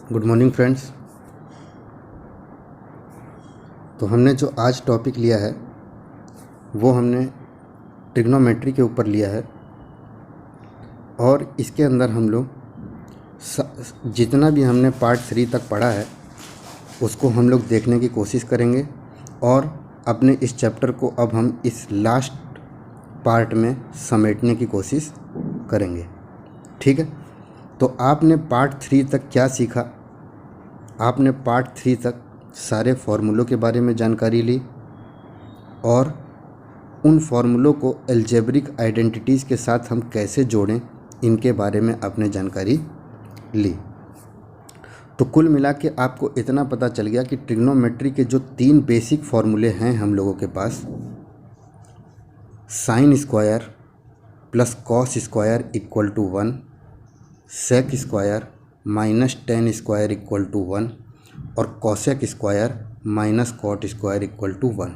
Good morning friends. तो हमने जो आज टॉपिक लिया है वो हमने ट्रिग्नोमेट्री के ऊपर लिया है और इसके अंदर हम लोग जितना भी हमने पार्ट 3 तक पढ़ा है उसको हम लोग देखने की कोशिश करेंगे और अपने इस चैप्टर को अब हम इस लास्ट पार्ट में समेटने की कोशिश करेंगे। ठीक है, तो आपने पार्ट 3 तक क्या सीखा? आपने पार्ट 3 तक सारे फार्मूलों के बारे में जानकारी ली और उन फार्मूलों को अलजेब्रिक आइडेंटिटीज़ के साथ हम कैसे जोड़ें इनके बारे में आपने जानकारी ली। तो कुल मिला के आपको इतना पता चल गया कि ट्रिग्नोमेट्री के जो 3 बेसिक फार्मूले हैं हम लोगों के पास, sine square plus cos square equal to 1, sec square minus tan square equal to 1 और cosec square minus cot square equal to 1।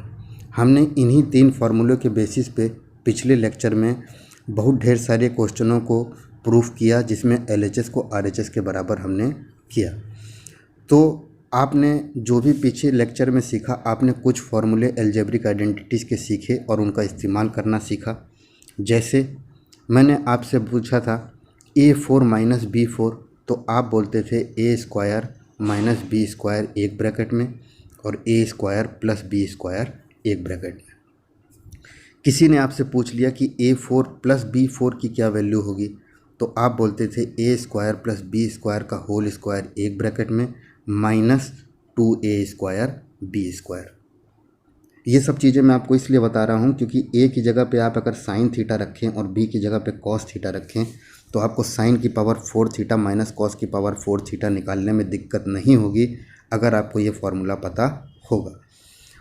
हमने इन्हीं 3 फार्मूलों के बेसिस पे पिछले लेक्चर में बहुत ढेर सारे क्वेश्चनों को प्रूफ किया जिसमें LHS को RHS के बराबर हमने किया। तो आपने जो भी पीछे लेक्चर में सीखा, आपने कुछ फार्मूले अलजेब्रिक आइडेंटिटीज़ के सीखे और उनका इस्तेमाल करना सीखा। जैसे मैंने आपसे पूछा था A4 माइनस B4, तो आप बोलते थे A square minus B square एक ब्रैकेट में और A square plus B square एक ब्रैकेट में। किसी ने आपसे पूछ लिया कि A4 प्लस B4 की क्या वैल्यू होगी, तो आप बोलते थे A square plus B square का होल स्क्वायर एक ब्रैकेट में minus 2A square B square. ये सब चीज़ें मैं आपको इसलिए बता रहा हूँ क्योंकि A की जगह पे आप अगर साइन थीटा रखें और B की जगह पे कॉस थीटा रखें तो आपको साइन की पावर 4 थीटा माइनस कॉस की पावर 4 थीटा निकालने में दिक्कत नहीं होगी अगर आपको ये फार्मूला पता होगा।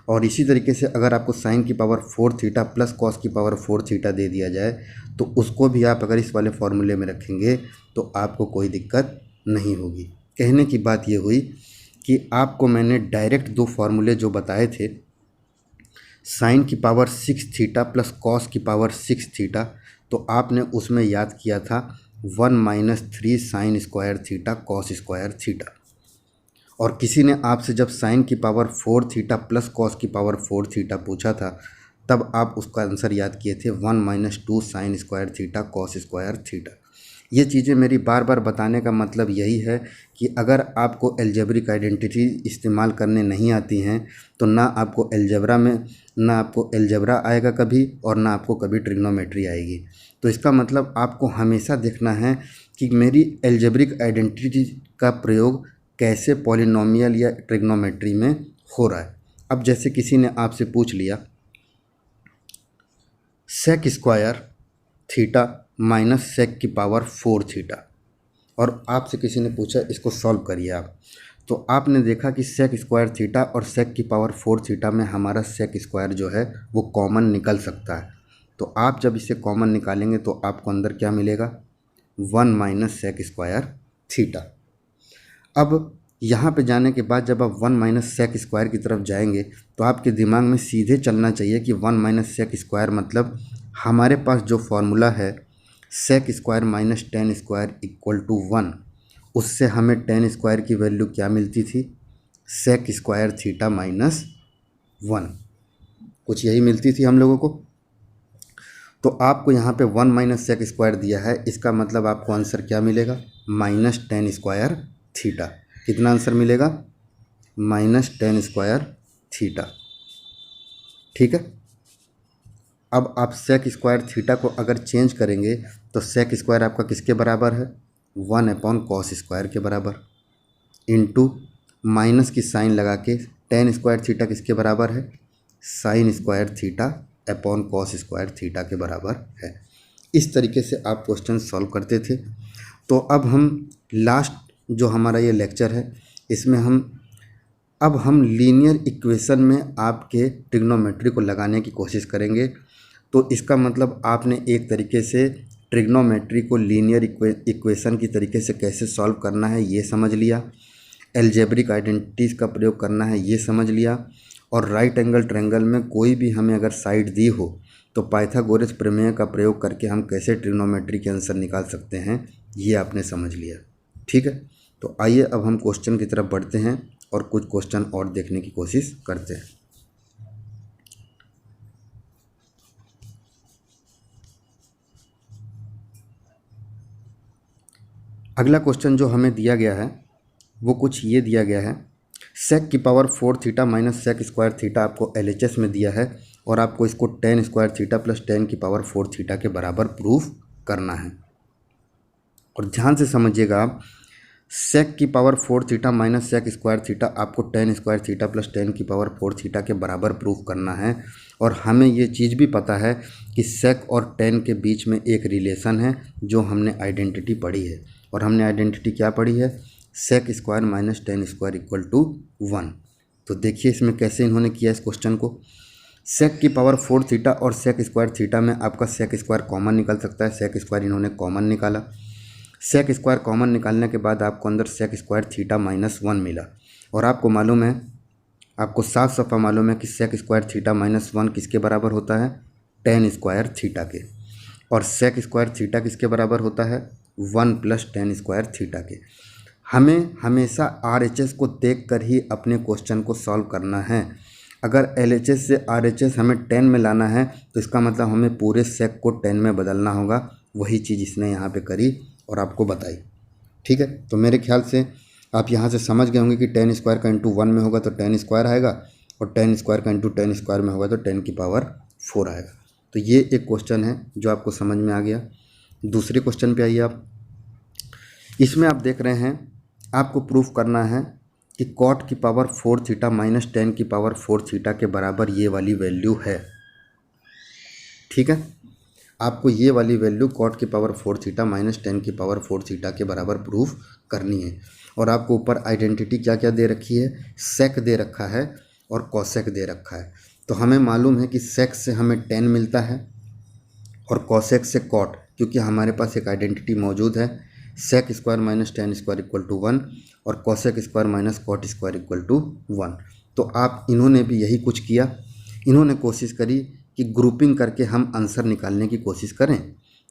और इसी तरीके से अगर आपको साइन की पावर 4 थीटा प्लस कॉस की पावर 4 थीटा दे दिया जाए तो उसको भी आप अगर इस वाले फार्मूले में रखेंगे तो आपको कोई दिक्कत नहीं होगी। कहने की बात ये हुई कि आपको मैंने डायरेक्ट 2 फार्मूले जो बताए थे, साइन की पावर 6 थीटा प्लस कॉस की पावर 6 थीटा, तो आपने उसमें याद किया था 1 minus 3 sign square theta cos square theta. और किसी ने आपसे जब साइन की पावर 4 थीटा प्लस कॉस की पावर 4 थीटा पूछा था तब आप उसका आंसर याद किए थे 1 minus 2 sine square theta cos square theta. ये चीज़ें मेरी बार बार बताने का मतलब यही है कि अगर आपको अलजेब्रिक आइडेंटिटी इस्तेमाल करने नहीं आती हैं तो ना आपको अलजेब्रा आएगा कभी और ना आपको कभी ट्रिग्नोमेट्री आएगी। तो इसका मतलब आपको हमेशा देखना है कि मेरी अलजेब्रिक आइडेंटिटी का प्रयोग कैसे पॉलिनोमियल या ट्रिग्नोमेट्री में हो रहा है। अब जैसे किसी ने आपसे पूछ लिया sec square theta minus sec की पावर 4 थीटा और आपसे किसी ने पूछा इसको सॉल्व करिए आप, तो आपने देखा कि सेक स्क्वायर थीटा और सेक की पावर 4 थीटा में हमारा सेक स्क्वायर जो है वो कॉमन निकल सकता है। तो आप जब इसे कॉमन निकालेंगे तो आपको अंदर क्या मिलेगा, 1 माइनस सेक स्क्वायर थीटा। अब यहाँ पे जाने के बाद जब आप 1 माइनस सेक स्क्वायर की तरफ जाएंगे तो आपके दिमाग में सीधे चलना चाहिए कि 1 माइनस सेक स्क्वायर मतलब हमारे पास जो फॉर्मूला है sec square minus tan square equal to 1, उससे हमें टेन स्क्वायर की वैल्यू क्या मिलती थी, सेक स्क्वायर थीटा माइनस 1, कुछ यही मिलती थी हम लोगों को। तो आपको यहाँ पे 1 माइनस सेक स्क्वायर दिया है, इसका मतलब आपको आंसर क्या मिलेगा, माइनस टेन स्क्वायर थीटा। कितना आंसर मिलेगा, माइनस टेन स्क्वायर थीटा। ठीक है, अब आप सेक स्क्वायर थीटा को अगर चेंज करेंगे तो सेक स्क्वायर आपका किसके बराबर है, 1 अपॉन कॉस स्क्वायर के बराबर, इनटू माइनस की साइन लगा के टेन स्क्वायर थीटा किसके बराबर है, sine square theta upon cos square theta के बराबर है। इस तरीके से आप क्वेश्चन सॉल्व करते थे। तो अब हम लास्ट जो हमारा ये लेक्चर है इसमें अब हम लीनियर इक्वेशन में आपके ट्रिग्नोमेट्री को लगाने की कोशिश करेंगे। तो इसका मतलब आपने एक तरीके से ट्रिग्नोमेट्री को लीनियर इक्वेशन की तरीके से कैसे सॉल्व करना है ये समझ लिया, अलजेब्रिक आइडेंटिटीज़ का प्रयोग करना है ये समझ लिया, और राइट एंगल ट्रायंगल में कोई भी हमें अगर साइड दी हो तो पाइथागोरस प्रमेय का प्रयोग करके हम कैसे ट्रिग्नोमेट्री के आंसर निकाल सकते हैं ये आपने समझ लिया। ठीक है, तो आइए अब हम क्वेश्चन की तरफ बढ़ते हैं और कुछ क्वेश्चन और देखने की कोशिश करते हैं। अगला क्वेश्चन जो हमें दिया गया है वो कुछ ये दिया गया है, सेक की power 4 theta minus sec square theta आपको LHS में दिया है और आपको इसको tan square theta plus tan की पावर 4 थीटा के बराबर प्रूफ करना है। और ध्यान से समझिएगा आप, सेक की power 4 theta minus sec square theta आपको tan square theta plus tan की पावर 4 थीटा के बराबर प्रूफ करना है। और हमें ये चीज़ भी पता है कि सेक और टेन के बीच में एक रिलेशन है जो हमने आइडेंटिटी पढ़ी है। और हमने आइडेंटिटी क्या पढ़ी है? Sec square minus tan square equal to 1। तो देखिए इसमें कैसे इन्होंने किया इस क्वेश्चन को। सेक की पावर 4 थीटा और सेक स्क्वायर थीटा में आपका सेक स्क्वायर कॉमन निकल सकता है। सेक स्क्वायर इन्होंने कॉमन निकाला। सेक स्क्वायर कॉमन निकालने के बाद आपको अंदर सेक स्क्वायर थीटा माइनस 1 मिला। और आपको मालूम है, आपको साफ साफ मालूम है कि सेक स्क्वायर थीटा माइनस 1 किसके बराबर होता है? टेन स्क्वायर थीटा के। और सेक स्क्वायर थीटा किसके बराबर होता है? 1 प्लस टेन स्क्वायर थीटा के। हमें हमेशा RHS को देख कर ही अपने क्वेश्चन को सॉल्व करना है। अगर LHS से RHS हमें 10 में लाना है तो इसका मतलब हमें पूरे सेक को 10 में बदलना होगा। वही चीज़ इसने यहाँ पे करी और आपको बताई। ठीक है, तो मेरे ख्याल से आप यहाँ से समझ गए होंगे कि टेन स्क्वायर का इंटू 1 में होगा तो टेन स्क्वायर आएगा और टेन स्क्वायर का इंटू टेन स्क्वायर में होगा तो 10 की पावर 4 आएगा। तो ये एक क्वेश्चन है जो आपको समझ में आ गया। दूसरे क्वेश्चन पे आइए आप। इसमें आप देख रहे हैं, आपको प्रूफ करना है कि कॉट की पावर 4 थीटा माइनस टेन की पावर 4 थीटा के बराबर ये वाली वैल्यू है। ठीक है, आपको ये वाली वैल्यू कॉट की पावर 4 थीटा माइनस टेन की पावर 4 थीटा के बराबर प्रूफ करनी है। और आपको ऊपर आइडेंटिटी क्या क्या दे रखी है? सेक दे रखा है और कॉसेक दे रखा है। तो हमें मालूम है कि सेक से हमें 10 मिलता है और कॉसेक से कॉट, क्योंकि हमारे पास एक आइडेंटिटी मौजूद है, sec square minus tan square equal to 1 और cosec square minus cot square equal to 1। तो आप इन्होंने भी यही कुछ किया। इन्होंने कोशिश करी कि ग्रुपिंग करके हम आंसर निकालने की कोशिश करें।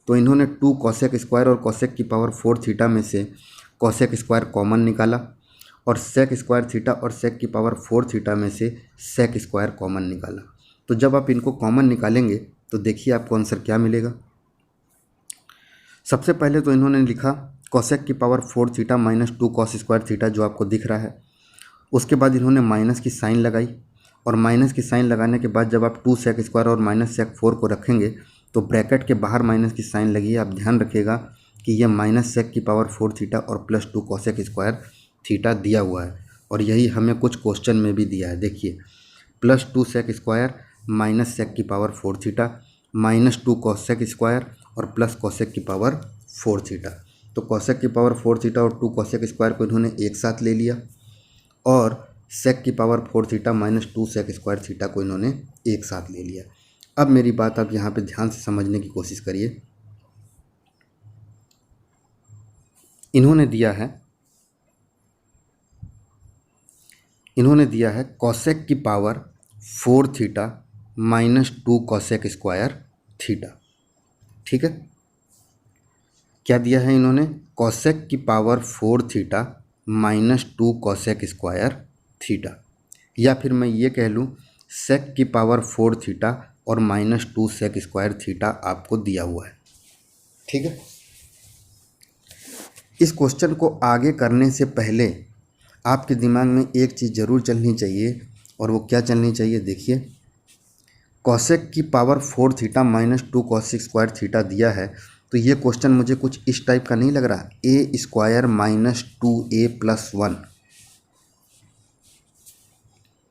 तो इन्होंने 2 कॉसेक स्क्वायर और कॉसेक की पावर 4 थीटा में से कॉसेक स्क्वायर कॉमन निकाला और सेक स्क्वायर थीटा और सेक की पावर 4 थीटा में से सेक स्क्वायर कॉमन निकाला। तो जब आप इनको कॉमन निकालेंगे तो देखिए आपको आंसर क्या मिलेगा। सबसे पहले तो इन्होंने लिखा कॉसेक की power 4 theta minus 2 cos square theta जो आपको दिख रहा है। उसके बाद इन्होंने माइनस की साइन लगाई और माइनस की साइन लगाने के बाद जब आप 2 सेक स्क्वायर और माइनस सेक 4 को रखेंगे तो ब्रैकेट के बाहर माइनस की साइन लगी है। आप ध्यान रखिएगा कि यह माइनस सेक की पावर 4 थीटा और प्लस 2 कॉसेक स्क्वायर थीटा दिया हुआ है और यही हमें कुछ क्वेश्चन में भी दिया है। देखिए, plus 2 sec square minus sec की power 4 theta minus 2 cosec square और प्लस कॉसेक की पावर 4 थीटा। तो कॉसेक की पावर 4 थीटा और 2 कॉसेक स्क्वायर को इन्होंने एक साथ ले लिया और सेक की power 4 theta minus 2 sec square theta को इन्होंने एक साथ ले लिया। अब मेरी बात आप यहाँ पे ध्यान से समझने की कोशिश करिए। इन्होंने दिया है कॉसेक की power 4 theta minus 2 cosec square theta. ठीक है, क्या दिया है इन्होंने? कॉसेक की power 4 theta minus 2 cosec square theta, या फिर मैं ये कह लूँ सेक की पावर 4 थीटा और माइनस 2 सेक स्क्वायर थीटा आपको दिया हुआ है। ठीक है, इस क्वेश्चन को आगे करने से पहले आपके दिमाग में एक चीज़ ज़रूर चलनी चाहिए और वो क्या चलनी चाहिए? देखिए, कॉसेक की power 4 theta minus 2 cosec square theta दिया है तो ये क्वेश्चन मुझे कुछ इस टाइप का नहीं लग रहा, ए स्क्वायर माइनस 2a प्लस 1।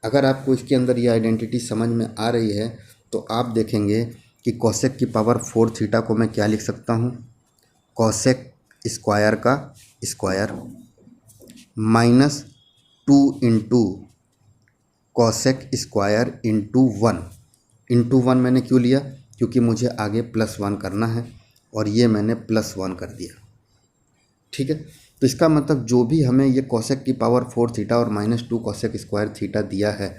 अगर आपको इसके अंदर ये आइडेंटिटी समझ में आ रही है तो आप देखेंगे कि कॉसेक की पावर 4 थीटा को मैं क्या लिख सकता हूँ? कॉसेक स्क्वायर का square minus 2 into cosec square into 1। Into 1 मैंने क्यों लिया? क्योंकि मुझे आगे प्लस 1 करना है और ये मैंने प्लस 1 कर दिया। ठीक है, तो इसका मतलब जो भी हमें ये कॉसेक की पावर 4 थीटा और माइनस 2 कॉसेक स्क्वायर थीटा दिया है,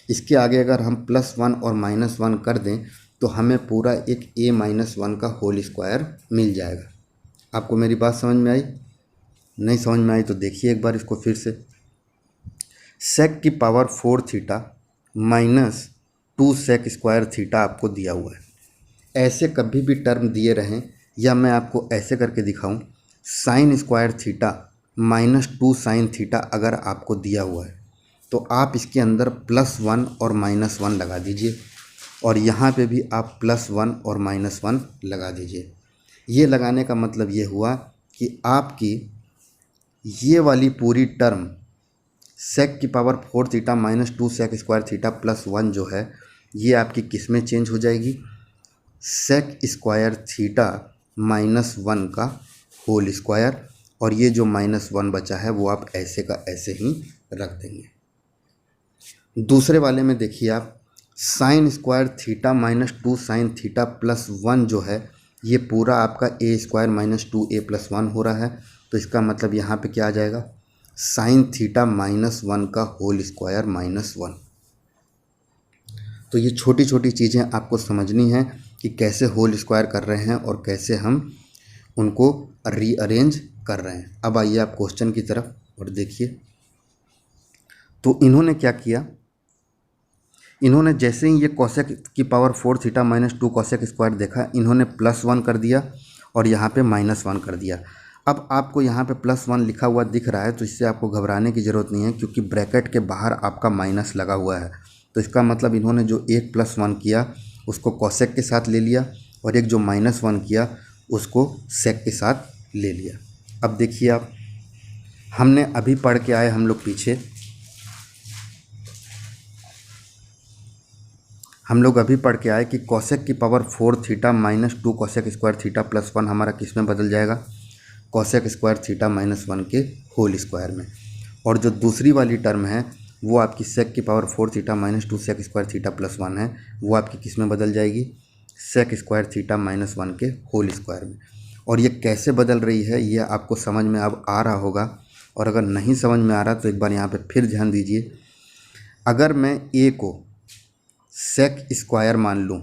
इसके आगे अगर हम प्लस 1 और माइनस 1 कर दें तो हमें पूरा एक a माइनस 1 का होल स्क्वायर मिल जाएगा। आपको मेरी बात समझ में आई? नहीं समझ में आई तो देखिए एक बार इसको फिर से। सेक की power 4 theta minus 2 sec square theta आपको दिया हुआ है। ऐसे कभी भी टर्म दिए रहें या मैं आपको ऐसे करके दिखाऊं, sign square theta minus 2 sine theta अगर आपको दिया हुआ है तो आप इसके अंदर +1 और -1 लगा दीजिए, और यहाँ पे भी आप +1 और -1 लगा दीजिए। ये लगाने का मतलब ये हुआ कि आपकी ये वाली पूरी टर्म सेक की power 4 theta minus 2 sec square theta +1 जो है ये आपकी किस में चेंज हो जाएगी, सेक स्क्वायर थीटा -1 का होल स्क्वायर, और ये जो -1 बचा है वो आप ऐसे का ऐसे ही रख देंगे। दूसरे वाले में देखिए आप, sign square theta minus 2 sine theta +1 जो है ये पूरा आपका a स्क्वायर माइनस 2a + 1 हो रहा है। तो इसका मतलब यहाँ पे क्या आ जाएगा, साइन थीटा -1 का होल स्क्वायर -1। तो ये छोटी छोटी चीज़ें आपको समझनी हैं कि कैसे होल स्क्वायर कर रहे हैं और कैसे हम उनको रीअरेंज कर रहे हैं। अब आइए आप क्वेश्चन की तरफ और देखिए। तो इन्होंने क्या किया, इन्होंने जैसे ही ये कोसेक की power 4 theta minus 2 cosec square देखा, इन्होंने +1 कर दिया और यहाँ पे -1 कर दिया। अब आपको यहाँ पे +1 लिखा हुआ दिख रहा है तो इससे आपको घबराने की ज़रूरत नहीं है, क्योंकि ब्रैकेट के बाहर आपका माइनस लगा हुआ है। तो इसका मतलब इन्होंने जो एक +1 किया उसको कोसेक के साथ ले लिया, और एक जो -1 किया उसको सेक के साथ ले लिया। अब देखिए आप, हमने अभी पढ़ के आए हम लोग पीछे, हम लोग अभी पढ़ के आए कि कोसेक की power 4 theta minus 2 cosec square theta +1 हमारा किस में बदल जाएगा, कोसेक स्क्वायर थीटा -1 के होल स्क्वायर में। और जो दूसरी वाली टर्म है वो आपकी सेक की power 4 theta minus 2 sec square theta +1 है, वो आपकी किस में बदल जाएगी, सेक स्क्वायर थीटा -1 के होल स्क्वायर में। और ये कैसे बदल रही है ये आपको समझ में अब आ रहा होगा, और अगर नहीं समझ में आ रहा तो एक बार यहाँ पे फिर ध्यान दीजिए। अगर मैं a को सेक स्क्वायर मान लूँ,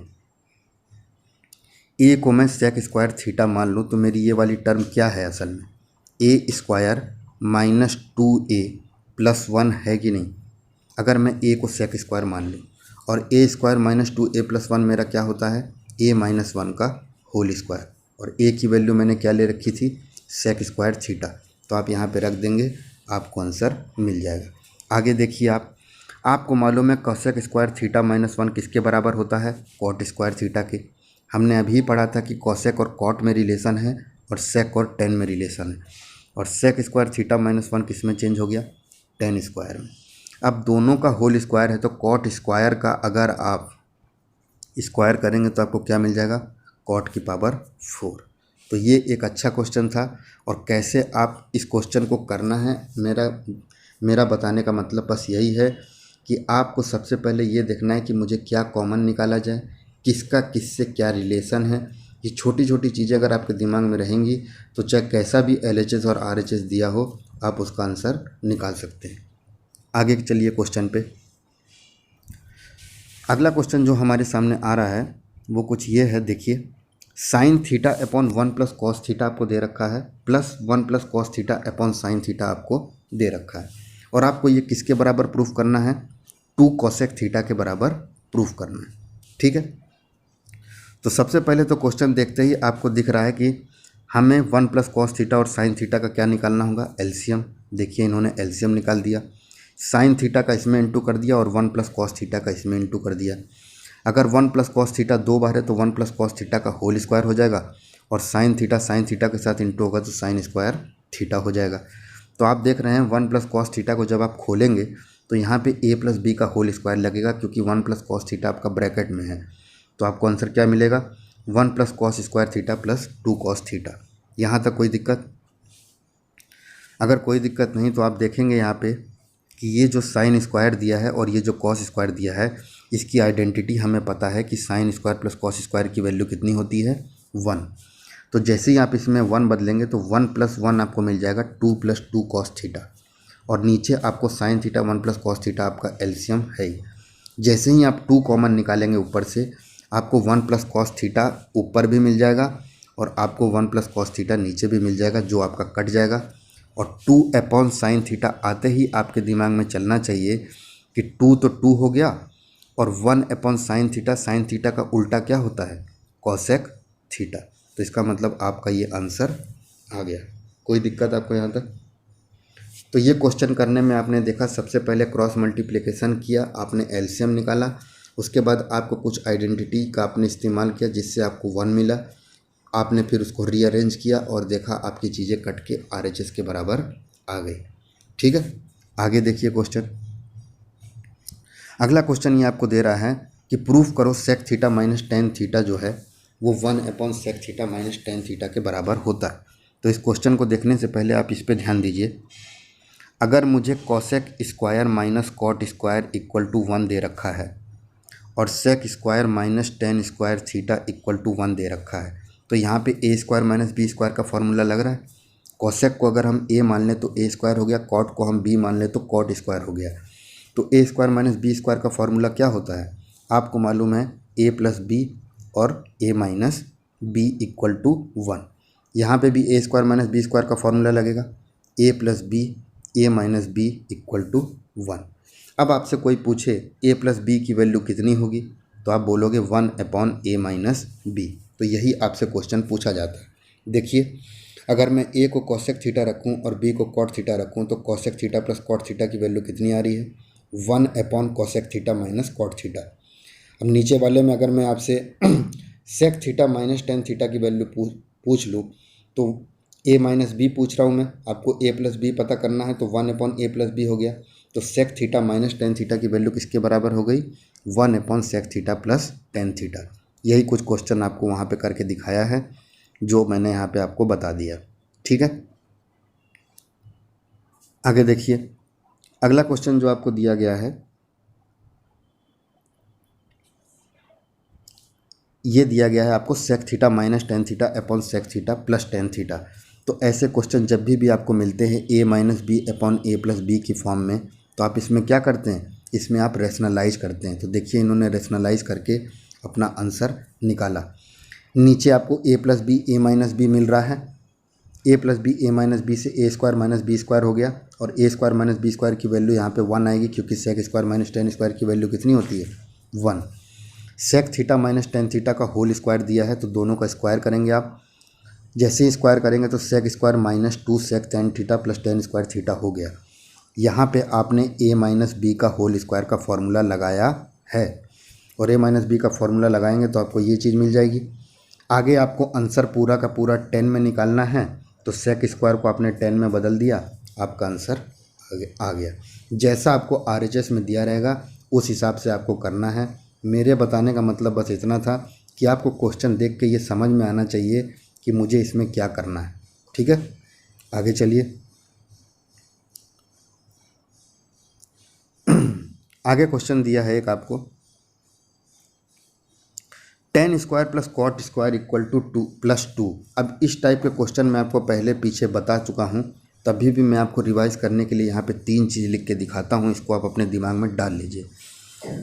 a को मैं सेक स्क्वायर थीटा मान लूँ, तो मेरी ये वाली टर्म क्या है असल में, a स्क्वायर माइनस 2a + 1 है कि नहीं। अगर मैं a को सेक स्क्वायर मान लूँ, और a स्क्वायर माइनस 2a + 1 मेरा क्या होता है, a - 1 का होल स्क्वायर, और a की वैल्यू मैंने क्या ले रखी थी, सेक स्क्वायर थीटा। तो आप यहाँ पे रख देंगे, आपको आंसर मिल जाएगा। आगे देखिए आप, आपको मालूम है कोसेक स्क्वायर थीटा -1 किसके बराबर होता है, कॉट स्क्वायर थीटा के। हमने अभी पढ़ा था कि कोसेक और कॉट में रिलेशन है और सेक और टेन में रिलेशन है, और सेक स्क्वायर थीटा -1 किस में चेंज हो गया, टेन स्क्वायर में। अब दोनों का होल स्क्वायर है तो कॉट स्क्वायर का अगर आप स्क्वायर करेंगे तो आपको क्या मिल जाएगा, कॉट की पावर 4। तो ये एक अच्छा क्वेश्चन था, और कैसे आप इस क्वेश्चन को करना है मेरा बताने का मतलब बस यही है कि आपको सबसे पहले ये देखना है कि मुझे क्या कॉमन निकाला जाए, किसका किससे क्या रिलेशन है। ये छोटी छोटी चीज़ें अगर आपके दिमाग में रहेंगी तो चाहे कैसा भी LHS और RHS दिया हो आप उसका आंसर निकाल सकते हैं। आगे चलिए क्वेश्चन पे। अगला क्वेश्चन जो हमारे सामने आ रहा है वो कुछ ये है, देखिए, sign theta upon 1 + cos theta आपको दे रखा है, +1 + cos theta upon sine theta आपको दे रखा है, और आपको ये किसके बराबर प्रूफ करना है, 2 कोसेक थीटा के बराबर प्रूफ करना है। ठीक है, तो सबसे पहले तो क्वेश्चन देखते ही आपको दिख रहा है कि हमें 1 + कॉस थीटा और साइन थीटा का क्या निकालना होगा, एलसीएम। देखिए इन्होंने एलसीएम निकाल दिया, साइन थीटा का इसमें इंटू कर दिया और 1 + कॉस थीटा का इसमें इंटू कर दिया। अगर 1 + कॉस थीटा 2 बार है तो 1 + कॉस थीटा का होल स्क्वायर हो जाएगा, और साइन थीटा के साथ इंटू होगा तो साइन स्क्वायर थीटा हो जाएगा। तो आप देख रहे हैं 1 + कॉस थीटा को जब आप खोलेंगे तो यहाँ पे a + b का होल स्क्वायर लगेगा, क्योंकि 1 + कॉस थीटा आपका ब्रैकेट में है। तो आपको आंसर क्या मिलेगा, 1 + cos square theta + 2 cos theta. यहाँ तक कोई दिक्कत? अगर कोई दिक्कत नहीं तो आप देखेंगे यहाँ पे कि ये जो साइन स्क्वायर दिया है और ये जो कॉस स्क्वायर दिया है, इसकी आइडेंटिटी हमें पता है कि साइन स्क्वायर + कॉस स्क्वायर की वैल्यू कितनी होती है, 1। तो जैसे ही आप इसमें 1 बदलेंगे तो 1 + 1 आपको मिल जाएगा 2 + 2 कॉस थीटा, और नीचे आपको साइन थीटा 1 + कॉस थीटा आपका एलसीएम है ही। जैसे ही आप 2 कॉमन निकालेंगे ऊपर से, आपको 1 + कॉस थीटा ऊपर भी मिल जाएगा और आपको 1 + कॉस थीटा नीचे भी मिल जाएगा, जो आपका कट जाएगा, और 2/sin थीटा आते ही आपके दिमाग में चलना चाहिए कि 2 तो 2 हो गया और 1/sin थीटा का उल्टा क्या होता है, कॉसेक थीटा। तो इसका मतलब आपका ये आंसर आ गया। कोई दिक्कत आपको यहाँ तक? तो ये क्वेश्चन करने में आपने देखा, सबसे पहले क्रॉस मल्टीप्लिकेशन किया, आपने एलसीएम निकाला, उसके बाद आपको कुछ आइडेंटिटी का आपने इस्तेमाल किया जिससे आपको 1 मिला। आपने फिर उसको रीअरेंज किया और देखा आपकी चीज़ें कट के RHS के बराबर आ गई। ठीक है, आगे देखिए क्वेश्चन। अगला क्वेश्चन ये आपको दे रहा है कि प्रूफ करो sec theta minus tan theta जो है वो 1/सेक थीटा माइनस टेन थीटा के बराबर होता है। तो इस क्वेश्चन को देखने से पहले आप इस पर ध्यान दीजिए। अगर मुझे cosec square minus cot square equal to 1 दे रखा है और sec square minus tan square theta equal to 1 दे रखा है, तो यहाँ पे a square minus B square का फॉर्मूला लग रहा है। कॉसेक को अगर हम ए मान लें तो ए स्क्वायर हो गया, कॉट को हम बी मान लें तो कॉट स्क्वायर हो गया। तो ए स्क्वायर माइनस बी स्क्वायर का फॉर्मूला क्या होता है, आपको मालूम है ए प्लस बी और A minus B equal to 1। यहाँ पर भी A square minus B square का फॉर्मूला लगेगा, A plus B A minus B equal to 1। अब आपसे कोई पूछे ए प्लस बी की वैल्यू कितनी होगी, तो आप बोलोगे 1/a माइनस बी। तो यही आपसे क्वेश्चन पूछा जाता है। देखिए, अगर मैं ए को कॉसेक थीटा रखूं और बी को कॉट थीटा रखूं तो cosec theta plus cot theta की वैल्यू कितनी आ रही है, 1/कॉसेक थीटा माइनस कॉट थीटा। अब नीचे वाले में अगर मैं आपसे sec theta minus tan theta की वैल्यू पूछ लूँ तो ए माइनस बी पूछ रहा हूँ मैं, आपको ए प्लस बी पता करना है, तो 1/a प्लस बी हो गया। तो sec theta minus tan theta की वैल्यू किसके बराबर हो गई, 1/सेक थीटा प्लस टेन थीटा। यही कुछ क्वेश्चन आपको वहाँ पे करके दिखाया है जो मैंने यहाँ पे आपको बता दिया। ठीक है, आगे देखिए। अगला क्वेश्चन जो आपको दिया गया है, ये दिया गया है आपको sec theta minus tan theta upon sec theta plus tan theta. तो ऐसे क्वेश्चन जब भी आपको मिलते हैं a minus b upon a plus B की फॉर्म में, तो आप इसमें क्या करते हैं, इसमें आप रेशनलाइज करते हैं। तो देखिए, इन्होंने रेशनलाइज करके अपना आंसर निकाला। नीचे आपको a plus B A minus b मिल रहा है, a plus B A minus b से a square minus B square हो गया और a square minus B square की वैल्यू यहाँ पे 1 आएगी, क्योंकि sec square minus tan square की वैल्यू कितनी होती है, 1। Sec theta minus tan theta का होल स्क्वायर दिया है, तो दोनों का स्क्वायर करेंगे आप। जैसे ही स्क्वायर करेंगे तो sec square minus 2 sec tan theta plus tan square theta हो गया। यहाँ पे आपने ए माइनस बी का होल स्क्वायर का फॉर्मूला लगाया है और ए माइनस बी का फॉर्मूला लगाएंगे तो आपको ये चीज़ मिल जाएगी। आगे आपको आंसर पूरा का पूरा 10 में निकालना है, तो सेक स्क्वायर को आपने 10 में बदल दिया, आपका आंसर आ गया। जैसा आपको RHS में दिया रहेगा उस हिसाब से आपको करना है। मेरे बताने का मतलब बस इतना था कि आपको क्वेश्चन देख के ये समझ में आना चाहिए कि मुझे इसमें क्या करना है। ठीक है, आगे चलिए। आगे क्वेश्चन दिया है एक आपको, tan square plus cot square equal to 2 plus 2। अब इस टाइप के क्वेश्चन मैं आपको पहले पीछे बता चुका हूँ, तभी भी मैं आपको रिवाइज करने के लिए यहाँ पे 3 चीज़ लिख के दिखाता हूँ, इसको आप अपने दिमाग में डाल लीजिए।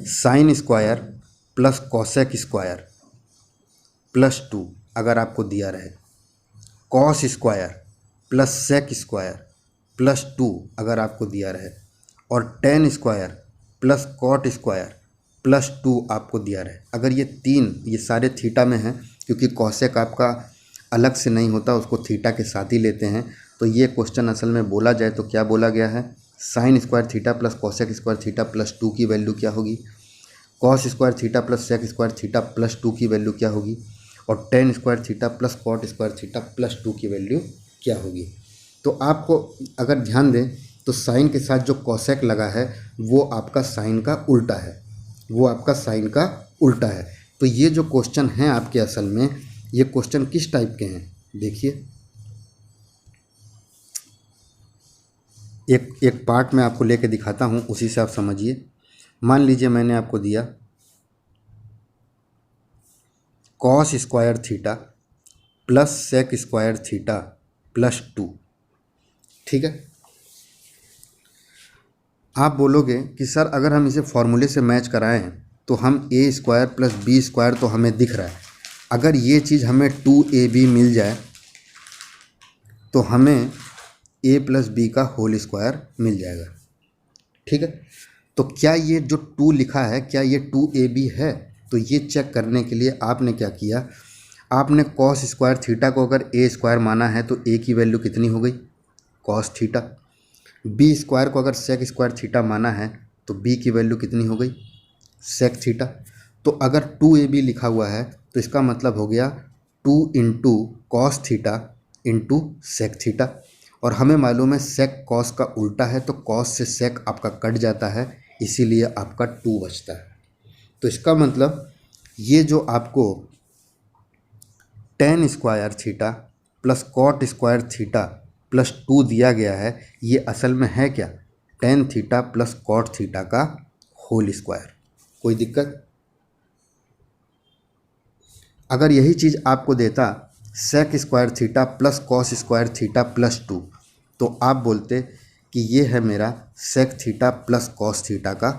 Sine square plus cosec square plus 2 अगर आपको दिया रहे, cos square plus sec square plus 2 अगर आपको दिया रहे, और tan square plus cot square plus 2 आपको दिया रहे। अगर ये सारे थीटा में हैं, क्योंकि कॉसेक आपका अलग से नहीं होता, उसको थीटा के साथ ही लेते हैं। तो ये क्वेश्चन असल में बोला जाए तो क्या बोला गया है, sine square theta plus cosec square theta plus 2 की वैल्यू क्या होगी, cos square theta plus sec square theta plus 2 की वैल्यू क्या होगी, और tan square theta plus cot square theta plus 2 की वैल्यू क्या होगी। तो आपको अगर ध्यान दें तो साइन के साथ जो कॉसेक लगा है वो आपका साइन का उल्टा है, वो आपका साइन का उल्टा है। तो ये जो क्वेश्चन हैं आपके, असल में ये क्वेश्चन किस टाइप के हैं, देखिए। एक पार्ट में आपको लेके दिखाता हूँ, उसी से आप समझिए। मान लीजिए मैंने आपको दिया cos square theta plus sec square theta plus 2। ठीक है, आप बोलोगे कि सर अगर हम इसे फॉर्मूले से मैच कराएं तो हम ए स्क्वायर प्लस बी स्क्वायर तो हमें दिख रहा है, अगर ये चीज़ हमें 2ab मिल जाए तो हमें ए प्लस बी का होल स्क्वायर मिल जाएगा। ठीक है, तो क्या ये जो 2 लिखा है क्या ये 2ab है? तो ये चेक करने के लिए आपने क्या किया, आपने कॉस स्क्वायर थीटा को अगर ए स्क्वायर माना है तो ए की वैल्यू कितनी हो गई, कॉस थीटा। बी स्क्वायर को अगर सेक स्क्वायर थीटा माना है तो बी की वैल्यू कितनी हो गई, सेक थीटा। तो अगर 2ab लिखा हुआ है तो इसका मतलब हो गया 2 into cos theta into sec theta. और हमें मालूम है सेक कॉस का उल्टा है, तो कॉस से सेक आपका कट जाता है, इसीलिए आपका 2 बचता है। तो इसका मतलब ये जो आपको tan square theta plus cot square theta plus 2 दिया गया है, ये असल में है क्या, tan theta plus cot theta का होल स्क्वायर। कोई दिक्कत? अगर यही चीज़ आपको देता sec square theta plus cos square theta plus 2, तो आप बोलते कि ये है मेरा sec theta plus cos theta का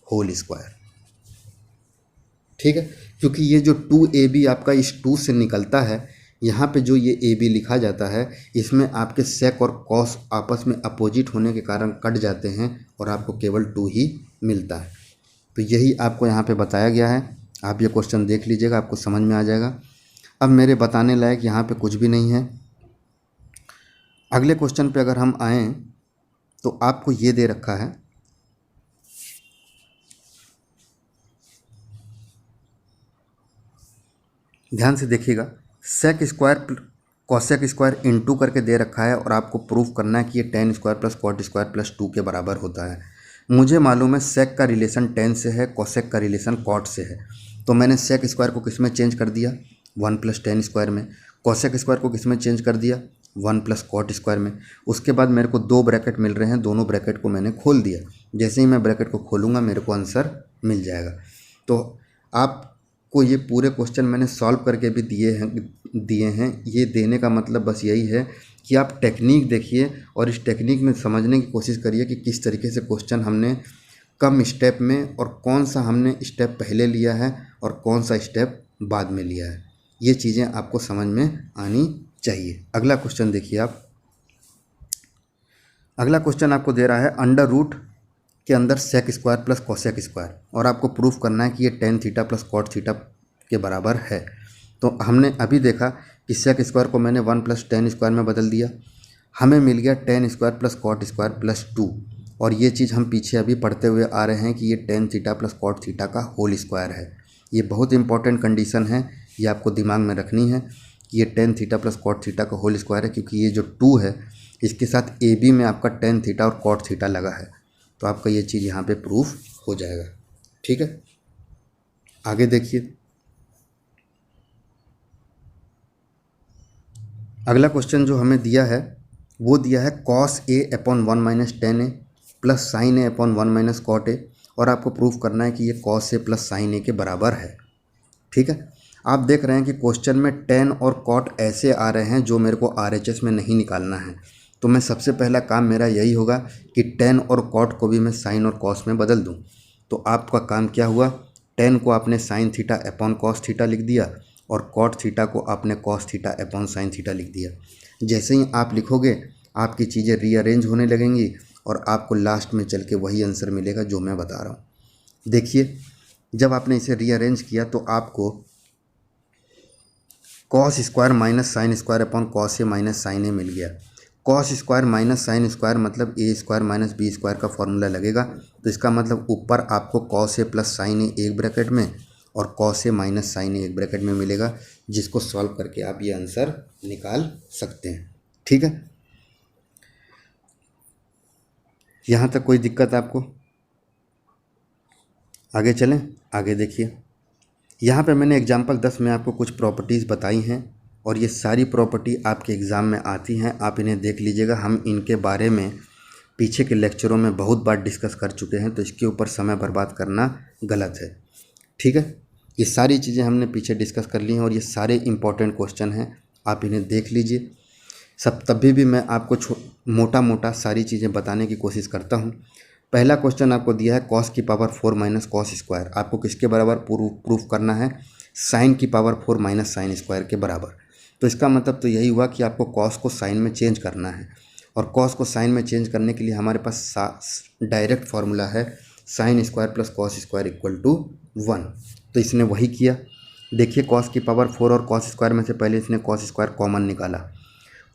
होल स्क्वायर। ठीक है, क्योंकि ये जो 2ab आपका इस 2 से निकलता है, यहाँ पे जो ये ab लिखा जाता है इसमें आपके सेक और कॉस आपस में अपोजिट होने के कारण कट जाते हैं और आपको केवल 2 ही मिलता है। तो यही आपको यहाँ पे बताया गया है। आप ये क्वेश्चन देख लीजिएगा, आपको समझ में आ जाएगा। अब मेरे बताने लायक यहाँ पे कुछ भी नहीं है। अगले क्वेश्चन पे अगर हम आएँ तो आपको ये दे रखा है, ध्यान से देखिएगा, sec square cosec square into करके दे रखा है और आपको प्रूफ करना है कि ये tan square plus cot square plus 2 के बराबर होता है। मुझे मालूम है सेक का रिलेशन टेन से है, कॉसेक का रिलेशन कॉट से है, तो मैंने सेक स्क्वायर को किस में चेंज कर दिया, 1 प्लस टेन स्क्वायर में। कॉसेक स्क्वायर को किस में चेंज कर दिया, 1 प्लस कॉट स्क्वायर में। उसके बाद मेरे को 2 ब्रैकेट मिल रहे हैं, दोनों ब्रैकेट को मैंने खोल दिया। जैसे ही मैं ब्रैकेट को खोलूँगा मेरे को आंसर मिल जाएगा। तो आपको ये पूरे क्वेश्चन मैंने सॉल्व करके भी दिए हैं। ये देने का मतलब बस यही है कि आप टेक्निक देखिए और इस टेक्निक में समझने की कोशिश करिए कि किस तरीके से क्वेश्चन हमने कम स्टेप में और कौन सा हमने स्टेप पहले लिया है और कौन सा स्टेप बाद में लिया है, ये चीज़ें आपको समझ में आनी चाहिए। अगला क्वेश्चन देखिए आप। अगला क्वेश्चन आपको दे रहा है अंडर रूट के अंदर sec square plus cosec square, और आपको प्रूफ करना है कि ये tan theta plus cot theta के बराबर है। तो हमने अभी देखा कि सेक स्क्वायर को मैंने 1 प्लस टेन स्क्वायर में बदल दिया, हमें मिल गया tan square plus cot square plus 2। और ये चीज़ हम पीछे अभी पढ़ते हुए आ रहे हैं कि ये tan theta plus cot theta का होल स्क्वायर है। ये बहुत इंपॉर्टेंट कंडीशन है, ये आपको दिमाग में रखनी है कि ये tan theta plus cot theta का होल स्क्वायर है, क्योंकि ये जो 2 है इसके साथ ए बी में आपका टेन थीटा और कॉट थीटा लगा है, तो आपका ये चीज़ यहाँ पे प्रूफ हो जाएगा। ठीक है, आगे देखिए। अगला क्वेश्चन जो हमें दिया है वो दिया है cos a upon 1 minus tan a plus sine a upon 1 minus cot a, और आपको प्रूफ करना है कि ये cos A plus sine a के बराबर है। ठीक है, आप देख रहे हैं कि क्वेश्चन में टेन और कॉट ऐसे आ रहे हैं जो मेरे को RHS में नहीं निकालना है, तो मैं सबसे पहला काम मेरा यही होगा कि टेन और कॉट को भी मैं साइन और कॉस में बदल दूं। तो आपका काम क्या हुआ, टेन को आपने sign theta upon cos theta लिख दिया और कॉट थीटा को आपने cos theta upon sine theta लिख दिया। जैसे ही आप लिखोगे आपकी चीज़ें रीअरेंज होने लगेंगी और आपको लास्ट में चल के वही आंसर मिलेगा जो मैं बता रहा हूँ। देखिए, जब आपने इसे रीअरेंज किया तो आपको cos square minus sine square upon cos A minus sine A मिल गया। Cos square minus sine square मतलब ए स्क्वायर माइनस बी स्क्वायर का फॉर्मूला लगेगा, तो इसका मतलब ऊपर आपको cos A plus sine A एक ब्रैकेट में और cos A minus sine A एक ब्रैकेट में मिलेगा, जिसको सॉल्व करके आप ये आंसर निकाल सकते हैं। ठीक है, यहाँ तक कोई दिक्कत आपको? आगे चलें, आगे देखिए। यहाँ पे मैंने एग्जाम्पल 10 में आपको कुछ प्रॉपर्टीज़ बताई हैं और ये सारी प्रॉपर्टी आपके एग्ज़ाम में आती हैं, आप इन्हें देख लीजिएगा। हम इनके बारे में पीछे के लेक्चरों में बहुत बार डिस्कस कर चुके हैं, तो इसके ऊपर समय बर्बाद करना गलत है। ठीक है, ये सारी चीज़ें हमने पीछे डिस्कस कर ली हैं और ये सारे इंपॉर्टेंट क्वेश्चन हैं, आप इन्हें देख लीजिए सब। तभी भी मैं आपको मोटा मोटा सारी चीज़ें बताने की कोशिश करता हूँ। पहला क्वेश्चन आपको दिया है कॉस की पावर 4 माइनस कॉस स्क्वायर, आपको किसके बराबर प्रूफ करना है, साइन की पावर 4 माइनस साइन स्क्वायर के बराबर। तो इसका मतलब तो यही हुआ कि आपको कॉस को साइन में चेंज करना है, और कॉस को साइन में चेंज करने के लिए हमारे पास डायरेक्ट फार्मूला है sine square plus cos square equal to 1। तो इसने वही किया। देखिए कॉस की पावर 4 और कॉस स्क्वायर में से पहले इसने कॉस स्क्वायर कॉमन निकाला।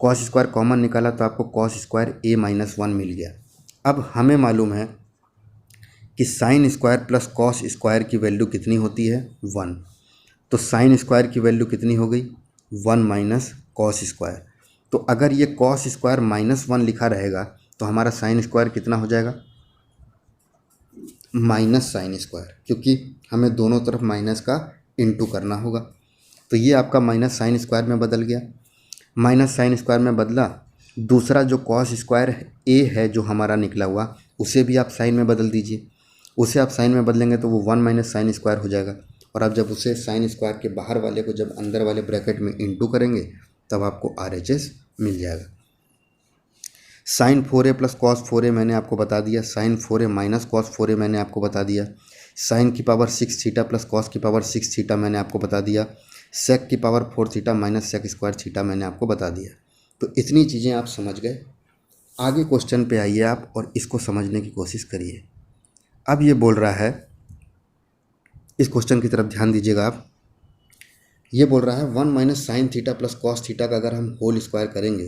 कॉस स्क्वायर कॉमन निकाला तो आपको कॉस स्क्वायर a माइनस 1 मिल गया। अब हमें मालूम है कि sine square plus cos square की वैल्यू कितनी होती है 1। तो साइन स्क्वायर की वैल्यू कितनी हो गई 1 माइनस कॉस स्क्वायर। तो अगर ये कॉस स्क्वायर माइनस 1 लिखा रहेगा तो हमारा साइन स्क्वायर कितना हो जाएगा माइनस साइन स्क्वायर, क्योंकि हमें दोनों तरफ माइनस का इंटू करना होगा। तो ये आपका माइनस साइन स्क्वायर में बदल गया। माइनस साइन स्क्वायर में बदला। दूसरा जो कॉस स्क्वायर ए है जो हमारा निकला हुआ उसे भी आप साइन में बदल दीजिए। उसे आप साइन में बदलेंगे तो वो 1 माइनस साइन स्क्वायर हो जाएगा। और आप जब उसे साइन स्क्वायर के बाहर वाले को जब अंदर वाले ब्रैकेट में इंटू करेंगे तब आपको RHS मिल जाएगा। Sign 4a plus cos 4a मैंने आपको बता दिया। Sign 4a minus cos 4a मैंने आपको बता दिया। साइन की पावर 6 थीटा प्लस कॉस की पावर 6 थीटा मैंने आपको बता दिया। सेक की power 4 theta minus sec square theta मैंने आपको बता दिया। तो इतनी चीज़ें आप समझ गए। आगे क्वेश्चन पे आइए आप और इसको समझने की कोशिश करिए। अब ये बोल रहा है, इस क्वेश्चन की तरफ ध्यान दीजिएगा आप। ये बोल रहा है 1 minus sine theta plus cos theta का अगर हम होल स्क्वायर करेंगे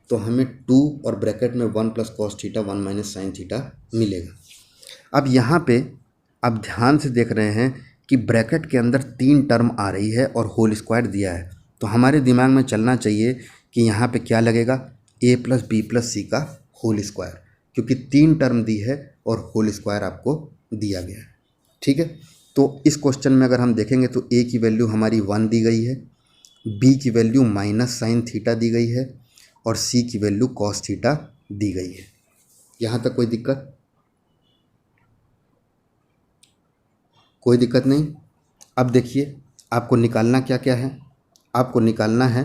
तो हमें 2 और ब्रैकेट में 1 plus cos theta 1 minus sine theta मिलेगा। अब यहाँ पे आप ध्यान से देख रहे हैं कि ब्रैकेट के अंदर 3 टर्म आ रही है और होल स्क्वायर दिया है। तो हमारे दिमाग में चलना चाहिए कि यहाँ पे क्या लगेगा a प्लस बी प्लस सी का होल स्क्वायर, क्योंकि 3 टर्म दी है और होल स्क्वायर आपको दिया गया है। ठीक है, तो इस क्वेश्चन में अगर हम देखेंगे तो a की वैल्यू हमारी 1 दी गई है, b की वैल्यू माइनस साइन थीटा दी गई है और c की वैल्यू कॉस थीटा दी गई है। यहाँ तक कोई दिक्कत? कोई दिक्कत नहीं। अब देखिए आपको निकालना क्या क्या है। आपको निकालना है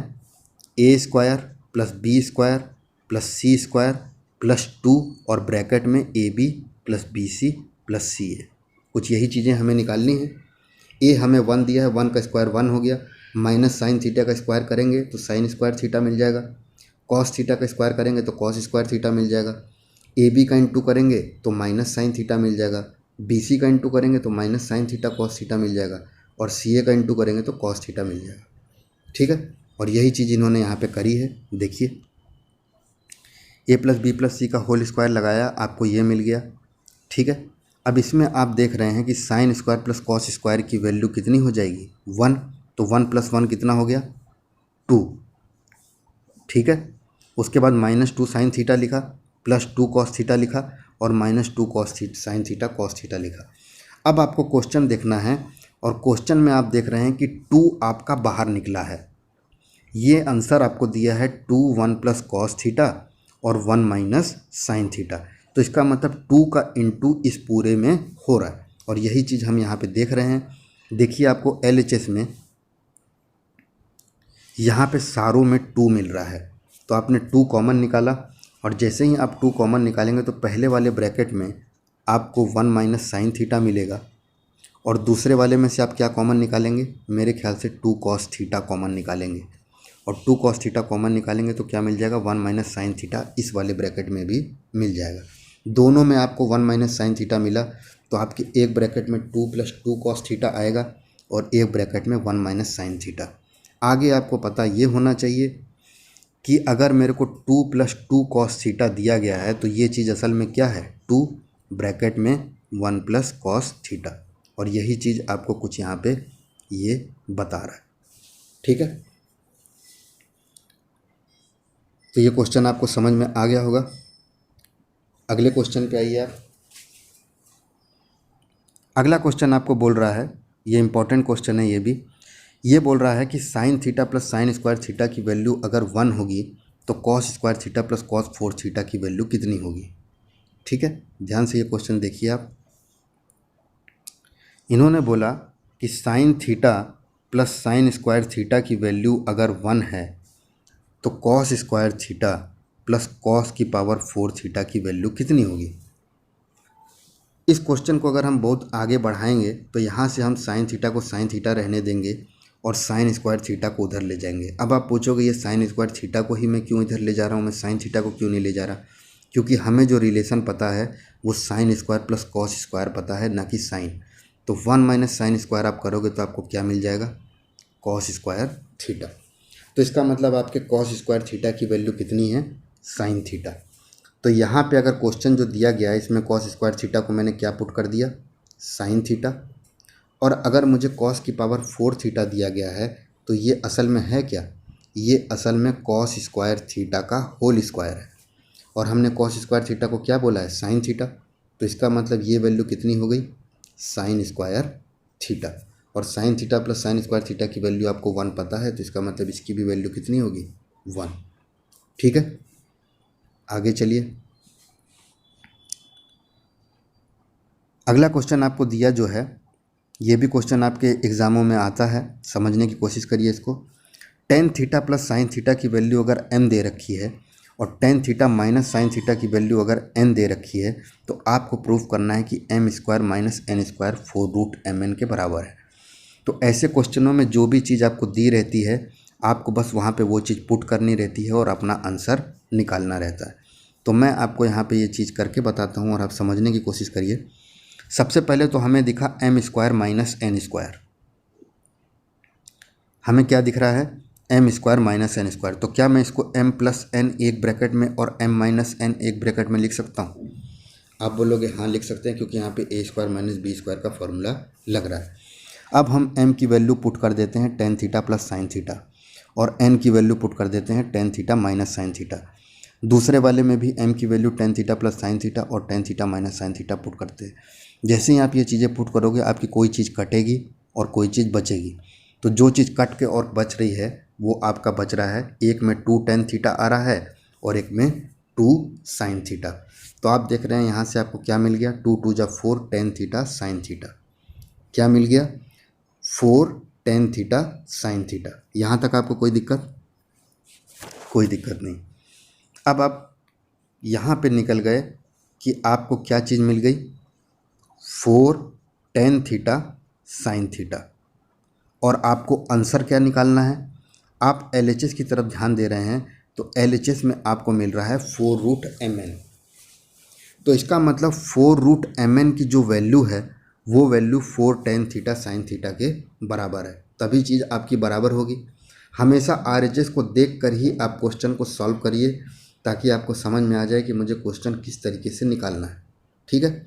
a square plus B square plus c square plus 2 और ब्रैकेट में ab plus bc plus ca। कुछ यही चीज़ें हमें निकालनी है। a हमें 1 दिया है, 1 का स्क्वायर 1 हो गया। माइनस साइन थीटा का स्क्वायर करेंगे तो साइन स्क्वायर थीटा मिल जाएगा। कॉस थीटा का स्क्वायर करेंगे तो कॉस स्क्वायर थीटा मिल जाएगा। ab का इंटू करेंगे तो माइनस साइन थीटा मिल जाएगा। bc का इंटू करेंगे तो minus sine theta cos theta मिल जाएगा और ca का इंटू करेंगे तो कॉस थीटा मिल जाएगा। ठीक है, और यही चीज़ इन्होंने यहाँ पे करी है। देखिए a प्लस बी प्लस सी का होल स्क्वायर लगाया, आपको ये मिल गया। ठीक है, अब इसमें आप देख रहे हैं कि sine square plus cos square की वैल्यू कितनी हो जाएगी 1। तो 1 प्लस 1 कितना हो गया 2। ठीक है, उसके बाद माइनस 2 साइन थीटा लिखा प्लस 2 कॉस थीटा लिखा और minus 2 cos sine theta cos theta लिखा। अब आपको क्वेश्चन देखना है और क्वेश्चन में आप देख रहे हैं कि 2 आपका बाहर निकला है। ये आंसर आपको दिया है 2 1 प्लस कॉस थीटा और 1 माइनस साइन थीटा। तो इसका मतलब 2 का इंटू इस पूरे में हो रहा है और यही चीज़ हम यहाँ पे देख रहे हैं। देखिए आपको LHS में यहाँ पे सारों में 2 मिल रहा है, तो आपने 2 कॉमन निकाला और जैसे ही आप 2 कॉमन निकालेंगे तो पहले वाले ब्रैकेट में आपको 1 माइनस साइन थीटा मिलेगा और दूसरे वाले में से आप क्या कॉमन निकालेंगे, मेरे ख्याल से 2 कॉस थीटा कॉमन निकालेंगे और 2 कॉस थीटा कॉमन निकालेंगे तो क्या मिल जाएगा 1 माइनस साइन थीटा इस वाले ब्रैकेट में भी मिल जाएगा। दोनों में आपको 1 माइनस साइन थीटा मिला तो आपकी एक ब्रैकेट में 2 प्लस 2 कॉस थीटा आएगा और एक ब्रैकेट में 1 माइनस साइन थीटा। आगे आपको पता ये होना चाहिए कि अगर मेरे को 2 प्लस 2 कॉस थीटा दिया गया है तो ये चीज़ असल में क्या है 2 ब्रैकेट में 1 प्लस कॉस थीटा, और यही चीज़ आपको कुछ यहाँ पे ये बता रहा है। ठीक है, तो ये क्वेश्चन आपको समझ में आ गया होगा। अगले क्वेश्चन पे आइए आप। अगला क्वेश्चन आपको बोल रहा है, ये इंपॉर्टेंट क्वेश्चन है, ये भी ये बोल रहा है कि sign theta plus sine square theta की वैल्यू अगर 1 होगी तो cos square theta plus cos 4 theta की वैल्यू कितनी होगी। ठीक है, ध्यान से ये क्वेश्चन देखिए आप। इन्होंने बोला कि sign theta plus sine square theta की वैल्यू अगर 1 है तो cos square theta plus cos की पावर 4 थीटा की वैल्यू कितनी होगी। इस क्वेश्चन को अगर हम बहुत आगे बढ़ाएंगे तो यहाँ से हम साइन थीटा को साइन थीटा रहने देंगे और साइन स्क्वायर थीटा को उधर ले जाएंगे। अब आप पूछोगे ये साइन स्क्वायर थीटा को ही मैं क्यों इधर ले जा रहा हूँ, मैं साइन थीटा को क्यों नहीं ले जा रहा? क्योंकि हमें जो रिलेशन पता है वो sign square plus cos square पता है, ना कि साइन। तो 1 माइनस साइन स्क्वायर आप करोगे तो आपको क्या मिल जाएगा? Cos square theta. तो इसका मतलब आपके कॉस स्क्वायर थीटा की वैल्यू कितनी है? Sine theta. तो यहाँ पे अगर क्वेश्चन जो दिया गया है इसमें कॉस स्क्वायर थीटा को मैंने क्या पुट कर दिया? Sign theta. और अगर मुझे कॉस की पावर 4 थीटा दिया गया है तो ये असल में है क्या? ये असल में कॉस स्क्वायर थीटा का होल स्क्वायर है। और हमने कॉस स्क्वायर थीटा को क्या बोला है? Sine theta. तो इसका मतलब ये वैल्यू कितनी हो गई? Sine square theta. और sine theta plus sine square theta की वैल्यू आपको 1 पता है, तो इसका मतलब इसकी भी वैल्यू कितनी होगी? 1। ठीक है, आगे चलिए। अगला क्वेश्चन आपको दिया जो है, ये भी क्वेश्चन आपके एग्ज़ामों में आता है, समझने की कोशिश करिए इसको। Tan theta plus sine theta की वैल्यू अगर m दे रखी है और tan theta minus sine theta की वैल्यू अगर n दे रखी है, तो आपको प्रूफ करना है कि m square minus n square 4√mn के बराबर है। तो ऐसे क्वेश्चनों में जो भी चीज़ आपको दी रहती है, आपको बस वहाँ पे वो चीज़ पुट करनी रहती है और अपना आंसर निकालना रहता है। तो मैं आपको यहाँ पे ये चीज़ करके बताता हूँ और आप समझने की कोशिश करिए। सबसे पहले तो हमें दिखा m square minus n square. हमें क्या दिख रहा है? m square minus n square. तो क्या मैं इसको m प्लस एन एक ब्रैकेट में और m माइनस एन एक ब्रैकेट में लिख सकता हूँ? आप बोलोगे हाँ लिख सकते हैं, क्योंकि यहाँ पे a square minus B square का फॉर्मूला लग रहा है। अब हम m की वैल्यू पुट कर देते हैं tan theta plus sine theta, और n की वैल्यू पुट कर देते हैं tan theta minus sine theta. दूसरे वाले में भी m की value tan theta plus sine theta और tan theta minus sine theta put करते हैं। जैसे ही आप ये चीज़ें पुट करोगे, आपकी कोई चीज़ कटेगी और कोई चीज़ बचेगी। तो जो चीज़ कट के और बच रही है वो आपका बच रहा है, एक में 2 टेन थीटा आ रहा है और एक में 2 साइन थीटा। तो आप देख रहे हैं यहाँ से आपको क्या मिल गया? 2 2 जा 4 टेन थीटा साइन थीटा। क्या मिल गया? 4 टेन थीटा साइन थीटा। यहाँ तक आपको कोई दिक्कत? कोई दिक्कत नहीं। अब आप यहाँ पे निकल गए कि आपको क्या चीज़ मिल गई? 4 टेन थीटा साइन थीटा। और आपको आंसर क्या निकालना है? आप LHS की तरफ ध्यान दे रहे हैं, तो LHS में आपको मिल रहा है 4√mn। तो इसका मतलब 4√mn की जो वैल्यू है वो value 4 ten theta sine theta के बराबर है, तभी चीज़ आपकी बराबर होगी। हमेशा RHS को देख कर ही आप क्वेश्चन को सॉल्व करिए, ताकि आपको समझ में आ जाए कि मुझे क्वेश्चन किस तरीके से निकालना है। ठीक है,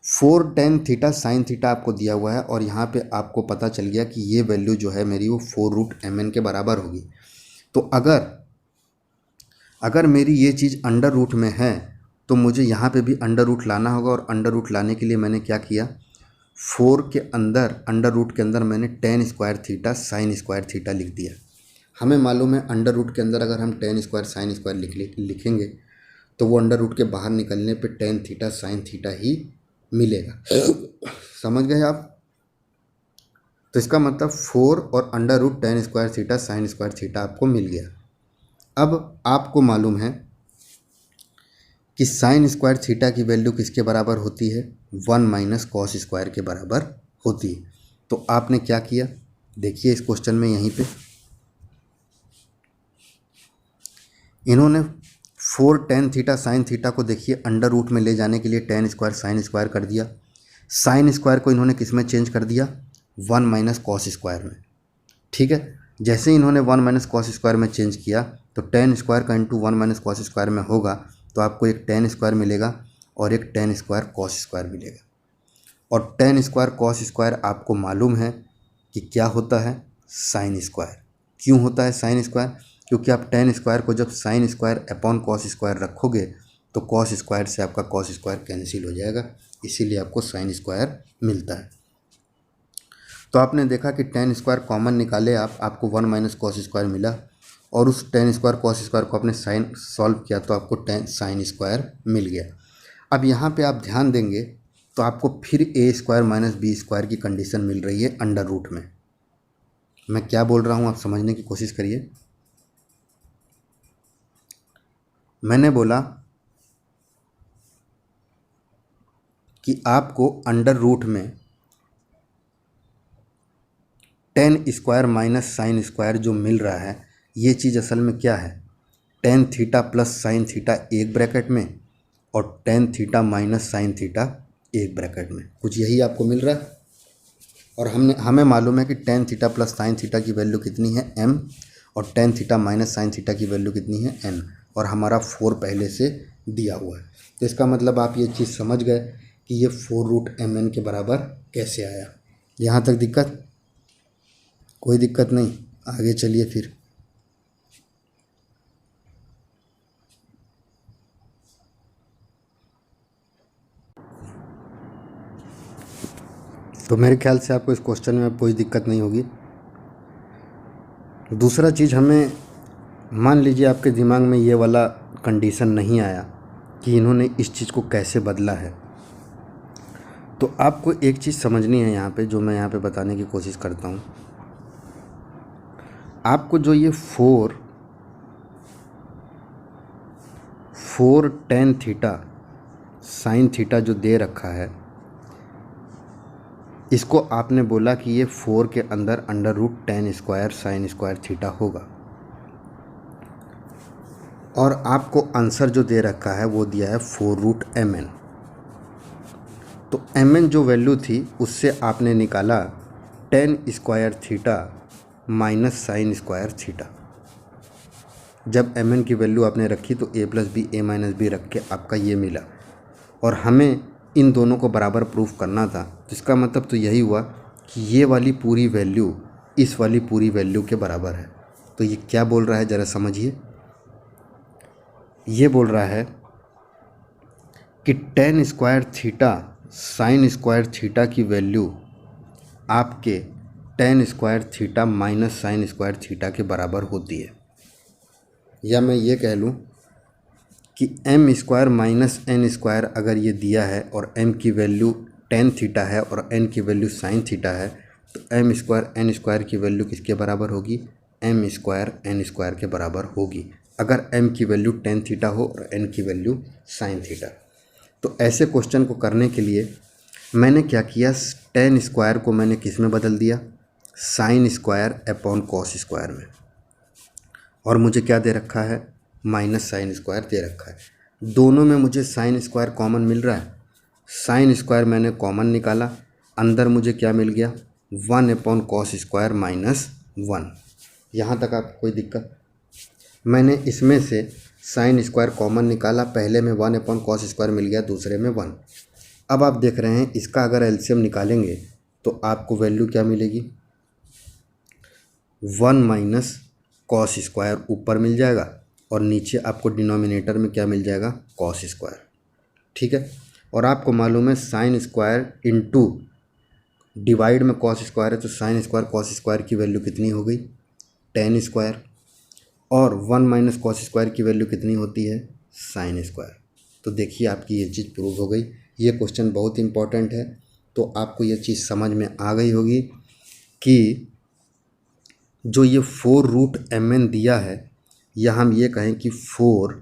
4 टेन थीटा साइन थीटा आपको दिया हुआ है और यहाँ पे आपको पता चल गया कि ये वैल्यू जो है मेरी वो 4√mn के बराबर होगी। तो अगर मेरी ये चीज़ अंडर रूट में है तो मुझे यहाँ पे भी अंडर रूट लाना होगा, और अंडर रूट लाने के लिए मैंने क्या किया? 4 के अंदर अंडर रूट के अंदर मैंने ten square theta sine square theta लिख दिया। हमें मालूम है अंडर रूट के अंदर अगर हम टेन स्क्वायर साइन स्क्वायर लिखेंगे तो वो अंडर रूट के बाहर निकलने पे टेन थीटा साइन थीटा ही मिलेगा। समझ गए आप? तो इसका मतलब 4 और under root tan square theta sine square theta आपको मिल गया। अब आपको मालूम है कि साइन स्क्वायर थीटा की वैल्यू किसके बराबर होती है? 1 माइनस कॉस स्क्वायर के बराबर होती है। तो आपने क्या किया? देखिए इस क्वेश्चन में यहीं पे इन्होंने 4 टेन थीटा साइन थीटा को देखिए अंडर रूट में ले जाने के लिए टेन स्क्वायर साइन स्क्वायर कर दिया। साइन स्क्वायर को इन्होंने किस में चेंज कर दिया? 1 माइनस कॉस स्क्वायर में। ठीक है, जैसे ही इन्होंने 1 माइनस कॉस स्क्वायर में चेंज किया तो टेन स्क्वायर का इंटू 1 माइनस कॉस स्क्वायर में होगा, तो आपको एक टेन स्क्वायर मिलेगा और एक टेन स्क्वायर कॉस स्क्वायर मिलेगा। और टेन स्क्वायर कॉस स्क्वायर आपको मालूम है कि क्या होता है? Sine square. क्यों होता है साइन स्क्वायर? क्योंकि आप टेन स्क्वायर को जब sign square upon cos square रखोगे तो कॉस स्क्वायर से आपका कॉस स्क्वायर कैंसिल हो जाएगा, इसीलिए आपको साइन स्क्वायर मिलता है। तो आपने देखा कि टेन स्क्वायर कॉमन निकाले आपको 1 माइनस कॉस स्क्वायर मिला, और उस टेन स्क्वायर कॉस स्क्वायर को आपने साइन सॉल्व किया तो आपको टेन साइन स्क्वायर मिल गया। अब यहाँ पे आप ध्यान देंगे तो आपको फिर ए स्क्वायर माइनस बी स्क्वायर की कंडीशन मिल रही है अंडर रूट में। मैं क्या बोल रहा हूँ आप समझने की कोशिश करिए। मैंने बोला कि आपको अंडर रूट में ten square minus sine square जो मिल रहा है, ये चीज़ असल में क्या है, tan theta plus sine theta एक ब्रैकेट में और tan theta minus sine theta एक ब्रैकेट में, कुछ यही आपको मिल रहा है। और हमें मालूम है कि tan theta plus sine theta की वैल्यू कितनी है m, और tan theta minus sine theta की वैल्यू कितनी है n, और हमारा 4 पहले से दिया हुआ है। तो इसका मतलब आप ये चीज़ समझ गए कि ये 4√mn के बराबर कैसे आया। यहाँ तक दिक्कत? कोई दिक्कत नहीं, आगे चलिए फिर। तो मेरे ख्याल से आपको इस क्वेश्चन में कोई दिक्कत नहीं होगी। दूसरा चीज़, हमें मान लीजिए आपके दिमाग में ये वाला कंडीशन नहीं आया कि इन्होंने इस चीज़ को कैसे बदला है, तो आपको एक चीज़ समझनी है यहाँ पे, जो मैं यहाँ पे बताने की कोशिश करता हूँ। आपको जो ये 4 टेन थीटा साइन थीटा जो दे रखा है, इसको आपने बोला कि ये 4 के अंदर √10 स्क्वायर साइन स्क्वायर थीटा होगा, और आपको आंसर जो दे रखा है वो दिया है 4√mn। तो mn जो वैल्यू थी उससे आपने निकाला 10 square theta minus sine square theta. जब mn की वैल्यू आपने रखी तो a plus b a minus b रख के आपका ये मिला, और हमें इन दोनों को बराबर प्रूफ करना था। तो इसका मतलब तो यही हुआ कि ये वाली पूरी वैल्यू इस वाली पूरी वैल्यू के बराबर है। तो ये क्या बोल रहा है ज़रा समझिए। ये बोल रहा है कि 10 square theta sine square theta की वैल्यू आपके 10 square theta minus sine square theta के बराबर होती है। या मैं ये कह लूँ कि m square minus n square अगर ये दिया है और m की वैल्यू 10 थीटा है और n की वैल्यू साइन थीटा है, तो m स्क्वायर n स्क्वायर की वैल्यू किसके बराबर होगी, m स्क्वायर n स्क्वायर के बराबर होगी, अगर m की वैल्यू 10 थीटा हो और n की वैल्यू साइन थीटा। तो ऐसे क्वेश्चन को करने के लिए मैंने क्या किया, 10 स्क्वायर को मैंने किस में बदल दिया, sign square upon cos square में, और मुझे क्या दे रखा है, माइनस साइन स्क्वायर दे रखा है। दोनों में मुझे साइन स्क्वायर कॉमन मिल रहा है, साइन स्क्वायर मैंने कॉमन निकाला, अंदर मुझे क्या मिल गया, 1 अपॉन कॉस स्क्वायर माइनस 1। यहाँ तक आपको कोई दिक्कत? मैंने इसमें से साइन स्क्वायर कॉमन निकाला, पहले में 1 अपॉन कॉस स्क्वायर मिल गया, दूसरे में 1। अब आप देख रहे हैं इसका अगर एलसीएम निकालेंगे तो आपको वैल्यू क्या मिलेगी, 1 माइनस कॉस स्क्वायर ऊपर मिल जाएगा और नीचे आपको डिनोमिनेटर में क्या मिल जाएगा, कॉस स्क्वायर। ठीक है, और आपको मालूम है साइन स्क्वायर इंटू डिवाइड में कॉस स्क्वायर है, तो साइन स्क्वायर कॉस स्क्वायर की वैल्यू कितनी हो गई, 10 स्क्वायर, और 1 माइनस कॉस स्क्वायर की वैल्यू कितनी होती है, साइन स्क्वायर। तो देखिए आपकी ये चीज़ प्रूव हो गई। ये क्वेश्चन बहुत इंपॉर्टेंट है, तो आपको ये चीज़ समझ में आ गई होगी कि जो ये 4√mn दिया है, या हम ये कहें कि 4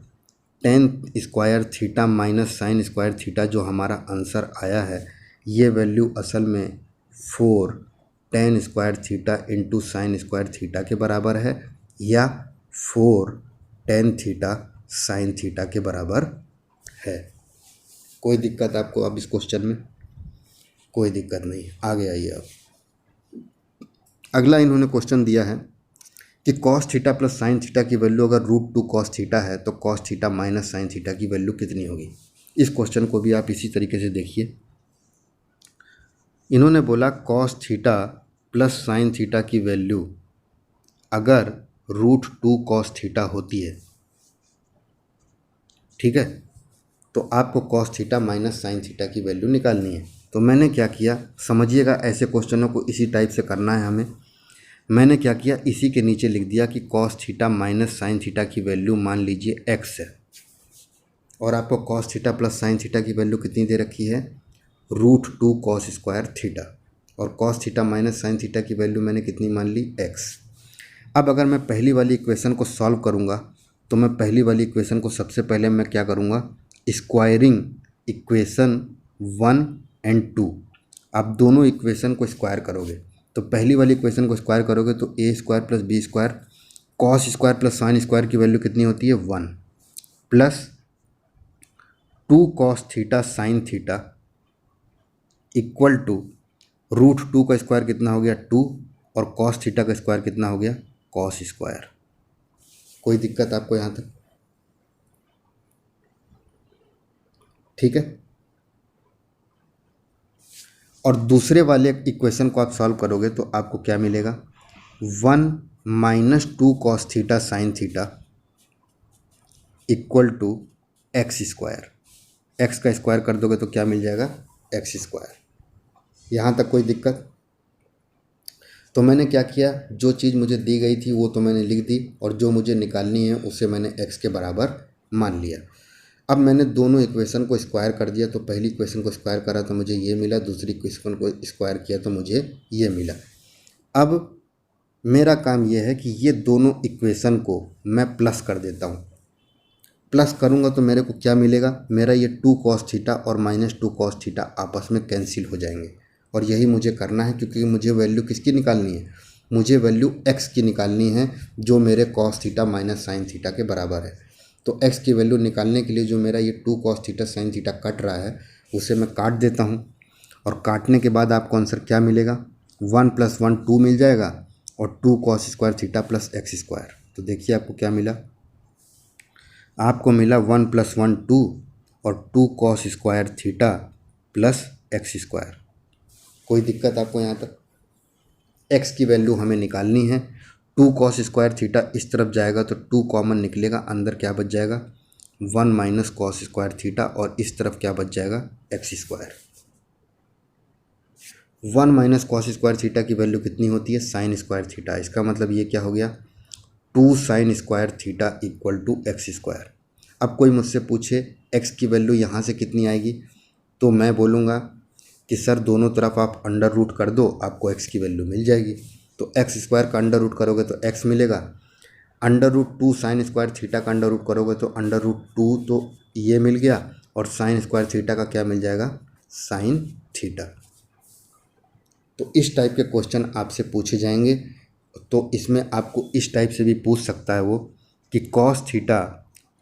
10 square theta minus sine square theta जो हमारा आंसर आया है, ये वैल्यू असल में 4 10 square theta into sign square theta के बराबर है, या 4 10 थीटा साइन थीटा के बराबर है। कोई दिक्कत आपको अब इस क्वेश्चन में? कोई दिक्कत नहीं। आगे आइए। अब अगला इन्होंने क्वेश्चन दिया है कि cos theta plus sine theta की वैल्यू अगर √2 कॉस थीटा है तो cos theta minus sine theta की वैल्यू कितनी होगी। इस क्वेश्चन को भी आप इसी तरीके से देखिए। इन्होंने बोला cos theta plus sine theta की वैल्यू अगर √2 कॉस थीटा होती है, ठीक है, तो आपको cos theta minus sine theta की वैल्यू निकालनी है। तो मैंने क्या किया, समझिएगा, ऐसे क्वेश्चनों को इसी टाइप से करना है हमें। मैंने क्या किया, इसी के नीचे लिख दिया कि cos theta minus sine theta की वैल्यू मान लीजिए x है, और आपको cos theta plus sine theta की वैल्यू कितनी दे रखी है, √2 कॉस स्क्वायर थीटा, और cos theta minus sine theta की वैल्यू मैंने कितनी मान ली, x। अब अगर मैं पहली वाली इक्वेशन को सॉल्व करूँगा तो मैं पहली वाली इक्वेशन को सबसे पहले मैं क्या करूँगा, स्क्वायरिंग इक्वेशन 1 और 2। आप दोनों इक्वेशन को स्क्वायर करोगे तो पहली वाली इक्वेशन को स्क्वायर करोगे तो ए square plus B square cos square plus sine square की वैल्यू कितनी होती है 1 plus 2 cos theta sine theta equal to √2 का स्क्वायर कितना हो गया 2 और कॉस थीटा का स्क्वायर कितना हो गया कॉस स्क्वायर। कोई दिक्कत आपको यहाँ तक? ठीक है। और दूसरे वाले इक्वेशन को आप सॉल्व करोगे तो आपको क्या मिलेगा 1 minus 2 cos theta sine theta equal to x square. X का स्क्वायर कर दोगे तो क्या मिल जाएगा एक्स स्क्वायर। यहाँ तक कोई दिक्कत? तो मैंने क्या किया, जो चीज़ मुझे दी गई थी वो तो मैंने लिख दी और जो मुझे निकालनी है उसे मैंने x के बराबर मान लिया। अब मैंने दोनों इक्वेशन को स्क्वायर कर दिया। तो पहली इक्वेशन को स्क्वायर करा तो मुझे ये मिला, दूसरी इक्वेशन को स्क्वायर किया तो मुझे ये मिला। अब मेरा काम ये है कि ये दोनों इक्वेशन को मैं प्लस कर देता हूँ। प्लस करूँगा तो मेरे को क्या मिलेगा, मेरा ये 2 कॉस थीटा और -2 कॉस थीटा आपस में कैंसिल हो जाएंगे। और यही मुझे करना है क्योंकि मुझे वैल्यू किसकी निकालनी है, मुझे वैल्यू x की निकालनी है जो मेरे cos theta minus sine theta के बराबर है। तो x की वैल्यू निकालने के लिए जो मेरा ये 2 cos theta sine theta cut रहा है उसे मैं काट देता हूँ। और काटने के बाद आपको आंसर क्या मिलेगा 1 + 1 2 मिल जाएगा और 2 cos square theta plus x square. तो देखिए आपको क्या मिला, आपको मिला 1 + 1 2 और 2 cos square theta plus x square. कोई दिक्कत आपको यहाँ तक? x की वैल्यू हमें निकालनी है। 2 कॉस स्क्वायर थीटा इस तरफ जाएगा तो 2 कॉमन निकलेगा, अंदर क्या बच जाएगा 1 माइनस कॉस स्क्वायर थीटा और इस तरफ क्या बच जाएगा x square. 1 minus cos square theta की वैल्यू कितनी होती है साइन स्क्वायर थीटा। इसका मतलब ये क्या हो गया 2 sine square theta equal to x square. अब कोई मुझसे पूछे x की वैल्यू यहाँ से कितनी आएगी तो मैं बोलूँगा कि सर दोनों तरफ आप अंडर रूट कर दो, आपको x की वैल्यू मिल जाएगी। तो एक्स स्क्वायर का अंडर रूट करोगे तो x मिलेगा, √2 साइन स्क्वायर थीटा का अंडर रूट करोगे तो √2 तो ये मिल गया और साइन स्क्वायर थीटा का क्या मिल जाएगा साइन थीटा। तो इस टाइप के क्वेश्चन आपसे पूछे जाएंगे। तो इसमें आपको इस टाइप से भी पूछ सकता है वो कि cos theta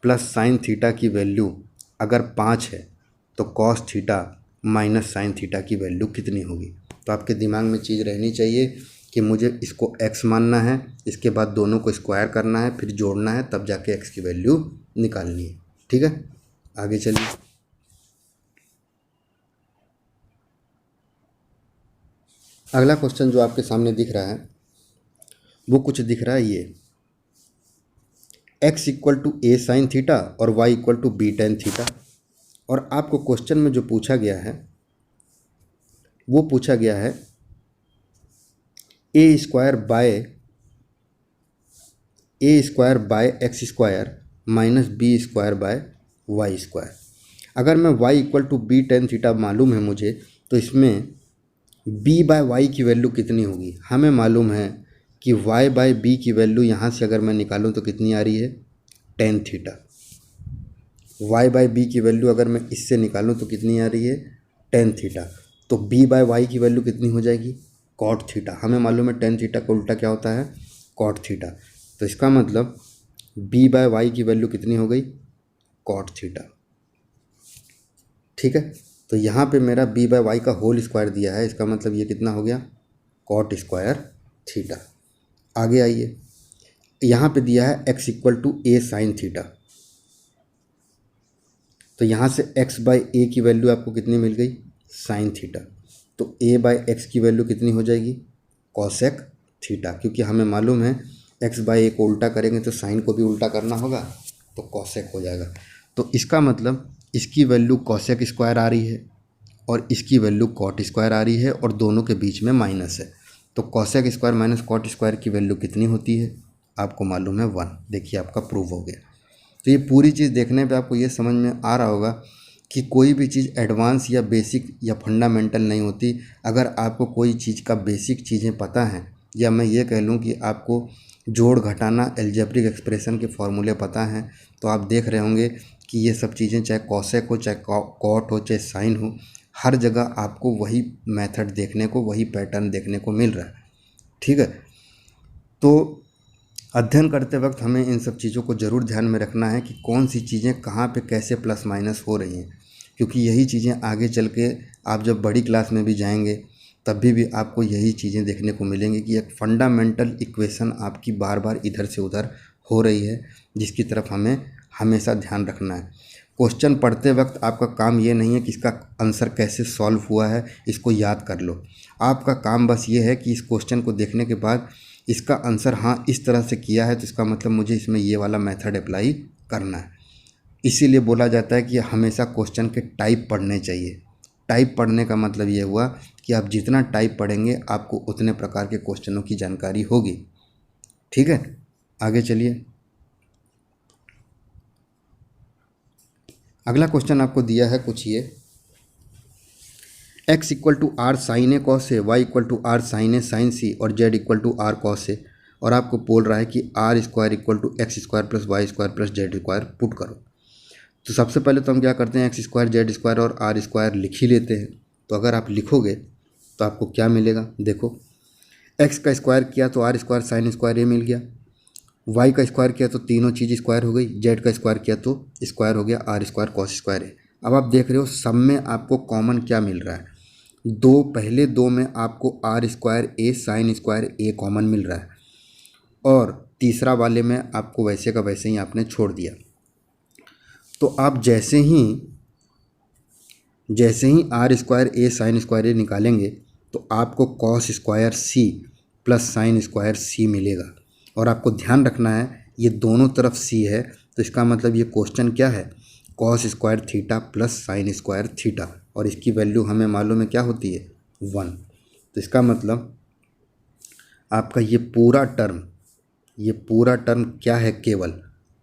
plus sine theta की वैल्यू अगर 5 है तो cos theta minus sine theta की वैल्यू कितनी होगी। तो आपके दिमाग में चीज़ रहनी चाहिए कि मुझे इसको x मानना है, इसके बाद दोनों को स्क्वायर करना है, फिर जोड़ना है, तब जाके x की वैल्यू निकालनी है। ठीक है, आगे चलिए। अगला क्वेश्चन जो आपके सामने दिख रहा है वो कुछ दिख रहा है ये x = a साइन थीटा और y = b टेन थीटा। और आपको क्वेश्चन में जो पूछा गया है वो पूछा गया है a square by x square minus B square by y square. अगर मैं y = b टेन थीटा मालूम है मुझे तो इसमें b बाय वाई की वैल्यू कितनी होगी। हमें मालूम है कि y बाय b की वैल्यू यहाँ से अगर मैं निकालूँ तो कितनी आ रही है tan theta. y by b की वैल्यू अगर मैं इससे निकालूँ तो कितनी आ रही है टेन थीटा। तो b बाय वाई की वैल्यू कितनी हो जाएगी कॉट थीटा। हमें मालूम है टेन थीटा का उल्टा क्या होता है कॉट थीटा। तो इसका मतलब b बाय वाई की वैल्यू कितनी हो गई कॉट थीटा। ठीक है, तो यहाँ पे मेरा b बाय वाई का होल स्क्वायर दिया है, इसका मतलब ये कितना हो गया कॉट स्क्वायर थीटा। आगे आइए, यहाँ पे दिया है x = a साइन थीटा। तो यहाँ से x बाय a की वैल्यू आपको कितनी मिल गई साइन थीटा। तो a बाय x की वैल्यू कितनी हो जाएगी कॉसेक थीटा, क्योंकि हमें मालूम है x बाय a को उल्टा करेंगे तो साइन को भी उल्टा करना होगा तो कॉसेक हो जाएगा। तो इसका मतलब इसकी वैल्यू कॉसेक स्क्वायर आ रही है और इसकी वैल्यू कॉट स्क्वायर आ रही है और दोनों के बीच में माइनस है। तो cosec square minus cot square की वैल्यू कितनी होती है आपको मालूम है 1। देखिए आपका प्रूव हो गया। तो ये पूरी चीज़ देखने पे आपको ये समझ में आ रहा होगा कि कोई भी चीज़ एडवांस या बेसिक या फंडामेंटल नहीं होती। अगर आपको कोई चीज़ का बेसिक चीज़ें पता हैं, या मैं ये कह लूँ कि आपको जोड़ घटाना एल्जेब्रिक एक्सप्रेशन के फॉर्मूले पता हैं, तो आप देख रहे होंगे कि ये सब चीज़ें चाहे कॉसेक हो चाहे कॉट हो चाहे साइन हो, हर जगह आपको वही मेथड देखने को, वही पैटर्न देखने को मिल रहा है। ठीक है। तो अध्ययन करते वक्त हमें इन सब चीज़ों को ज़रूर ध्यान में रखना है कि कौन सी चीज़ें कहाँ पे कैसे प्लस माइनस हो रही हैं, क्योंकि यही चीज़ें आगे चल के आप जब बड़ी क्लास में भी जाएंगे तब भी आपको यही चीज़ें देखने को मिलेंगी कि एक फंडामेंटल इक्वेशन आपकी बार बार इधर से उधर हो रही है, जिसकी तरफ हमें हमेशा ध्यान रखना है। क्वेश्चन पढ़ते वक्त आपका काम ये नहीं है कि इसका आंसर कैसे सॉल्व हुआ है इसको याद कर लो। आपका काम बस ये है कि इस क्वेश्चन को देखने के बाद इसका आंसर हाँ इस तरह से किया है तो इसका मतलब मुझे इसमें ये वाला मेथड अप्लाई करना है। इसीलिए बोला जाता है कि हमेशा क्वेश्चन के टाइप पढ़ने चाहिए। टाइप पढ़ने का मतलब ये हुआ कि आप जितना टाइप पढ़ेंगे आपको उतने प्रकार के क्वेश्चनों की जानकारी होगी। ठीक है, आगे चलिए। अगला क्वेश्चन आपको दिया है कुछ ये, x equal to R sine A cos A, Y equal to R sine A sine C और z equal to R cos A, और आपको बोल रहा है कि R square equal to x square plus Y square plus Z square put करो। तो सबसे पहले तो हम क्या करते हैं, एक्स स्क्वायर जेड स्क्वायर और आर स्क्वायर लिख ही लेते हैं। तो अगर आप लिखोगे तो आपको क्या मिलेगा, देखो एक्स का स्क्वायर किया तो आर स्क्वायर साइन स्क्वायर ए मिल गया, वाई का स्क्वायर किया तो तीनों चीज़ स्क्वायर हो गई, जेड का स्क्वायर किया तो स्क्वायर हो गया आर स्क्वायर कॉस स्क्वायर ए। अब आप देख रहे हो सब में आपको कॉमन क्या मिल रहा है, पहले दो में आपको R square A sine square A common मिल रहा है, और तीसरा वाले में आपको वैसे का वैसे ही आपने छोड़ दिया। तो आप जैसे ही R square A sine square A निकालेंगे तो आपको cos square C plus sine square C मिलेगा। और आपको ध्यान रखना है ये दोनों तरफ सी है, तो इसका मतलब ये क्वेश्चन क्या है, cos square theta plus sine square theta, और इसकी वैल्यू हमें मालूम है क्या होती है 1। तो इसका मतलब आपका ये पूरा टर्म क्या है, केवल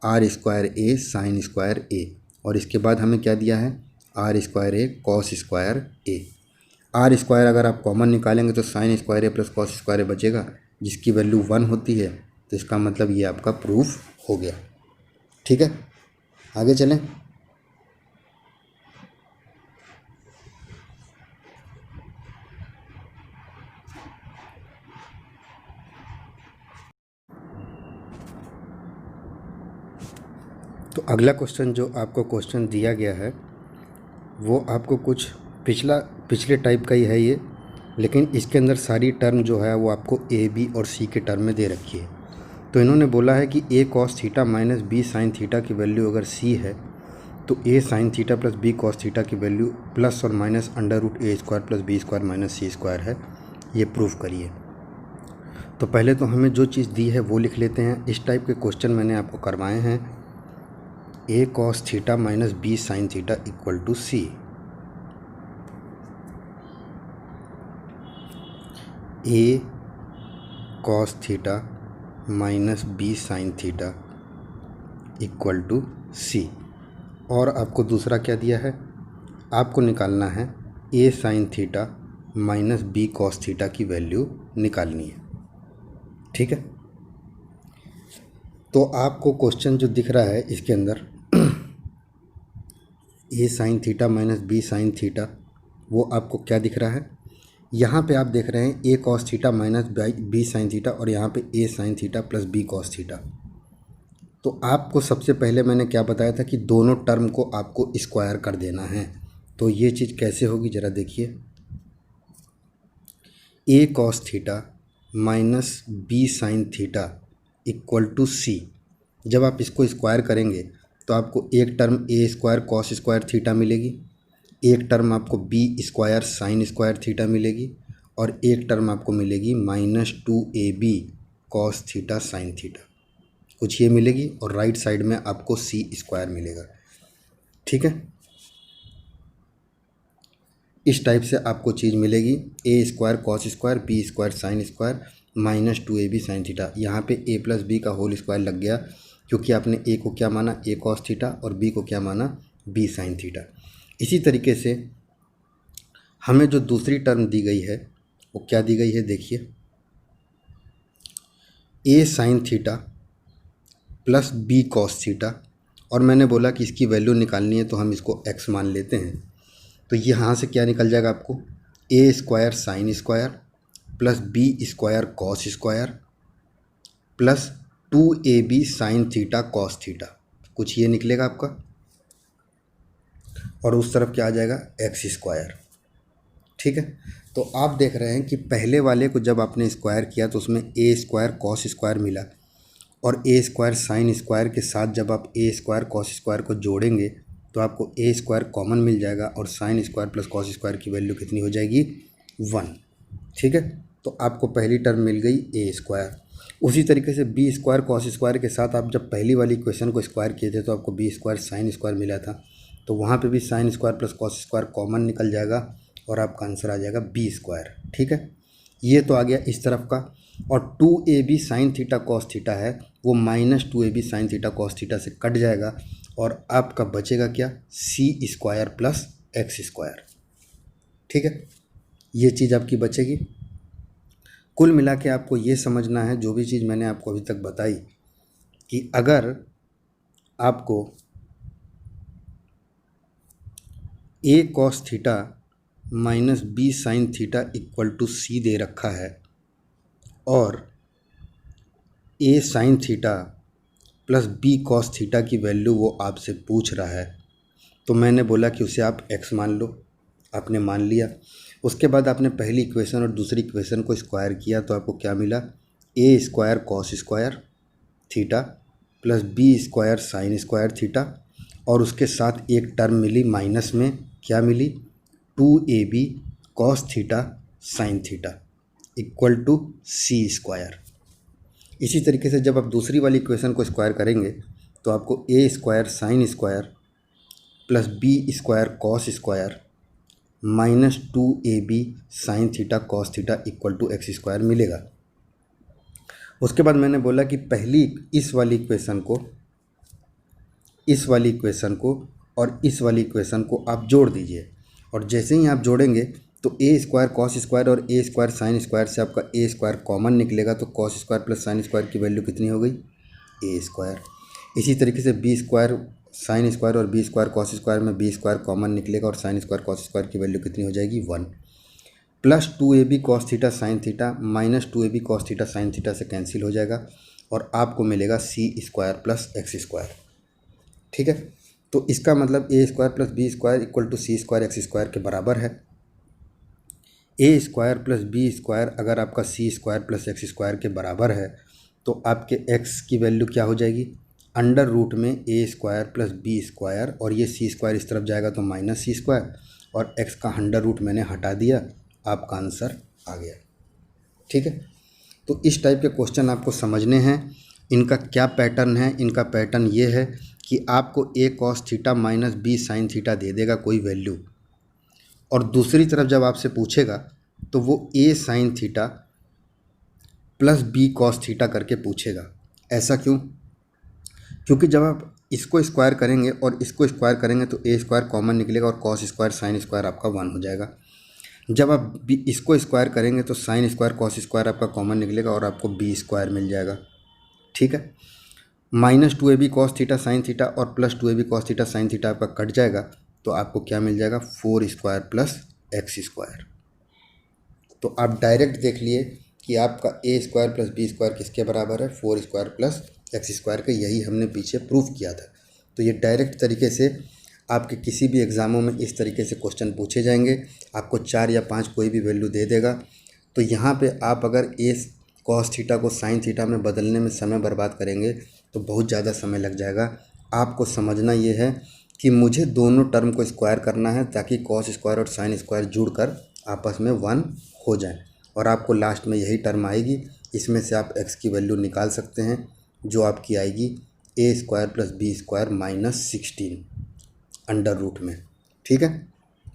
R square A sine square A, और इसके बाद हमें क्या दिया है R square A cos square A. R square अगर आप कॉमन निकालेंगे तो sine square A plus cos square A बचेगा, जिसकी वैल्यू 1 होती है। तो इसका मतलब ये आपका प्रूफ हो गया। ठीक है, आगे चलें। तो अगला क्वेश्चन जो आपको क्वेश्चन दिया गया है वो आपको कुछ पिछले टाइप का ही है ये, लेकिन इसके अंदर सारी टर्म जो है वो आपको ए बी और सी के टर्म में दे रखी है। तो इन्होंने बोला है कि A cos theta minus B sine theta की वैल्यू अगर सी है तो A sine theta plus B cos theta की वैल्यू प्लस और minus under root A square plus B square minus C square है, ये प्रूफ करिए। तो पहले तो हमें जो चीज़ दी है वो लिख लेते हैं। इस टाइप के क्वेश्चन मैंने आपको करवाए हैं, A cos theta minus B sine theta equal to C. A cos theta minus B sine theta equal to C. और आपको दूसरा क्या दिया है, आपको निकालना है A sine theta minus B cos theta की वैल्यू निकालनी है। ठीक है, तो आपको क्वेश्चन जो दिख रहा है इसके अंदर A sine theta minus B sine theta, वो आपको क्या दिख रहा है, यहाँ पे आप देख रहे हैं A cos theta minus B sine theta, और यहाँ पे A sine theta plus B cos theta. तो आपको सबसे पहले मैंने क्या बताया था कि दोनों टर्म को आपको स्क्वायर कर देना है। तो ये चीज़ कैसे होगी ज़रा देखिए, A cos theta minus B sine theta equal to C. जब आप इसको स्क्वायर करेंगे तो आपको एक term A square cos square theta मिलेगी, एक टर्म आपको B square sine square theta मिलेगी, और एक टर्म आपको मिलेगी minus 2ab cos theta sine theta, कुछ ये मिलेगी, और राइट साइड में आपको सी स्क्वायर मिलेगा। ठीक है, इस टाइप से आपको चीज़ मिलेगी, a square cos square b square sine square minus 2ab sine theta. यहाँ पे a प्लस बी का होल स्क्वायर लग गया, क्योंकि आपने a को क्या माना a कॉस थीटा और b को क्या माना b साइन थीटा। इसी तरीके से हमें जो दूसरी टर्म दी गई है वो क्या दी गई है, देखिए a sign theta plus b cos theta, और मैंने बोला कि इसकी वैल्यू निकालनी है तो हम इसको x मान लेते हैं। तो यहाँ से क्या निकल जाएगा आपको, a square sine square plus B square cos square plus 2ab sine theta cos theta, कुछ ये निकलेगा आपका, और उस तरफ क्या आ जाएगा एक्स स्क्वायर। ठीक है, तो आप देख रहे हैं कि पहले वाले को जब आपने स्क्वायर किया तो उसमें ए स्क्वायर कॉस स्क्वायर मिला, और ए स्क्वायर साइन स्क्वायर के साथ जब आप ए स्क्वायर कॉस स्क्वायर को जोड़ेंगे तो आपको ए स्क्वायर कॉमन मिल जाएगा, और sign square plus cos square की वैल्यू कितनी हो जाएगी 1। ठीक है, तो आपको पहली टर्म मिल गई ए स्क्वायर। उसी तरीके से बी स्क्वायर कॉस स्क्वायर के साथ आप जब पहली वाली इक्वेशन को स्क्वायर किए थे तो आपको बी स्क्वायर साइन स्क्वायर मिला था, तो वहाँ पे भी sign square plus cos square common निकल जाएगा और आपका आंसर आ जाएगा बी स्क्वायर। ठीक है, ये तो आ गया इस तरफ का, और 2ab sine theta cos theta है वो minus 2ab sine theta cos theta से कट जाएगा, और आपका बचेगा क्या सी स्क्वायर प्लस एक्स स्क्वायर। ठीक है, ये चीज़ आपकी बचेगी। कुल मिला के आपको ये समझना है, जो भी चीज़ मैंने आपको अभी तक बताई, कि अगर आपको a cos theta minus B sine theta equal to c दे रखा है, और a sine theta plus B cos theta की वैल्यू वो आपसे पूछ रहा है, तो मैंने बोला कि उसे आप x मान लो, आपने मान लिया। उसके बाद आपने पहली इक्वेशन और दूसरी इक्वेशन को स्क्वायर किया तो आपको क्या मिला, a square cos square theta plus B square sine square theta, और उसके साथ एक टर्म मिली माइनस में, क्या मिली 2ab cos theta sine theta equal to c square. इसी तरीके से जब आप दूसरी वाली इक्वेशन को स्क्वायर करेंगे तो आपको a square sine square plus B square cos square minus 2ab sine theta cos theta equal to x square मिलेगा। उसके बाद मैंने बोला कि पहली इस वाली इक्वेशन को और इस वाली इक्वेशन को आप जोड़ दीजिए, और जैसे ही आप जोड़ेंगे तो ए स्क्वायर कॉस स्क्वायर और ए स्क्वायर साइन स्क्वायर से आपका ए स्क्वायर कॉमन निकलेगा, तो cos square plus sine square की वैल्यू कितनी हो गई ए स्क्वायर। इसी तरीके से बी स्क्वायर साइन स्क्वायर और बी स्क्वायर कॉस स्क्वायर में बी स्क्वायर कॉमन निकलेगा, और साइन स्क्वायर कॉस स्क्वायर की वैल्यू कितनी हो जाएगी 1, plus 2ab cos theta sine theta minus 2ab cos theta sine theta से कैंसिल हो जाएगा, और आपको मिलेगा सी स्क्वायर प्लस एक्स स्क्वायर। ठीक है, तो इसका मतलब ए square plus B square equal to c square x square के बराबर है। A square plus B square अगर आपका c square plus x square के बराबर है तो आपके एक्स की वैल्यू क्या हो जाएगी, अंडर रूट में a square plus B square, और ये सी स्क्वायर इस तरफ जाएगा तो माइनस सी स्क्वायर, और एक्स का अंडर रूट मैंने हटा दिया, आपका आंसर आ गया। ठीक है, तो इस टाइप के क्वेश्चन आपको समझने हैं। इनका क्या पैटर्न है, इनका पैटर्न ये है कि आपको a cos theta minus B sine theta दे देगा कोई वैल्यू, और दूसरी तरफ जब आपसे पूछेगा तो वो a sine theta plus B cos theta करके पूछेगा। ऐसा क्यों? क्योंकि जब आप इसको स्क्वायर करेंगे और इसको स्क्वायर करेंगे तो ए स्क्वायर कॉमन निकलेगा और कॉस स्क्वायर साइन स्क्वायर आपका 1 हो जाएगा। जब आप इसको स्क्वायर करेंगे तो साइन स्क्वायर कॉस स्क्वायर आपका कॉमन निकलेगा और आपको बी स्क्वायर मिल जाएगा। ठीक है, minus 2ab cos theta sine theta और plus 2ab cos theta sine theta आपका कट जाएगा, तो आपको क्या मिल जाएगा 4 स्क्वायर प्लस एक्स स्क्वायर। तो आप डायरेक्ट देख लिए कि आपका ए स्क्वायर प्लस बी स्क्वायर किसके बराबर है, 4 स्क्वायर प्लस एक्स स्क्वायर का। यही हमने पीछे प्रूफ किया था। तो ये डायरेक्ट तरीके से आपके किसी भी एग्ज़ामों में इस तरीके से क्वेश्चन पूछे जाएंगे। आपको 4 या 5 कोई भी वैल्यू दे देगा, तो यहाँ पे आप अगर ए कॉस थीटा को साइन थीटा में बदलने में समय बर्बाद करेंगे तो बहुत ज़्यादा समय लग जाएगा। आपको समझना ये है कि मुझे दोनों टर्म को स्क्वायर करना है ताकि कॉस स्क्वायर और साइन स्क्वायर जुड़कर आपस में 1 हो जाए, और आपको लास्ट में यही टर्म आएगी। इसमें से आप x की वैल्यू निकाल सकते हैं, जो आपकी आएगी a square plus B square minus 16 under root में। ठीक है,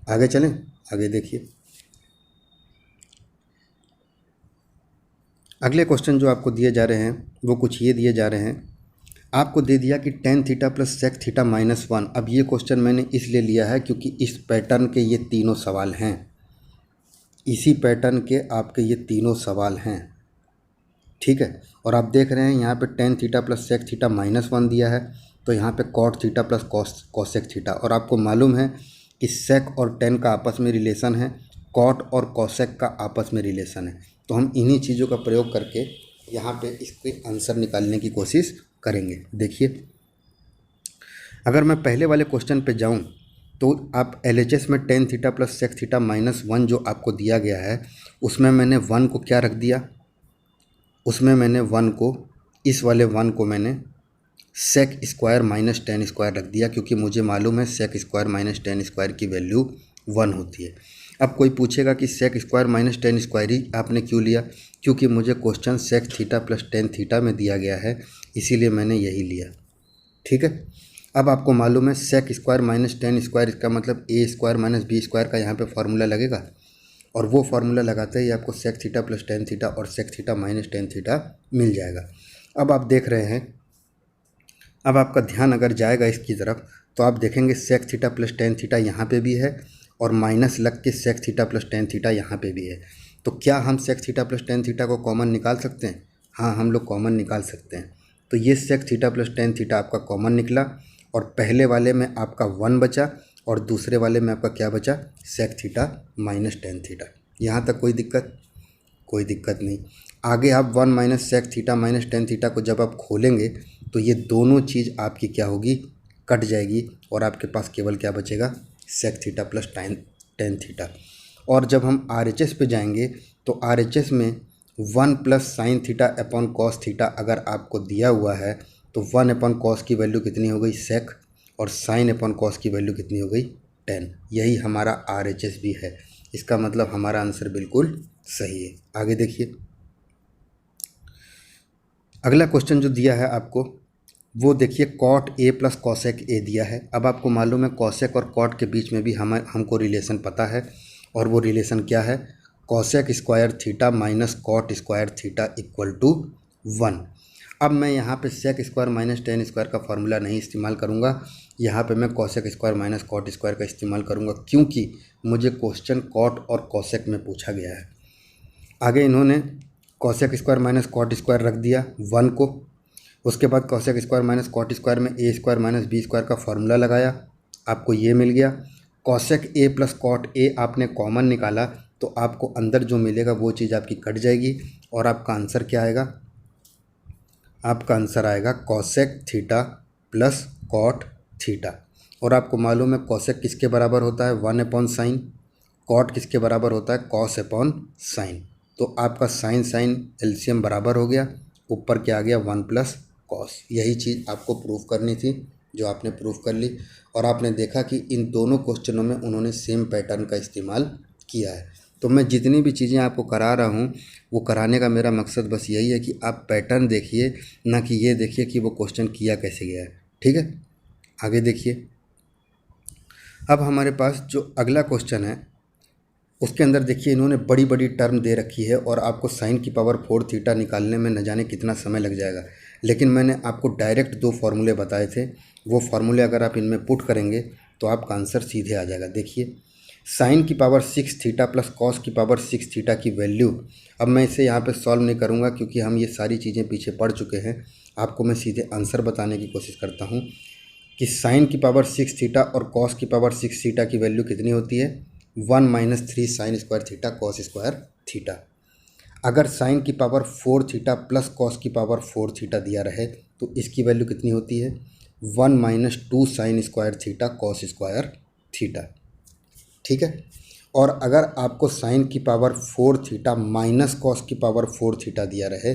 आगे चलें, आगे देखिए। अगले क्वेश्चन जो आपको दिए जा रहे हैं वो कुछ ये दिए जा रहे हैं। आपको दे दिया कि tan theta plus sec theta minus 1। अब ये क्वेश्चन मैंने इसलिए लिया है क्योंकि इस पैटर्न के ये तीनों सवाल हैं, इसी पैटर्न के आपके ये तीनों सवाल हैं। ठीक है, और आप देख रहे हैं यहाँ पे tan theta plus sec theta minus 1 दिया है, तो यहाँ पे cot theta plus cosec theta. और आपको मालूम है कि सेक और टेन का आपस में रिलेशन है, कॉट और कॉसेक का आपस में रिलेशन है। तो हम इन्हीं चीज़ों का प्रयोग करके यहाँ पे इसके आंसर निकालने की कोशिश करेंगे। देखिए, अगर मैं पहले वाले क्वेश्चन पे जाऊँ तो आप LHS में tan theta plus sec theta minus one जो आपको दिया गया है उसमें मैंने वन को क्या रख दिया, उसमें मैंने वन को, इस वाले वन को मैंने sec square minus tan square रख दिया, क्योंकि मुझे मालूम है sec square minus tan square की वैल्यू वन होती है। अब कोई पूछेगा कि sec square minus tan square ही आपने क्यों लिया, क्योंकि मुझे question sec theta plus tan theta में दिया गया है, इसीलिए मैंने यही लिया। ठीक है, अब आपको मालूम है sec square minus tan square, इसका मतलब ए स्क्वायर माइनस बी स्क्वायर का यहाँ पे फार्मूला लगेगा, और वो फार्मूला लगाते ही आपको sec theta plus tan theta और sec theta minus tan theta मिल जाएगा। अब आप देख रहे हैं, अब आपका ध्यान अगर जाएगा इसकी तरफ तो आप देखेंगे sec theta plus tan theta यहाँ पे भी है और माइनस लग के sec theta plus tan theta यहाँ पे भी है। तो क्या हम sec theta plus tan theta को कॉमन निकाल सकते हैं? हाँ, हम लोग कॉमन निकाल सकते हैं। तो ये sec theta plus tan theta आपका कॉमन निकला, और पहले वाले में आपका वन बचा और दूसरे वाले में आपका क्या बचा, sec theta minus tan theta. यहाँ तक कोई दिक्कत? कोई दिक्कत नहीं। आगे आप one minus sec theta minus tan theta को जब आप खोलेंगे तो ये दोनों चीज़ आपकी क्या होगी, कट जाएगी, और आपके पास केवल क्या बचेगा, sec theta plus tan theta. और जब हम RHS पे जाएंगे तो RHS में one plus sine theta upon cos theta अगर आपको दिया हुआ है तो वन अपॉन कॉस की वैल्यू कितनी हो गई, सेक, और साइन अपॉन कॉस की वैल्यू कितनी हो गई, टेन। यही हमारा RHS भी है। इसका मतलब हमारा आंसर बिल्कुल सही है। आगे देखिए, अगला क्वेश्चन जो दिया है आपको वो देखिए, cot a plus cosec a दिया है। अब आपको मालूम है कॉसेक और कॉट के बीच में भी हमको रिलेशन पता है, और वो रिलेशन क्या है, cosec square theta minus cot square theta equal to one. अब मैं यहाँ पे sec square minus tan square का फार्मूला नहीं इस्तेमाल करूँगा, यहाँ पे मैं cosec square minus cot square का इस्तेमाल करूँगा, क्योंकि मुझे क्वेश्चन कॉट और कॉसेक में पूछा गया है। आगे इन्होंने cosec square minus cot square रख दिया वन को, उसके बाद cosec square minus cot square में a square minus B square का फार्मूला लगाया, आपको ये मिल गया। Cosec a plus cot a आपने कॉमन निकाला तो आपको अंदर जो मिलेगा वो चीज़ आपकी कट जाएगी, और आपका आंसर क्या आएगा, आपका आंसर आएगा cosec theta plus cot theta. और आपको मालूम है कॉसेक किसके बराबर होता है, वन अपॉन साइन, कॉट किसके बराबर होता है, कॉस अपॉन साइन। तो आपका साइन साइन एलसीएम बराबर हो गया, ऊपर क्या आ गया, वन प्लस कॉस। यही चीज़ आपको प्रूफ करनी थी, जो आपने प्रूफ कर ली, और आपने देखा कि इन दोनों क्वेश्चनों में उन्होंने सेम पैटर्न का इस्तेमाल किया है। तो मैं जितनी भी चीज़ें आपको करा रहा हूँ वो कराने का मेरा मकसद बस यही है कि आप पैटर्न देखिए, ना कि ये देखिए कि वो क्वेश्चन किया कैसे गया है। ठीक है, आगे देखिए। अब हमारे पास जो अगला क्वेश्चन है उसके अंदर देखिए, इन्होंने बड़ी बड़ी टर्म दे रखी है और आपको साइन की पावर 4 थीटा निकालने में न जाने कितना समय लग जाएगा। लेकिन मैंने आपको डायरेक्ट दो फार्मूले बताए थे, वो फार्मूले अगर आप इनमें पुट करेंगे तो आपका आंसर सीधे आ जाएगा। देखिए, साइन की पावर 6 थीटा प्लस कॉस की पावर 6 थीटा की वैल्यू, अब मैं इसे यहाँ पे सॉल्व नहीं करूँगा क्योंकि हम ये सारी चीज़ें पीछे पढ़ चुके हैं। आपको मैं सीधे आंसर बताने की कोशिश करता हूँ कि साइन की पावर 6 थीटा और कॉस की पावर 6 थीटा की वैल्यू कितनी होती है, one minus three sign square theta cos square theta. अगर साइन की पावर 4 थीटा प्लस कॉस की पावर 4 थीटा दिया रहे तो इसकी वैल्यू कितनी होती है, one minus two sign square theta cos square theta. ठीक है, और अगर आपको साइन की पावर 4 थीटा माइनस कॉस की पावर 4 थीटा दिया रहे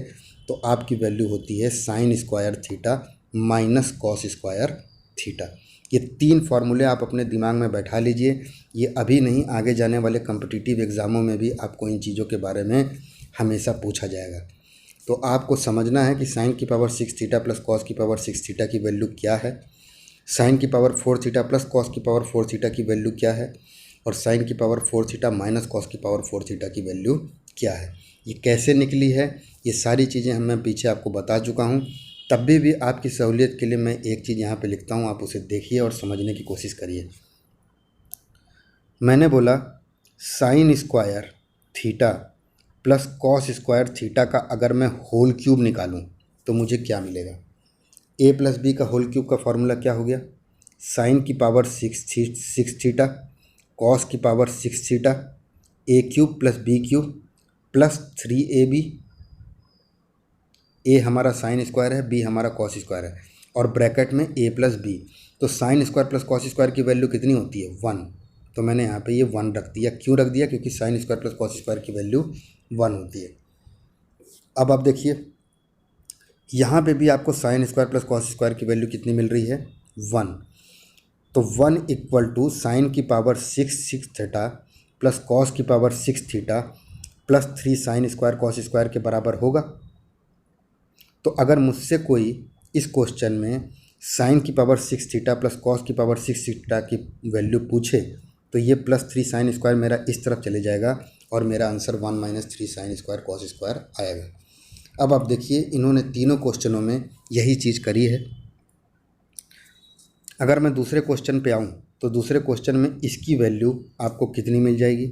तो आपकी वैल्यू होती है sine square theta minus cos square theta. ये तीन फार्मूले आप अपने दिमाग में बैठा लीजिए, ये अभी नहीं, आगे जाने वाले कॉम्पिटिटिव एग्ज़ामों में भी आपको इन चीज़ों के बारे में हमेशा पूछा जाएगा। तो आपको समझना है कि साइन की पावर 6 थीटा प्लस कॉस की पावर 6 थीटा की वैल्यू क्या है, साइन की पावर 4 थीटा प्लस कॉस की पावर 4 थीटा की वैल्यू क्या है, और साइन की पावर 4 थीटा माइनस कॉस की पावर 4 थीटा की वैल्यू क्या है, ये कैसे निकली है, ये सारी चीज़ें मैं पीछे आपको बता चुका हूँ। तब भी आपकी सहूलियत के लिए मैं एक चीज़ यहाँ पे लिखता हूँ, आप उसे देखिए और समझने की कोशिश करिए। मैंने बोला sign square theta plus cos square theta का अगर मैं होल क्यूब निकालूं तो मुझे क्या मिलेगा। ए प्लस बी का होल क्यूब का फॉर्मूला क्या हो गया, साइन की पावर 6 थीटा कॉस की power 6 theta, a cube plus b cube plus 3ab, a हमारा साइन स्क्वायर है, बी हमारा कॉस स्क्वायर है, और ब्रैकेट में a प्लस बी। तो sine square plus cos square की वैल्यू कितनी होती है? 1। तो मैंने यहाँ पे ये 1 रख दिया। क्यों रख दिया? क्योंकि sign square plus cos square की वैल्यू 1 होती है। अब आप देखिए यहाँ पे भी आपको sign square plus cos square की वैल्यू कितनी मिल रही है? 1। तो 1 इक्वल टू साइन की पावर 6 थीटा प्लस कॉस की power 6 theta plus 3 sign square cos square के बराबर होगा। तो अगर मुझसे कोई इस क्वेश्चन में साइन की पावर 6 थीटा प्लस कॉस की पावर 6 थीटा की वैल्यू पूछे तो ये प्लस 3 साइन स्क्वायर मेरा इस तरफ चले जाएगा और मेरा answer 1 minus 3 sign square cos square आएगा। अब आप देखिए इन्होंने तीनों क्वेश्चनों में यही चीज़ करी है। अगर मैं दूसरे क्वेश्चन पे आऊँ तो दूसरे क्वेश्चन में इसकी वैल्यू आपको कितनी मिल जाएगी?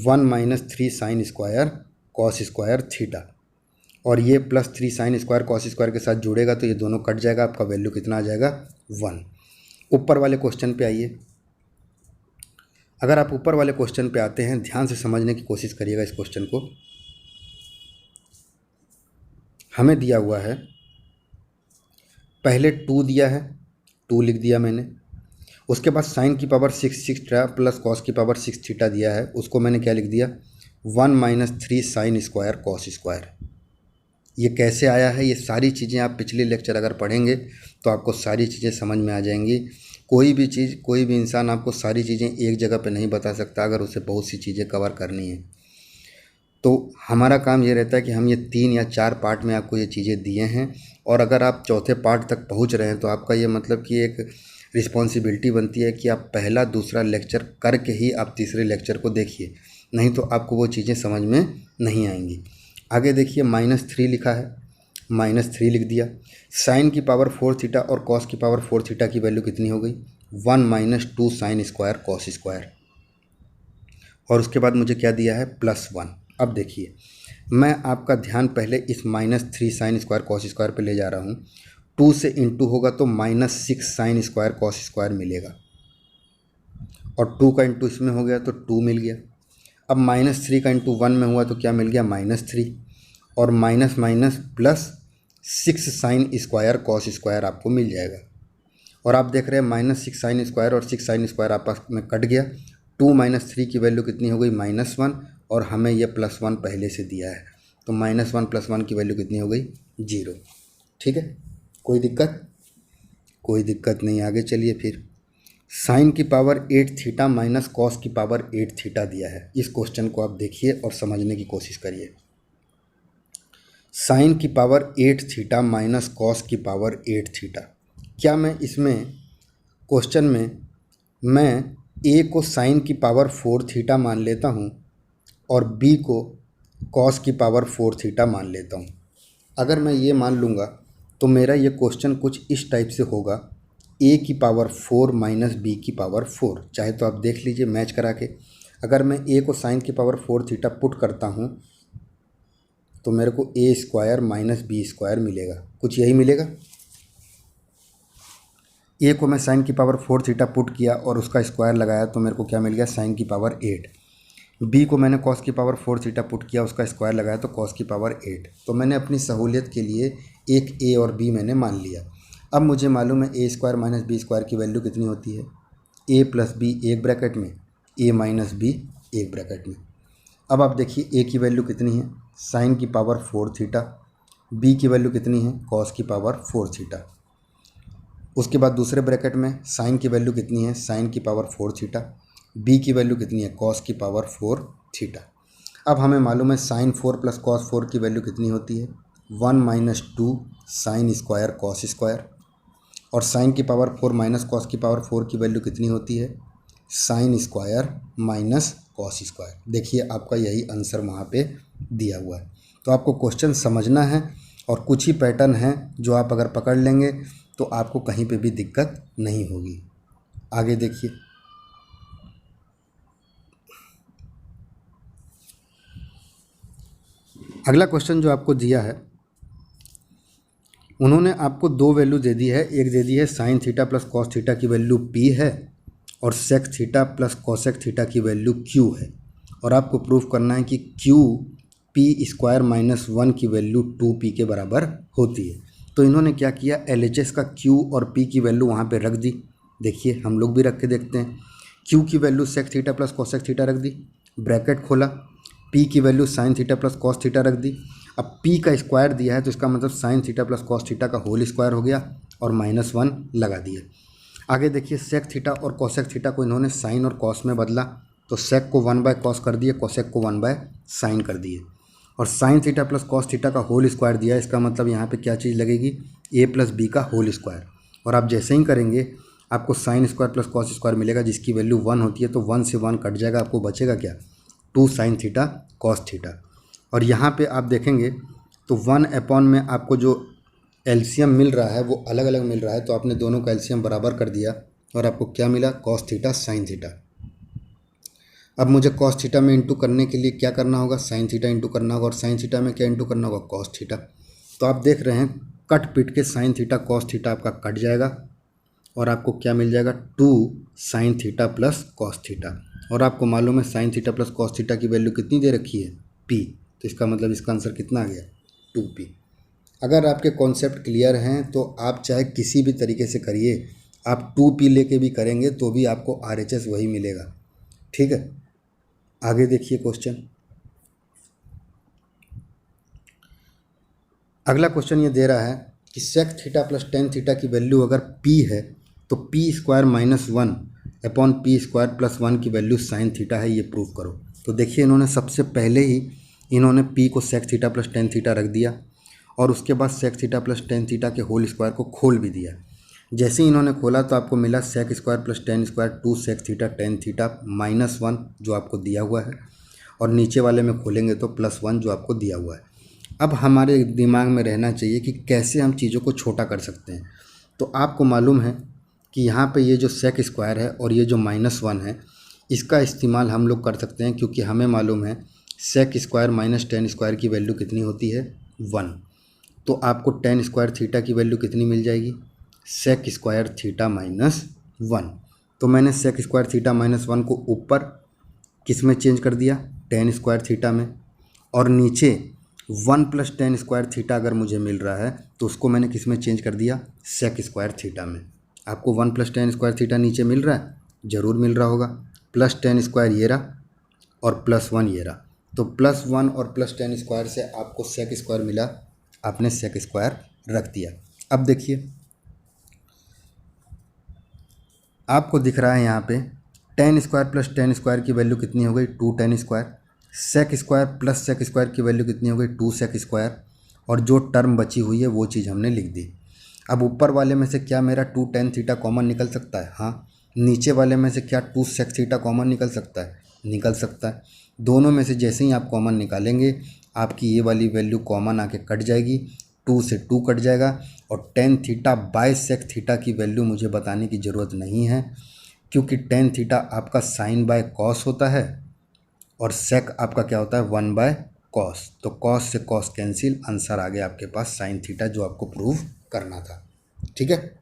1 minus 3 sign square cos square theta, और ये plus 3 sign square cos square के साथ जुड़ेगा तो ये दोनों कट जाएगा। आपका वैल्यू कितना आ जाएगा? 1। ऊपर वाले क्वेश्चन पे आइए। अगर आप ऊपर वाले क्वेश्चन पे आते हैं, ध्यान से समझने की कोशिश करिएगा इस क्वेश्चन को। हमें दिया हुआ है, पहले 2 दिया है, 2 लिख दिया मैंने। उसके बाद साइन की पावर 6 थीटा प्लस कॉस की पावर 6 थीटा दिया है, उसको मैंने क्या लिख दिया? 1 minus 3 sign square cos square. ये कैसे आया है? ये सारी चीज़ें आप पिछले लेक्चर अगर पढ़ेंगे तो आपको सारी चीज़ें समझ में आ जाएंगी। कोई भी चीज़, कोई भी इंसान आपको सारी चीज़ें एक जगह पे नहीं बता सकता अगर उसे बहुत सी चीज़ें कवर करनी है। तो हमारा काम ये रहता है कि हम ये 3 या 4 पार्ट में आपको ये चीज़ें दिए हैं, और अगर आप चौथे पार्ट तक पहुंच रहे हैं तो आपका ये मतलब कि एक रिस्पॉन्सिबिलिटी बनती है कि आप पहला दूसरा लेक्चर करके ही आप तीसरे लेक्चर को देखिए, नहीं तो आपको वो चीज़ें समझ में नहीं आएंगी। आगे देखिए -3 लिखा है, -3 लिख दिया। साइन की पावर 4 थीटा और कॉस की पावर 4 थीटा की वैल्यू कितनी हो गई? 1 minus 2 sine square cos square, और उसके बाद मुझे क्या दिया है? +1। अब देखिए मैं आपका ध्यान पहले इस -3 साइन स्क्वायर कॉस स्क्वायर पे ले जा रहा हूँ। 2 से इंटू होगा तो -6 साइन स्क्वायर कॉस स्क्वायर मिलेगा, और 2 का इंटू इसमें हो गया तो 2 मिल गया। अब -3 का इंटू 1 में हुआ तो क्या मिल गया? -3, और minus minus plus 6 sign square cos square आपको मिल जाएगा। और आप देख रहे हैं -6 साइन स्क्वायर और 6 साइन स्क्वायर आपस में कट गया। 2 माइनस 3 की वैल्यू कितनी हो गई? -1, और हमें यह +1 पहले से दिया है, तो -1 + 1 की वैल्यू कितनी हो गई? 0। ठीक है, कोई दिक्कत? कोई दिक्कत नहीं। आगे चलिए फिर। साइन की पावर 8 थीटा माइनस कॉस की पावर 8 थीटा दिया है। इस क्वेश्चन को आप देखिए और समझने की कोशिश करिए। साइन की पावर 8 थीटा माइनस कॉस की पावर 8 थीटा, क्या मैं इसमें क्वेश्चन में मैं ए को साइन की पावर 4 थीटा मान लेता हूँ और बी को कॉस की पावर 4 थीटा मान लेता हूँ? अगर मैं ये मान लूँगा तो मेरा ये क्वेश्चन कुछ इस टाइप से होगा, ए की पावर 4 माइनस बी की पावर 4। चाहे तो आप देख लीजिए मैच करा के। अगर मैं ए को साइन की पावर 4 थीटा पुट करता हूँ तो मेरे को ए स्क्वायर माइनस बी स्क्वायर मिलेगा, कुछ यही मिलेगा। ए को मैं साइन की पावर 4 थीटा पुट किया और उसका स्क्वायर लगाया तो मेरे को क्या मिल गया? साइन की पावर 8। बी को मैंने कॉस की पावर 4 थीटा पुट किया, उसका स्क्वायर लगाया तो कॉस की पावर 8। तो मैंने अपनी सहूलियत के लिए एक ए और बी मैंने मान लिया। अब मुझे मालूम है a square minus B square की वैल्यू कितनी होती है? ए प्लस बी एक ब्रैकेट में, ए माइनस बी एक ब्रैकेट में। अब आप देखिए ए की वैल्यू कितनी है? साइन की पावर 4 थीटा। बी की वैल्यू कितनी है? कॉस की पावर 4 थीटा। उसके बाद दूसरे ब्रैकेट में साइन की वैल्यू कितनी है? साइन की पावर 4 थीटा। बी की वैल्यू कितनी है? कॉस की पावर 4 थीटा। अब हमें मालूम है साइन 4 प्लस कॉस 4 की वैल्यू कितनी होती है? 1 minus 2 sine square cos square, और साइन की पावर 4 माइनस कॉस की पावर 4 की वैल्यू कितनी होती है? Sine square minus cos square. देखिए आपका यही आंसर वहाँ पे दिया हुआ है। तो आपको क्वेश्चन समझना है, और कुछ ही पैटर्न हैं जो आप अगर पकड़ लेंगे तो आपको कहीं पे भी दिक्कत नहीं होगी। आगे देखिए। अगला क्वेश्चन जो आपको दिया है, उन्होंने आपको 2 वैल्यू दे दी है। एक दे दी है sine theta plus cos theta की वैल्यू p है, और sec theta plus cosec theta की वैल्यू q है। और आपको प्रूफ करना है कि क्यू पी स्क्वायर माइनस 1 की वैल्यू 2p के बराबर होती है। तो इन्होंने क्या किया, LHS का Q और P की वैल्यू वहाँ पे रख दी। देखिए हम लोग भी रख के देखते हैं। Q की value sec theta plus cosec theta रख दी, ब्रैकेट खोला। P की value sine theta plus cos theta रख दी। अब P का स्क्वायर दिया है तो इसका मतलब sign theta plus cos theta का होल स्क्वायर हो गया और -1 लगा दिए। आगे देखिए सेक थीटा और कोसेक थीटा को इन्होंने साइन और कॉस में बदला, तो सेक को 1/कॉस कर दिए, कोसेक को 1/साइन कर दिए। और sine theta plus cos theta का होल स्क्वायर दिया, इसका मतलब यहाँ पे क्या चीज़ लगेगी, a प्लस बी का होल स्क्वायर। और आप जैसे ही करेंगे आपको sign square plus cos square मिलेगा, जिसकी वैल्यू 1 होती है, तो 1 से 1 कट जाएगा, आपको बचेगा क्या, 2 साइन थीटा कॉस थीटा। और यहाँ पे आप देखेंगे तो 1 में आपको जो एलसीएम मिल रहा है वो अलग अलग मिल रहा है, तो आपने दोनों का एलसीएम बराबर कर दिया और आपको क्या मिला, कॉस थीटा साइन थीटा। अब मुझे कॉस थीटा में इंटू करने के लिए क्या करना होगा, साइन थीटा इंटू करना होगा, और साइन थीटा में क्या इंटू करना होगा, कॉस थीटा। तो आप देख रहे हैं कट पिट के साइन थीटा कॉस थीटा आपका कट जाएगा और आपको क्या मिल जाएगा, 2 sign theta plus cos theta. और आपको मालूम है sine theta plus cos theta की वैल्यू कितनी दे रखी है, p, तो इसका मतलब इसका आंसर कितना आ गया, 2p। अगर आपके कॉन्सेप्ट क्लियर हैं तो आप चाहे किसी भी तरीके से करिए, आप 2p लेके भी करेंगे तो भी आपको RHS वही मिलेगा। ठीक है, आगे देखिए क्वेश्चन। अगला क्वेश्चन ये दे रहा है कि sec theta plus tan theta की वैल्यू अगर p है तो p square minus 1 upon p square plus 1 की वैल्यू साइन थीटा है, ये प्रूव करो। तो देखिए इन्होंने सबसे पहले ही इन्होंने p को sec theta plus tan theta रख दिया और उसके बाद sec theta plus tan theta के होल स्क्वायर को खोल भी दिया। जैसे ही इन्होंने खोला तो आपको मिला sec square plus tan square 2 sec theta tan theta -1 जो आपको दिया हुआ है, और नीचे वाले में खोलेंगे तो +1 जो आपको दिया हुआ है। अब हमारे दिमाग में रहना चाहिए कि कैसे हम चीज़ों को छोटा कर सकते हैं। तो आपको मालूम है कि यहाँ पे ये जो सेक स्क्वायर है और ये जो -1 है, इसका इस्तेमाल हम लोग कर सकते हैं, क्योंकि हमें मालूम है sec square minus tan square की वैल्यू कितनी होती है, 1। तो आपको टेन स्क्वायर थीटा की वैल्यू कितनी मिल जाएगी, सेक स्क्वायर थीटा -1। तो मैंने सेक स्क्वायर थीटा -1 को ऊपर किस में चेंज कर दिया, टेन स्क्वायर थीटा में, और नीचे 1 प्लस टेन स्क्वायर थीटा अगर मुझे मिल रहा है तो उसको मैंने किस में चेंज कर दिया, सेक स्क्वायर थीटा में। आपको 1 प्लस टेन स्क्वायर थीटा नीचे मिल रहा है, ज़रूर मिल रहा होगा, प्लस टेन स्क्वायर ये रहा और +1 ये रहा। तो +1 और प्लस टेन स्क्वायर से आपको सेक स्क्वायर मिला, आपने सेक स्क्वायर रख दिया। अब देखिए आपको दिख रहा है यहाँ पे tan square plus tan square की वैल्यू कितनी हो गई, 2 tan square. Sec square plus sec square की वैल्यू कितनी हो गई, 2 सेक स्क्वायर। और जो टर्म बची हुई है वो चीज़ हमने लिख दी। अब ऊपर वाले में से क्या मेरा 2 टेन थीटा कॉमन निकल सकता है, हाँ। नीचे वाले में से क्या 2 सेक थीटा कॉमन निकल सकता है, निकल सकता है। दोनों में से जैसे ही आप कॉमन निकालेंगे आपकी ये वाली वैल्यू कॉमन आके कट जाएगी, 2 से 2 कट जाएगा। और tan theta by sec theta की वैल्यू मुझे बताने की ज़रूरत नहीं है, क्योंकि टेन थीटा आपका साइन बाय कॉस होता है और सेक आपका क्या होता है, 1/कॉस। तो कॉस से कॉस कैंसिल, आंसर आ गया आपके पास साइन थीटा, जो आपको प्रूव करना था। ठीक है,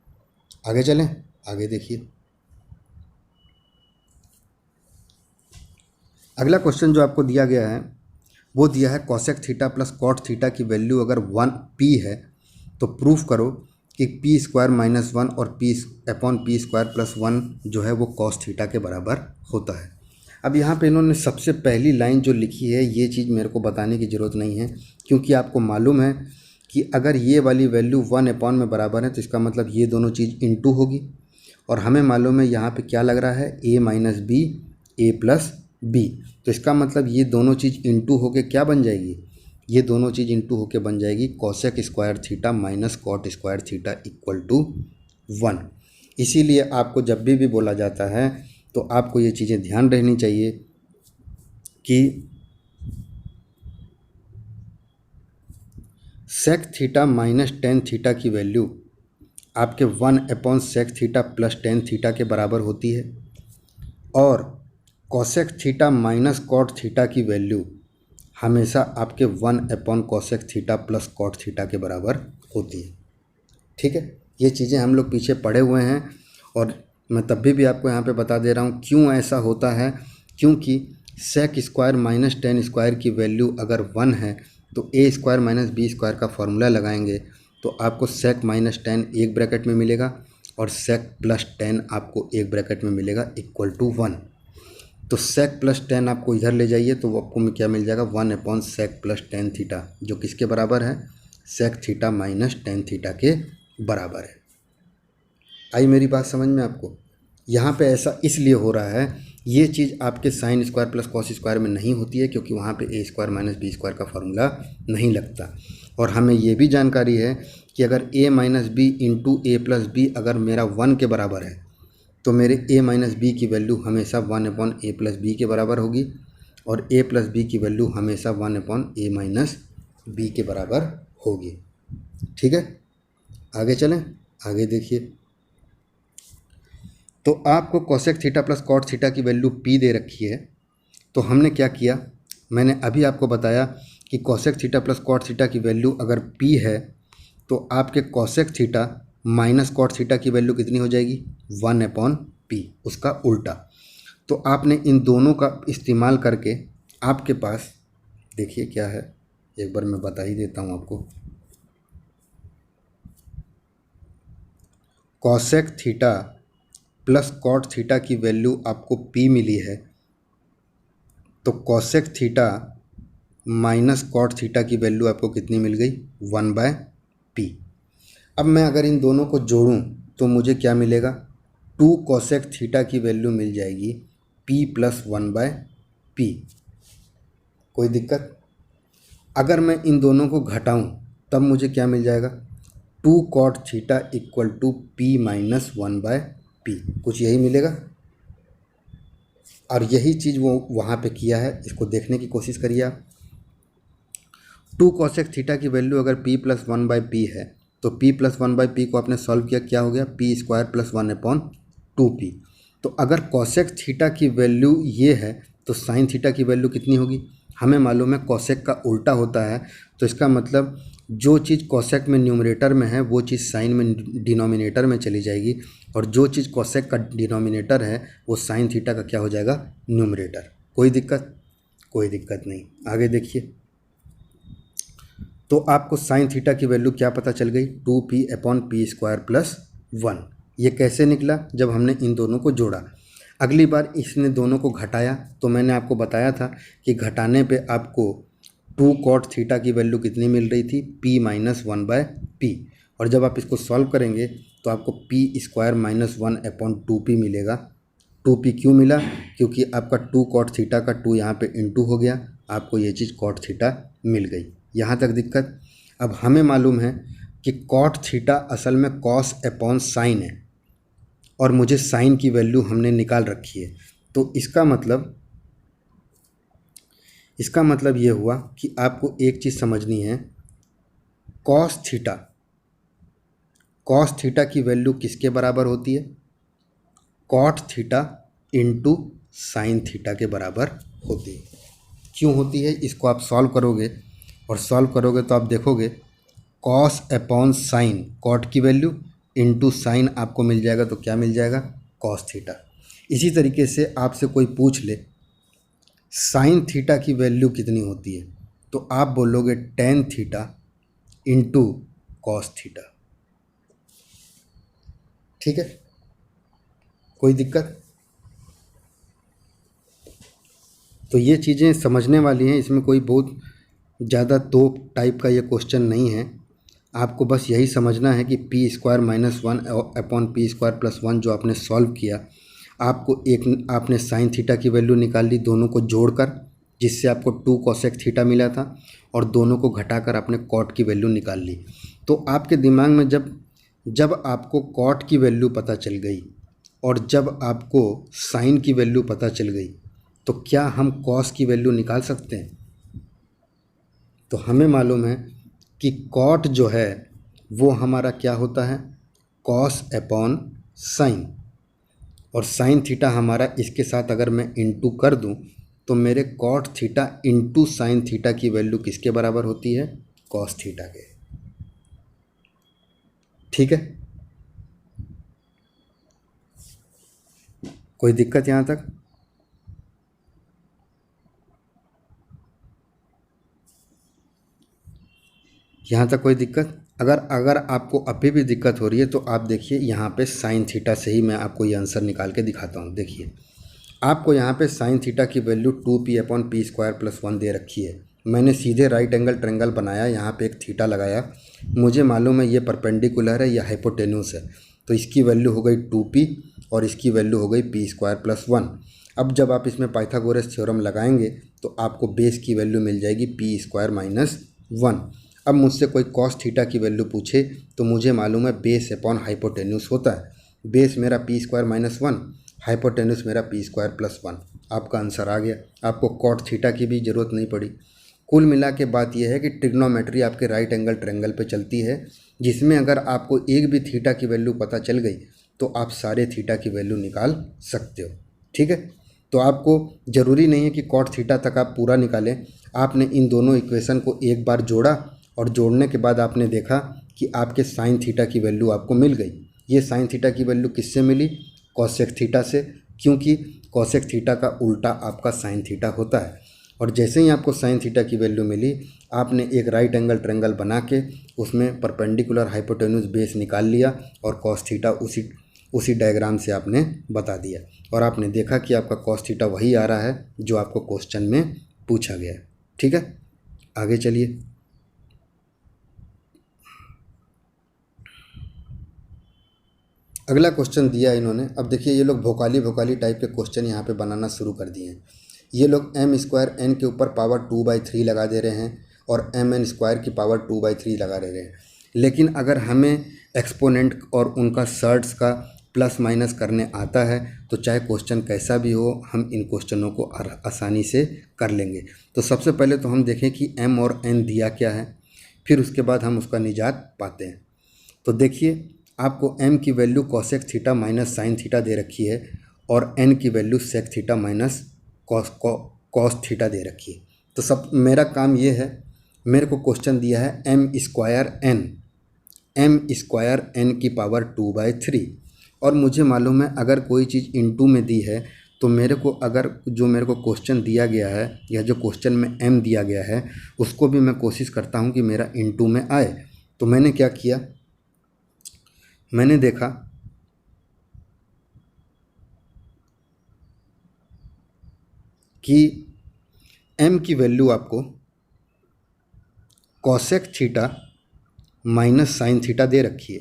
आगे चलें, आगे देखिए। अगला क्वेश्चन जो आपको दिया गया है वो दिया है cosec theta plus cot theta की वैल्यू अगर 1p है तो प्रूफ करो कि p स्क्वायर -1 और p upon p square plus 1 जो है वो कॉस थीटा के बराबर होता है। अब यहाँ पे इन्होंने सबसे पहली लाइन जो लिखी है ये चीज़ मेरे को बताने की ज़रूरत नहीं है, क्योंकि आपको मालूम है कि अगर ये वाली वैल्यू 1 अपॉन में बराबर है तो इसका मतलब ये दोनों चीज़ इंटू होगी। और हमें मालूम है यहाँ पे क्या लग रहा है, a minus b a plus b. तो इसका मतलब ये दोनों चीज़ इंटू होके क्या बन जाएगी, ये दोनों चीज़ इंटू होके बन जाएगी cosec square theta minus cot square theta equal to 1। इसीलिए आपको जब भी बोला जाता है तो आपको ये चीज़ें ध्यान रहनी चाहिए कि sec theta minus tan theta की वैल्यू आपके 1 upon sec theta plus tan theta के बराबर होती है, और cosec theta minus cot theta की वैल्यू हमेशा आपके 1 upon cosec theta plus cot theta के बराबर होती है। ठीक है, ये चीज़ें हम लोग पीछे पढ़े हुए हैं और मैं तब भी आपको यहाँ पे बता दे रहा हूँ क्यों ऐसा होता है, क्योंकि sec square minus tan square की वैल्यू अगर 1 है तो ए स्क्वायर माइनस बी स्क्वायर का फॉर्मूला लगाएंगे तो आपको सेक माइनस टेन एक ब्रैकेट में मिलेगा और सेक प्लस टेन आपको एक ब्रैकेट में मिलेगा इक्वल टू 1। तो सेक प्लस टेन आपको इधर ले जाइए तो वो आपको क्या मिल जाएगा 1 upon sec plus tan theta, जो किसके बराबर है, sec theta minus tan theta के बराबर है। आई मेरी बात समझ में आपको? यहाँ पे ऐसा इसलिए हो रहा है, ये चीज़ आपके sign square plus cos square में नहीं होती है क्योंकि वहाँ पे a square minus B square का फार्मूला नहीं लगता। और हमें ये भी जानकारी है कि अगर ए माइनस बी इंटू ए प्लस बी अगर मेरा 1 के बराबर है तो मेरे ए माइनस बी की वैल्यू हमेशा 1/a+b के बराबर होगी और a प्लस बी की वैल्यू हमेशा 1/a माइनस बी के बराबर होगी। ठीक है, आगे चलें। आगे देखिए, तो आपको cosec theta plus cot theta की वैल्यू p दे रखी है। तो हमने क्या किया, मैंने अभी आपको बताया कि cosec theta plus cot theta की वैल्यू अगर p है तो आपके cosec theta minus cot theta की वैल्यू कितनी हो जाएगी, 1/p, उसका उल्टा। तो आपने इन दोनों का इस्तेमाल करके आपके पास देखिए क्या है, एक बार मैं बता ही देता हूँ आपको। Cosec theta plus cot theta की वैल्यू आपको p मिली है, तो cosec theta minus cot theta की वैल्यू आपको कितनी मिल गई, 1/p। अब मैं अगर इन दोनों को जोड़ूं तो मुझे क्या मिलेगा, 2 कोसेक थीटा की वैल्यू मिल जाएगी p प्लस 1/p। कोई दिक्कत? अगर मैं इन दोनों को घटाऊं तब मुझे क्या मिल जाएगा, 2 cot theta equal to p minus 1/p, कुछ यही मिलेगा। और यही चीज़ वो वहाँ पे किया है, इसको देखने की कोशिश करिए आप। 2 कोसेक थीटा की वैल्यू अगर p प्लस 1/p है तो p प्लस 1/p को आपने सॉल्व किया, क्या हो गया, p स्क्वायर प्लस 1/2p। तो अगर कोसेक थीटा की वैल्यू ये है तो साइन थीटा की वैल्यू कितनी होगी, हमें मालूम है कोसेक का उल्टा होता है। तो इसका मतलब जो चीज़ कोसेक में न्यूमरेटर में है वो चीज़ साइन में डिनोमिनेटर में चली जाएगी, और जो चीज़ कोसेक का डिनोमिनेटर है वो साइन थीटा का क्या हो जाएगा, न्यूमरेटर। कोई दिक्कत? कोई दिक्कत नहीं। आगे देखिए, तो आपको साइन थीटा की वैल्यू क्या पता चल गई, 2p/p स्क्वायर प्लस 1। ये कैसे निकला, जब हमने इन दोनों को जोड़ा। अगली बार इसने दोनों को घटाया तो मैंने आपको बताया था कि घटाने पे आपको 2 कॉट थीटा की वैल्यू कितनी मिल रही थी, p माइनस 1/p। और जब आप इसको सॉल्व करेंगे तो आपको p स्क्वायर माइनस 1/2p मिलेगा। 2p क्यों मिला, क्योंकि आपका 2 कॉट थीटा का 2 यहाँ पे इंटू हो गया, आपको ये चीज़ कॉट थीटा मिल गई। यहाँ तक दिक्कत? अब हमें मालूम है कि कॉट थीटा असल में कॉस अपॉन साइन है और मुझे साइन की वैल्यू हमने निकाल रखी है। तो इसका मतलब ये हुआ कि आपको एक चीज़ समझनी है, कॉस थीटा की वैल्यू किसके बराबर होती है, cot theta into sine theta के बराबर होती है। क्यों होती है, इसको आप सॉल्व करोगे और सॉल्व करोगे तो आप देखोगे कॉस अपॉन साइन, कॉट की वैल्यू इंटू साइन आपको मिल जाएगा, तो क्या मिल जाएगा, कॉस थीटा। इसी तरीके से आपसे कोई पूछ ले साइन थीटा की वैल्यू कितनी होती है, तो आप बोलोगे tan theta into cos theta. ठीक है, कोई दिक्कत? तो ये चीज़ें समझने वाली हैं, इसमें कोई बहुत ज़्यादा तो टाइप का ये क्वेश्चन नहीं है। आपको बस यही समझना है कि p square minus 1/p square plus 1 जो आपने सॉल्व किया, आपने साइन थीटा की वैल्यू निकाल ली दोनों को जोड़कर, जिससे आपको 2 कोसेक थीटा मिला था, और दोनों को घटाकर आपने कॉट की वैल्यू निकाल ली। तो आपके दिमाग में जब आपको कॉट की वैल्यू पता चल गई और जब आपको साइन की वैल्यू पता चल गई, तो क्या हम कॉस की वैल्यू निकाल सकते हैं? तो हमें मालूम है कि कॉट जो है वो हमारा क्या होता है, कॉस अपॉन साइन, और साइन थीटा हमारा इसके साथ अगर मैं इंटू कर दूं तो मेरे cot theta into sine theta की वैल्यू किसके बराबर होती है, कॉस थीटा के। ठीक है, कोई दिक्कत यहाँ तक? यहाँ तक कोई दिक्कत? अगर अगर आपको अभी भी दिक्कत हो रही है तो आप देखिए यहाँ पे साइन थीटा से ही मैं आपको ये आंसर निकाल के दिखाता हूँ। देखिए आपको यहाँ पे साइन थीटा की वैल्यू 2p/p² + 1 दे रखी है। मैंने सीधे राइट एंगल ट्रायंगल बनाया, यहाँ पे एक थीटा लगाया। मुझे मालूम है ये परपेंडिकुलर है, ये हाइपोटेन्यूस है, तो इसकी वैल्यू हो गई 2p और इसकी वैल्यू हो गई p² + 1। अब जब आप इसमें पाइथागोरस थ्योरम लगाएंगे तो आपको बेस की वैल्यू मिल जाएगी p² - 1। अब मुझसे कोई कॉस थीटा की वैल्यू पूछे तो मुझे मालूम है बेस अपॉन हाइपोटेन्यूस होता है। बेस मेरा p² - 1, हाइपोटेन्यूस मेरा p² + 1। आपका आंसर आ गया, आपको कॉट थीटा की भी ज़रूरत नहीं पड़ी। कुल मिला के बात यह है कि ट्रिग्नोमेट्री आपके राइट एंगल ट्रायंगल पे चलती है, जिसमें अगर आपको एक भी थीटा की वैल्यू पता चल गई तो आप सारे थीटा की वैल्यू निकाल सकते हो। ठीक है, तो आपको ज़रूरी नहीं है कि कॉट थीटा तक आप पूरा निकालें। आपने इन दोनों इक्वेशन को एक बार जोड़ा और जोड़ने के बाद आपने देखा कि आपके साइन थीटा की वैल्यू आपको मिल गई। ये साइन थीटा की वैल्यू किससे मिली? कॉसेक थीटा से, क्योंकि कॉसेक थीटा का उल्टा आपका साइन थीटा होता है। और जैसे ही आपको साइन थीटा की वैल्यू मिली, आपने एक राइट एंगल ट्रायंगल बना के उसमें परपेंडिकुलर हाइपोटेन्यूस बेस निकाल लिया और कॉस थीटा उसी डायग्राम से आपने बता दिया, और आपने देखा कि आपका कॉस थीटा वही आ रहा है जो आपको क्वेश्चन में पूछा गया है। ठीक है, आगे चलिए। अगला क्वेश्चन दिया है इन्होंने। अब देखिए ये लोग भोकाली टाइप के क्वेश्चन यहाँ पे बनाना शुरू कर दिए हैं। ये लोग m² n के ऊपर पावर 2/3 लगा दे रहे हैं और mn² की पावर 2/3 लगा दे रहे हैं। लेकिन अगर हमें एक्सपोनेंट और उनका सर्ट्स का प्लस माइनस करने आता है तो चाहे क्वेश्चन कैसा भी हो, हम इन क्वेश्चनों को आसानी से कर लेंगे। तो सबसे पहले तो हम देखें कि m और n दिया क्या है, फिर उसके बाद हम उसका निजात पाते हैं। तो देखिए आपको m की value cosec theta minus sine theta दे रखी है और n की value sec theta minus cos theta दे रखी है। तो सब मेरा काम ये है, मेरे को क्वेश्चन दिया है m² n की पावर 2/3, और मुझे मालूम है अगर कोई चीज़ इनटू में दी है तो मेरे को अगर जो मेरे को क्वेश्चन दिया गया है या जो क्वेश्चन में m दिया गया है उसको भी मैं कोशिश करता हूँ कि मेरा इनटू में आए। तो मैंने क्या किया, मैंने देखा कि m की वैल्यू आपको cosec theta minus sine theta दे रखी है।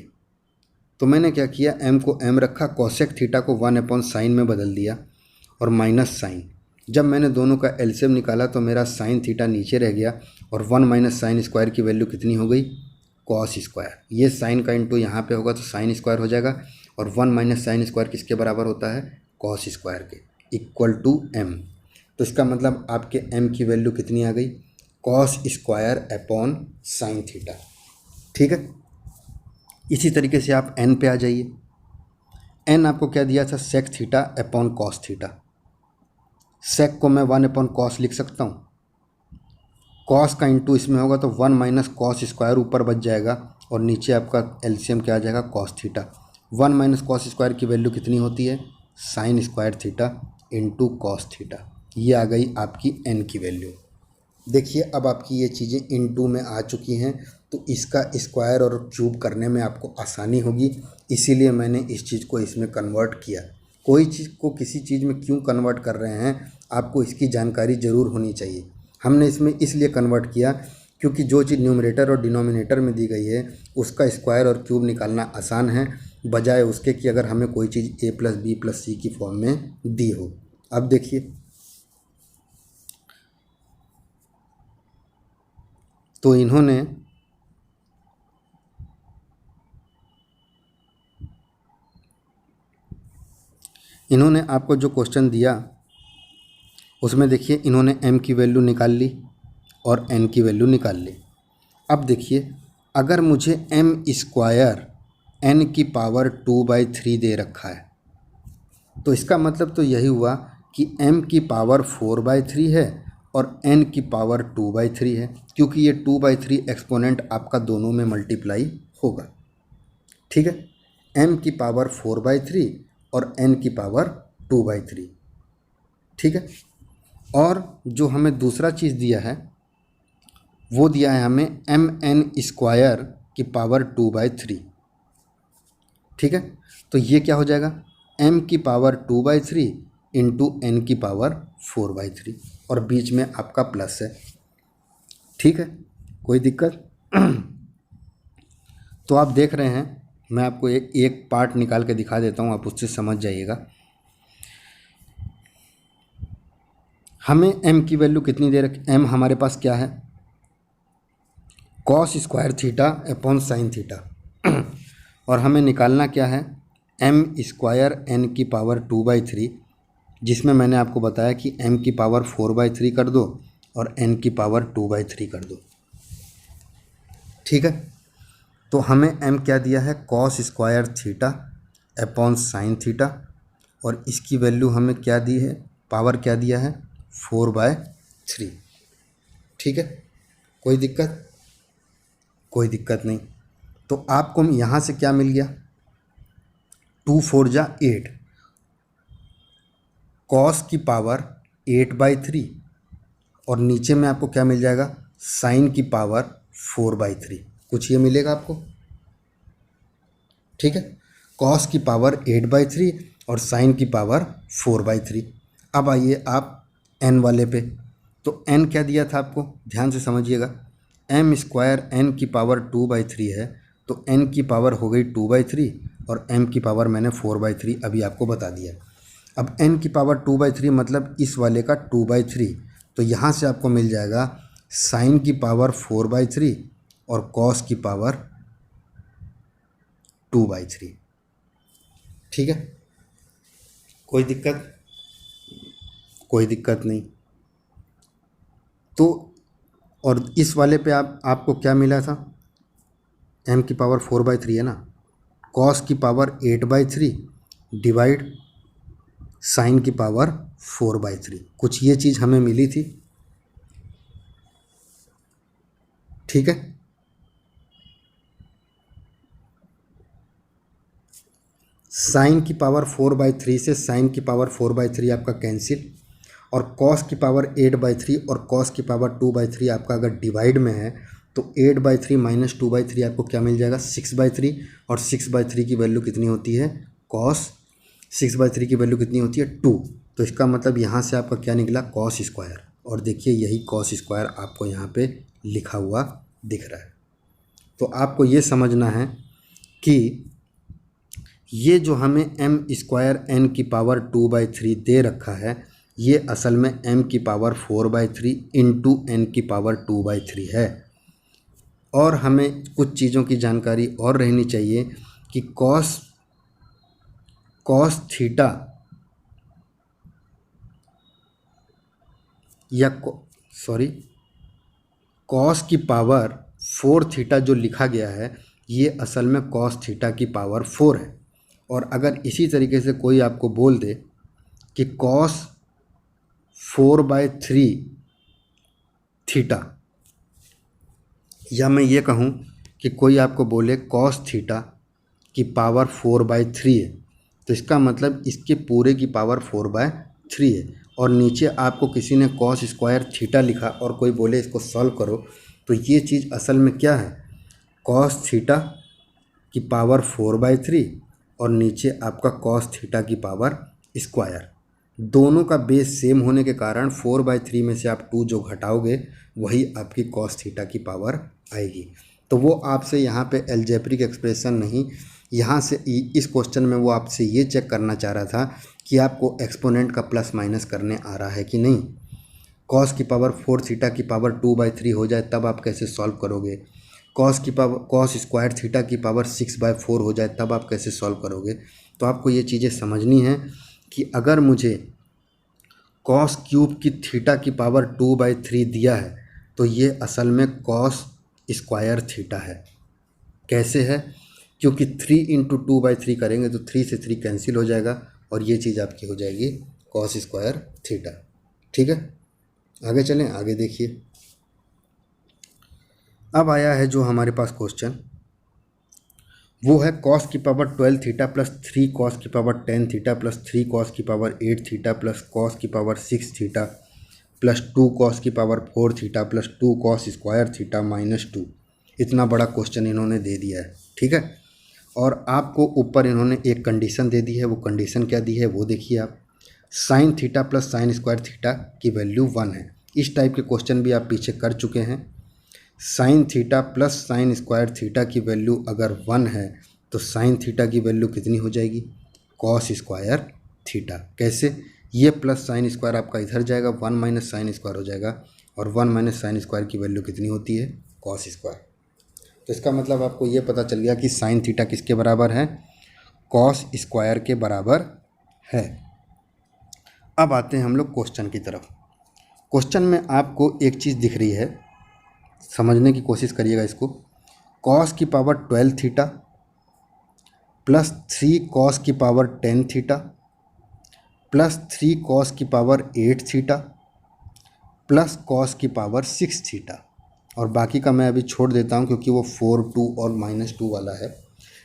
तो मैंने क्या किया, m को m रखा, कॉसेक थीटा को 1/sin में बदल दिया और माइनस साइन। जब मैंने दोनों का एलसीएम निकाला तो मेरा साइन थीटा नीचे रह गया और 1 - sin² की वैल्यू कितनी हो गई? cos²। ये साइन का इंटू यहाँ पे होगा तो sin² हो जाएगा, और 1 - sin² किसके बराबर होता है? cos² के, इक्वल टू m। तो इसका मतलब आपके m की वैल्यू कितनी आ गई? cos² / sin theta. ठीक है, इसी तरीके से आप n पे आ जाइए। n आपको क्या दिया था? Sec theta upon cos theta. Sec को मैं 1/cos लिख सकता हूँ, कॉस का इंटू इसमें होगा तो 1 - cos² ऊपर बच जाएगा और नीचे आपका एलसीएम क्या आ जाएगा? Cos theta. 1 - cos² की वैल्यू कितनी होती है? sin² theta into cos theta. ये आ गई आपकी n की वैल्यू। देखिए अब आपकी ये चीज़ें इनटू में आ चुकी हैं, तो इसका स्क्वायर और क्यूब करने में आपको आसानी होगी, इसीलिए मैंने इस चीज़ को इसमें कन्वर्ट किया। कोई चीज़ को किसी चीज़ में क्यों कन्वर्ट कर रहे हैं, आपको इसकी जानकारी ज़रूर होनी चाहिए। हमने इसमें इसलिए कन्वर्ट किया क्योंकि जो चीज़ न्यूमरेटर और डिनोमिनेटर में दी गई है उसका स्क्वायर और क्यूब निकालना आसान है, बजाय उसके कि अगर हमें कोई चीज़ a + b + c की फॉर्म में दी हो। अब देखिए, तो इन्होंने आपको जो क्वेश्चन दिया उसमें देखिए इन्होंने m की वैल्यू निकाल ली और n की वैल्यू निकाल ली। अब देखिए अगर मुझे m² n की पावर 2/3 दे रखा है तो इसका मतलब तो यही हुआ कि m की पावर 4/3 है और n की पावर 2/3 है, क्योंकि ये 2/3 एक्सपोनेंट आपका दोनों में मल्टीप्लाई होगा। ठीक है, m की पावर 4/3 और n की पावर 2/3। ठीक है, और जो हमें दूसरा चीज़ दिया है वो दिया है हमें mn² की पावर 2/3। ठीक है, तो ये क्या हो जाएगा, m की पावर 2/3 इंटू n की पावर 4/3 और बीच में आपका प्लस है। ठीक है, कोई दिक्कत? तो आप देख रहे हैं, मैं आपको एक पार्ट निकाल के दिखा देता हूँ, आप उससे समझ जाइएगा। हमें m की वैल्यू कितनी दे रखी, m हमारे पास क्या है, cos² theta upon sine theta और हमें निकालना क्या है, m² n की पावर 2/3, जिसमें मैंने आपको बताया कि m की पावर 4/3 कर दो और n की पावर 2/3 कर दो। ठीक है, तो हमें m क्या दिया है, cos² theta upon sine theta और इसकी वैल्यू हमें क्या दी है, पावर क्या दिया है, 4/3। ठीक है, कोई दिक्कत? कोई दिक्कत नहीं। तो आपको यहाँ से क्या मिल गया, 2 4 जा 8, कॉस की पावर 8/3 और नीचे में आपको क्या मिल जाएगा, साइन की पावर 4/3, कुछ ये मिलेगा आपको। ठीक है, कॉस की पावर 8/3 और साइन की पावर 4/3। अब आइए आप n वाले पे, तो n क्या दिया था आपको, ध्यान से समझिएगा, m² n की पावर 2/3 है, तो n की पावर हो गई 2/3 और m की पावर मैंने 4/3 अभी आपको बता दिया। अब n की पावर 2/3 मतलब इस वाले का 2/3, तो यहाँ से आपको मिल जाएगा साइन की पावर 4/3 और कॉस की पावर 2/3। ठीक है, कोई दिक्कत? कोई दिक्कत नहीं। तो और इस वाले पे आपको क्या मिला था, m की पावर 4/3 है ना, कॉस की पावर 8/3 डिवाइड साइन की पावर 4/3, कुछ ये चीज़ हमें मिली थी। ठीक है, साइन की पावर 4/3 से साइन की पावर 4/3 आपका कैंसिल और कॉस की पावर 8/3 और कॉस की पावर 2/3 आपका अगर डिवाइड में है तो 8/3 माइनस 2/3 आपको क्या मिल जाएगा, 6/3 और 6/3 की वैल्यू कितनी होती है, कॉस 6/3 की वैल्यू कितनी होती है, 2। तो इसका मतलब यहाँ से आपका क्या निकला, cos²। और देखिए यही cos² आपको यहाँ पे लिखा हुआ दिख रहा है। तो आपको ये समझना है कि ये जो हमें m² n की पावर 2/3 दे रखा है, ये असल में m की पावर 4/3 इंटू n की पावर 2/3 है। और हमें कुछ चीज़ों की जानकारी और रहनी चाहिए कि cos थीटा या cos की पावर 4 थीटा जो लिखा गया है, ये असल में cos थीटा की पावर 4 है। और अगर इसी तरीके से कोई आपको बोल दे कि cos 4/3 थीटा, या मैं ये कहूँ कि कोई आपको बोले cos थीटा की पावर 4/3 है, तो इसका मतलब इसके पूरे की पावर 4/3 है। और नीचे आपको किसी ने cos² थीटा लिखा और कोई बोले इसको सॉल्व करो, तो ये चीज़ असल में क्या है, cos थीटा की पावर 4/3 और नीचे आपका cos थीटा की पावर स्क्वायर। दोनों का बेस सेम होने के कारण 4/3 में से आप 2 जो घटाओगे वही आपकी cos थीटा की पावर आएगी। तो वो आपसे यहाँ पे एल्जेब्रिक एक्सप्रेशन नहीं, यहाँ से इस क्वेश्चन में वो आपसे ये चेक करना चाह रहा था कि आपको एक्सपोनेंट का प्लस माइनस करने आ रहा है कि नहीं। cos की पावर 4 थीटा की पावर 2/3 हो जाए तब आप कैसे सॉल्व करोगे, cos² थीटा की पावर 6/4 हो जाए तब आप कैसे सॉल्व करोगे। तो आपको ये चीज़ें समझनी है कि अगर मुझे cos³ की थीटा की पावर 2/3 दिया है तो ये असल में cos² थीटा है। कैसे है, क्योंकि 3 इंटू 2/3 करेंगे तो 3 से 3 कैंसिल हो जाएगा और ये चीज़ आपकी हो जाएगी cos² थीटा। ठीक है, आगे चलें, आगे देखिए। अब आया है जो हमारे पास क्वेश्चन, वो है cos की पावर 12 थीटा प्लस 3 cos की पावर 10 थीटा प्लस 3 cos की पावर 8 थीटा प्लस cos की पावर 6 थीटा प्लस 2 कॉस की power 4 theta plus 2 cos square theta minus 2। इतना बड़ा क्वेश्चन इन्होंने दे दिया है, ठीक है। और आपको ऊपर इन्होंने एक कंडीशन दे दी है, वो कंडीशन क्या दी है वो देखिए आप। Sign theta plus sine square theta की वैल्यू 1 है। इस टाइप के क्वेश्चन भी आप पीछे कर चुके हैं। Sign theta plus sine square theta की वैल्यू अगर 1 है तो साइन थीटा की वैल्यू कितनी हो जाएगी, कॉस स्क्वायर थीटा। कैसे, ये प्लस साइन स्क्वायर आपका इधर जाएगा, 1 माइनस साइन स्क्वायर हो जाएगा, और 1 माइनस साइन स्क्वायर की वैल्यू कितनी होती है, कॉस स्क्वायर। तो इसका मतलब आपको ये पता चल गया कि साइन थीटा किसके बराबर है, कॉस स्क्वायर के बराबर है। अब आते हैं हम लोग क्वेश्चन की तरफ। क्वेश्चन में आपको एक चीज़ दिख रही है, समझने की कोशिश करिएगा इसको। कॉस की पावर 12 थीटा प्लस 3 कॉस की पावर 10 थीटा प्लस 3 कॉस की पावर 8 थीटा प्लस कॉस की पावर 6 थीटा। और बाकी का मैं अभी छोड़ देता हूँ क्योंकि वो 4, 2 और -2 वाला है।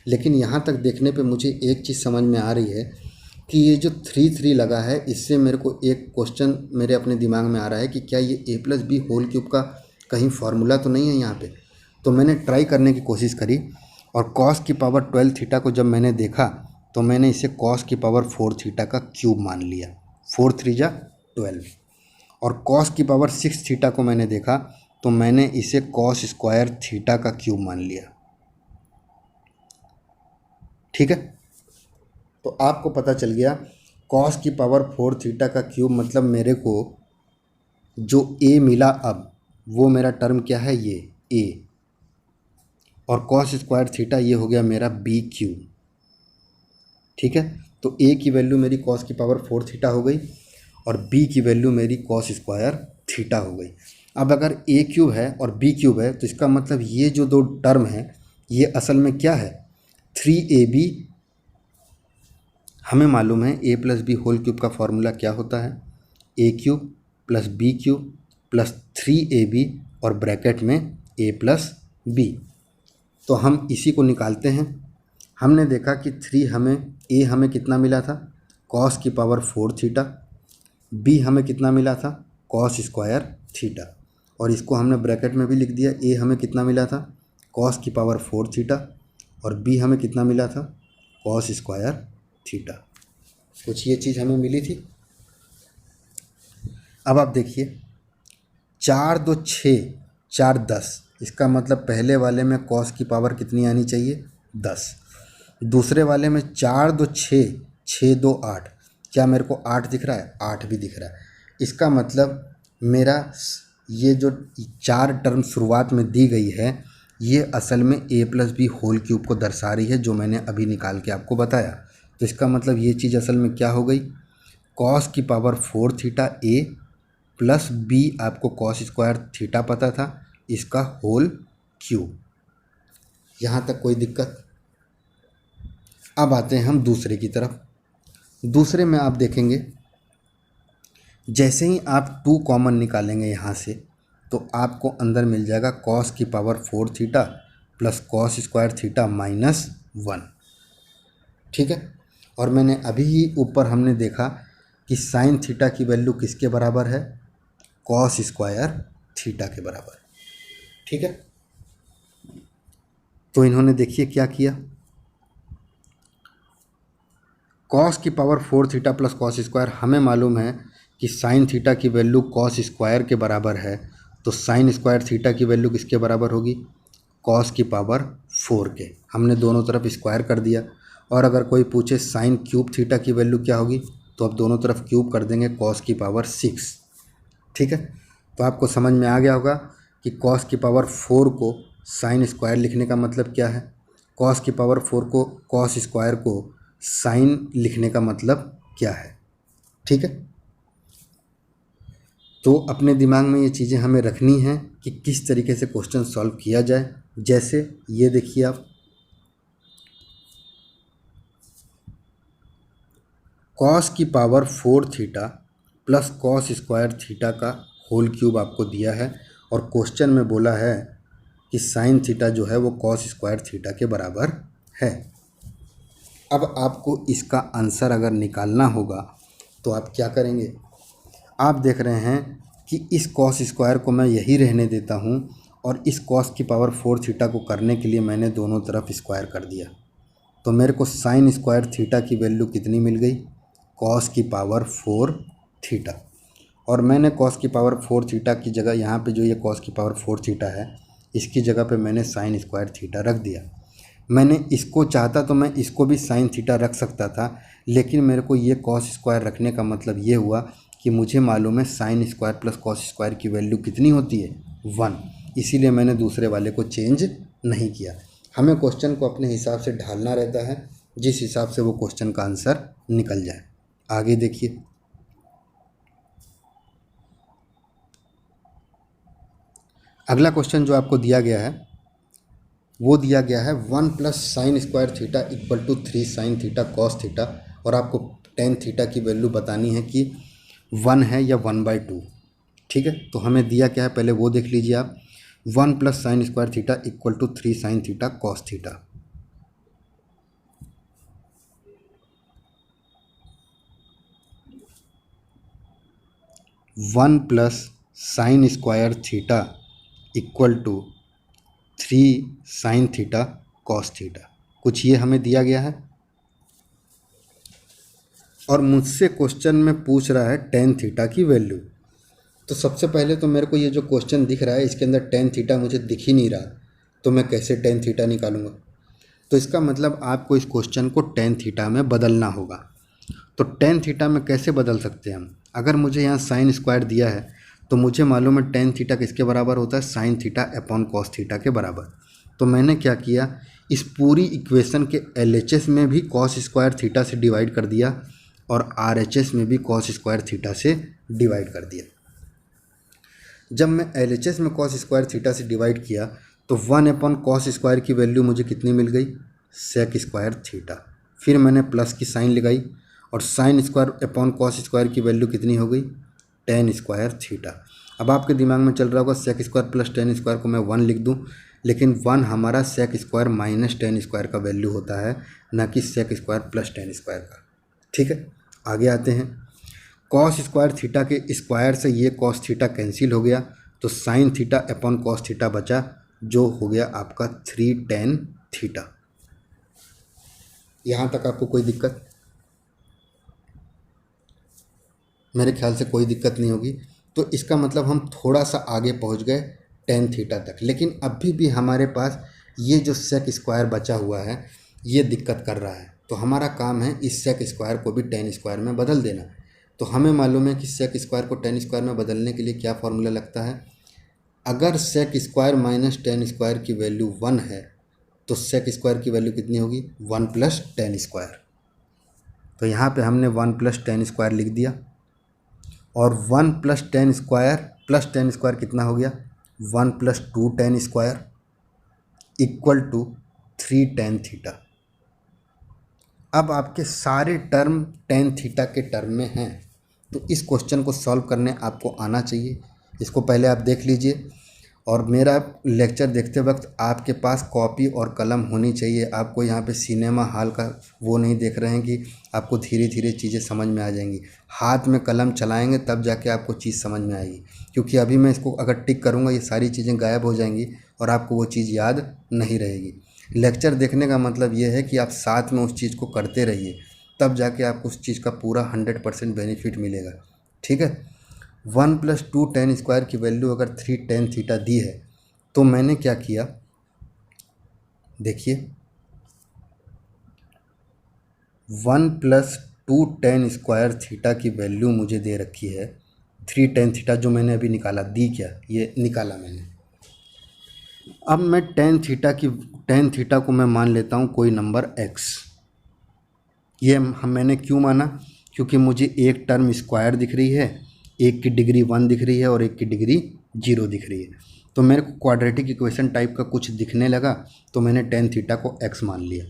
लेकिन यहाँ तक देखने पे मुझे एक चीज़ समझ में आ रही है कि ये जो 3 3 लगा है, इससे मेरे को एक क्वेश्चन मेरे अपने दिमाग में आ रहा है कि क्या ये a plus b whole cube का कहीं फार्मूला तो नहीं है यहाँ पे। तो मैंने ट्राई करने की कोशिश करी, और कॉस की पावर 12 थीटा को जब मैंने देखा तो मैंने इसे कॉस की पावर 4 थीटा का क्यूब मान लिया, 4 3 जा 12। और कॉस की पावर 6 थीटा को मैंने देखा तो मैंने इसे कॉस स्क्वायर थीटा का क्यूब मान लिया, ठीक है। तो आपको पता चल गया कॉस की पावर 4 थीटा का क्यूब मतलब मेरे को जो a मिला अब वो मेरा टर्म क्या है, ये a, और कॉस स्क्वायर थीटा ये हो गया मेरा बी क्यूब, ठीक है। तो a की वैल्यू मेरी कॉस की पावर 4 थीटा हो गई और b की वैल्यू मेरी कॉस स्क्वायर थीटा हो गई। अब अगर a क्यूब है और b क्यूब है तो इसका मतलब ये जो दो टर्म है ये असल में क्या है, 3ab। हमें मालूम है a plus b whole cube का फॉर्मूला क्या होता है, a cube plus b cube plus 3ab और ब्रैकेट में a प्लस बी। तो हम इसी को निकालते हैं। हमने देखा कि a हमें कितना मिला था, कॉस की पावर 4 थीटा, b हमें कितना मिला था, कॉस स्क्वायर थीटा, और इसको हमने ब्रैकेट में भी लिख दिया। a हमें कितना मिला था, कॉस की पावर 4 थीटा, और b हमें कितना मिला था, कॉस स्क्वायर थीटा। कुछ ये चीज़ हमें मिली थी। अब आप देखिए 4 2 6 4 10, इसका मतलब पहले वाले में कॉस की पावर कितनी आनी चाहिए, 10। दूसरे वाले में 4 2 6 6 2 8, क्या मेरे को 8 दिख रहा है, 8 भी दिख रहा है। इसका मतलब मेरा ये जो 4 टर्म शुरुआत में दी गई है ये असल में a plus b whole cube को दर्शा रही है, जो मैंने अभी निकाल के आपको बताया। तो इसका मतलब ये चीज़ असल में क्या हो गई, कॉस की power 4 theta a plus b, आपको कॉस स्क्वायर थीटा पता था, इसका होल क्यूब। यहाँ तक कोई दिक्कत। अब आते हैं हम दूसरे की तरफ। दूसरे में आप देखेंगे जैसे ही आप 2 कॉमन निकालेंगे यहाँ से तो आपको अंदर मिल जाएगा कॉस की power 4 theta plus cos square theta minus 1, ठीक है। और मैंने अभी ही ऊपर हमने देखा कि साइन थीटा की वैल्यू किसके बराबर है, कॉस स्क्वायर थीटा के बराबर, ठीक है। तो इन्होंने देखिए क्या किया, कॉस की power 4 theta plus cos square, हमें मालूम है कि साइन थीटा की वैल्यू कॉस स्क्वायर के बराबर है, तो साइन स्क्वायर थीटा की वैल्यू किसके बराबर होगी, कॉस की पावर 4 के। हमने दोनों तरफ स्क्वायर कर दिया। और अगर कोई पूछे साइन क्यूब थीटा की वैल्यू क्या होगी, तो अब दोनों तरफ क्यूब कर देंगे, कॉस की पावर 6, ठीक है। तो आपको समझ में आ गया होगा कि कॉस की पावर 4 को साइन स्क्वायर लिखने का मतलब क्या है, कॉस की पावर 4 को कॉस स्क्वायर को साइन लिखने का मतलब क्या है, ठीक है। तो अपने दिमाग में ये चीज़ें हमें रखनी हैं कि किस तरीके से क्वेश्चन सॉल्व किया जाए। जैसे ये देखिए आप, कॉस की power 4 theta plus cos square theta का होल क्यूब आपको दिया है, और क्वेश्चन में बोला है कि साइन थीटा जो है वो कॉस स्क्वायर थीटा के बराबर है। अब आपको इसका आंसर अगर निकालना होगा तो आप क्या करेंगे, आप देख रहे हैं कि इस कॉस स्क्वायर को मैं यही रहने देता हूँ और इस कॉस की पावर 4 थीटा को करने के लिए मैंने दोनों तरफ स्क्वायर कर दिया। तो मेरे को साइन स्क्वायर थीटा की वैल्यू कितनी मिल गई, कॉस की पावर 4 थीटा। और मैंने कॉस की पावर 4 थीटा की जगह यहाँ पे जो ये कॉस की पावर 4 थीटा है इसकी जगह पे मैंने साइन स्क्वायर थीटा रख दिया। मैंने इसको चाहता तो मैं इसको भी साइन थीटा रख सकता था, लेकिन मेरे को ये कॉस स्क्वायर रखने का मतलब ये हुआ कि मुझे मालूम है sine square plus cos square की वैल्यू कितनी होती है, 1। इसीलिए मैंने दूसरे वाले को चेंज नहीं किया। हमें क्वेश्चन को अपने हिसाब से ढालना रहता है, जिस हिसाब से वो क्वेश्चन का आंसर निकल जाए। आगे देखिए, अगला क्वेश्चन जो आपको दिया गया है वो दिया गया है 1 plus sine square theta equal to 3 sine theta cos theta, और आपको टेन थीटा की वैल्यू बतानी है कि 1 है या 1/2। ठीक है, तो हमें दिया क्या है पहले वो देख लीजिए आप। 1 plus sine square theta equal to 3 sine theta cos theta. One plus sine square theta equal to 3 sine theta cos theta, कुछ ये हमें दिया गया है। और मुझसे क्वेश्चन में पूछ रहा है टेन थीटा की वैल्यू। तो सबसे पहले तो मेरे को ये जो क्वेश्चन दिख रहा है इसके अंदर टेन थीटा मुझे दिख ही नहीं रहा, तो मैं कैसे टेन थीटा निकालूंगा। तो इसका मतलब आपको इस क्वेश्चन को टेन थीटा में बदलना होगा। तो टेन थीटा में कैसे बदल सकते हैं हम, अगर मुझे यहाँ साइन स्क्वायर दिया है तो मुझे मालूम है टेन थीटा किसके बराबर होता है, sine theta upon cos theta के बराबर। तो मैंने क्या किया, इस पूरी इक्वेशन के LHS में भी कॉस स्क्वायर थीटा से डिवाइड कर दिया और RHS में भी कॉस स्क्वायर थीटा से डिवाइड कर दिया। जब मैं LHS में कॉस स्क्वायर थीटा से डिवाइड किया तो 1 अपॉन कॉस स्क्वायर की वैल्यू मुझे कितनी मिल गई, सेक स्क्वायर थीटा। फिर मैंने प्लस की साइन लगाई और sign square upon cos square की वैल्यू कितनी हो गई, टेन स्क्वायर थीटा। अब आपके दिमाग में चल रहा होगा sec square plus tan square को मैं 1 लिख दूं, लेकिन 1 हमारा sec square minus tan square का वैल्यू होता है, ना कि sec square plus tan square का। ठीक है, आगे आते हैं। कॉस स्क्वायर थीटा के स्क्वायर से ये कॉस थीटा कैंसिल हो गया, तो sine theta upon cos theta बचा, जो हो गया आपका 3 टेन थीटा। यहाँ तक आपको कोई दिक्कत? मेरे ख्याल से कोई दिक्कत नहीं होगी। तो इसका मतलब हम थोड़ा सा आगे पहुँच गए टेन थीटा तक, लेकिन अभी भी हमारे पास ये जो सेक स्क्वायर बचा हुआ है ये दिक्कत कर रहा है। तो हमारा काम है इस सेक स्क्वायर को भी टेन स्क्वायर में बदल देना। तो हमें मालूम है कि सेक स्क्वायर को टेन स्क्वायर में बदलने के लिए क्या फॉर्मूला लगता है, अगर sec square minus tan square की वैल्यू 1 है तो सेक स्क्वायर की वैल्यू कितनी होगी, 1 प्लस टेन स्क्वायर। तो यहाँ पे हमने 1 प्लस टेन स्क्वायर लिख दिया, और 1 प्लस टेन स्क्वायर कितना हो गया, 1 plus 2 tan square equal to 3 tan theta. अब आपके सारे टर्म टेन थीटा के टर्म में हैं, तो इस क्वेश्चन को सॉल्व करने आपको आना चाहिए। इसको पहले आप देख लीजिए, और मेरा लेक्चर देखते वक्त आपके पास कॉपी और कलम होनी चाहिए। आपको यहाँ पे सिनेमा हॉल का वो नहीं देख रहे हैं कि आपको धीरे धीरे चीज़ें समझ में आ जाएंगी। हाथ में कलम चलाएंगे तब जाके आपको चीज़ समझ में आएगी, क्योंकि अभी मैं इसको अगर टिक करूँगा ये सारी चीज़ें गायब हो जाएंगी और आपको वो चीज़ याद नहीं रहेगी। लेक्चर देखने का मतलब ये है कि आप साथ में उस चीज़ को करते रहिए, तब जाके आपको उस चीज़ का पूरा 100% बेनिफिट मिलेगा। ठीक है, 1 प्लस 2 टेन स्क्वायर की वैल्यू अगर 3 टेन थीटा दी है, तो मैंने क्या किया, देखिए 1 प्लस 2 टेन स्क्वायर थीटा की वैल्यू मुझे दे रखी है 3 टेन थीटा, जो मैंने अभी निकाला, दी क्या, ये निकाला मैंने। अब मैं टेन थीटा को मैं मान लेता हूँ कोई नंबर x। ये मैंने क्यों माना, क्योंकि मुझे एक टर्म स्क्वायर दिख रही है, एक की डिग्री 1 दिख रही है और एक की डिग्री 0 दिख रही है। तो मेरे को क्वाड्रेटिक इक्वेशन टाइप का कुछ दिखने लगा, तो मैंने टेन थीटा को x मान लिया।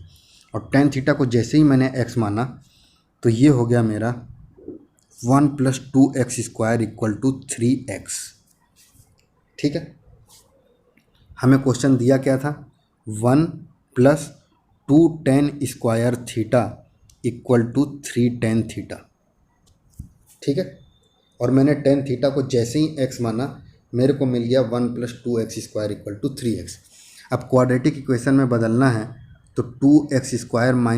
और टेन थीटा को जैसे ही मैंने x माना तो ये हो गया मेरा 1 plus 2x square equal to 3x। ठीक है, हमें क्वेश्चन दिया क्या था, 1 plus 2 tan square theta equal to 3 tan theta. ठीक है, और मैंने टेन थीटा को जैसे ही एक्स माना मेरे को मिल गया 1 + 2x² इक्वल टू 3x। अब क्वाड्रेटिक इक्वेशन में बदलना है तो 2x²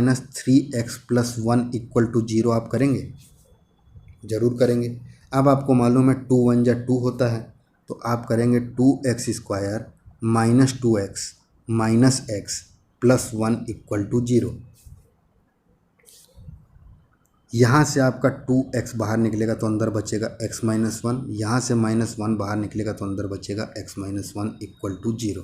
- 3x + 1 इक्वल टू 0 आप करेंगे, ज़रूर करेंगे। अब आपको मालूम है 2 × 1 = 2 होता है, तो आप करेंगे 2x² - 2x - x + 1 equal to 0। यहाँ से आपका 2x बाहर निकलेगा तो अंदर बचेगा x - 1, यहाँ से -1 बाहर निकलेगा तो अंदर बचेगा x - 1 इक्वल टू 0।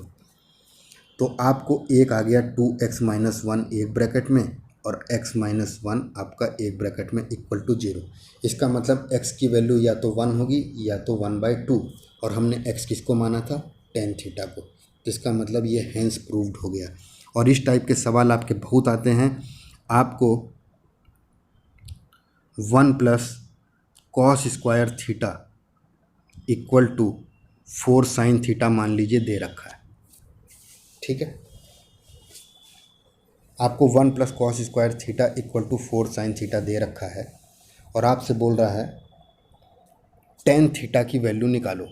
तो आपको एक आ गया 2x - 1 एक ब्रैकेट में और x - 1 आपका एक ब्रैकेट में इक्वल टू 0। इसका मतलब x की वैल्यू या तो 1 होगी या तो 1/2, और हमने x किसको माना था, टेन थीटा को। तो इसका मतलब ये हेंस प्रूव्ड हो गया। और इस टाइप के सवाल आपके बहुत आते हैं। आपको 1 + cos² theta equal to 4 sin theta मान लीजिए दे रखा है, ठीक है। आपको 1 + cos² theta equal to 4 sin theta दे रखा है और आपसे बोल रहा है टेन थीटा की वैल्यू निकालो।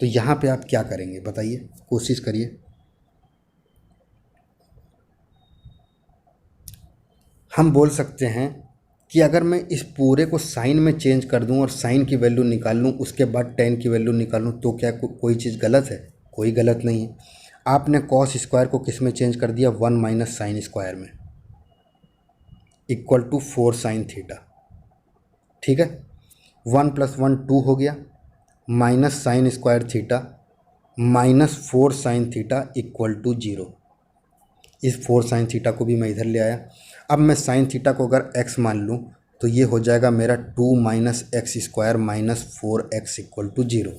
तो यहाँ पे आप क्या करेंगे बताइए, कोशिश करिए। हम बोल सकते हैं कि अगर मैं इस पूरे को साइन में चेंज कर दूं और साइन की वैल्यू निकाल लूं, उसके बाद टेन की वैल्यू निकालूं, तो क्या कोई चीज़ गलत है? कोई गलत नहीं है। आपने cos² को किस में चेंज कर दिया, 1 - sin² में, इक्वल टू 4 sin थीटा, ठीक है। 1 + 1 2 हो गया, -sin² theta -4 sin theta equal to 0। इस 4 sin थीटा को भी मैं इधर ले आया। अब मैं sin थीटा को अगर x मान लूँ तो ये हो जाएगा मेरा 2 - x² - 4x इक्वल टू 0।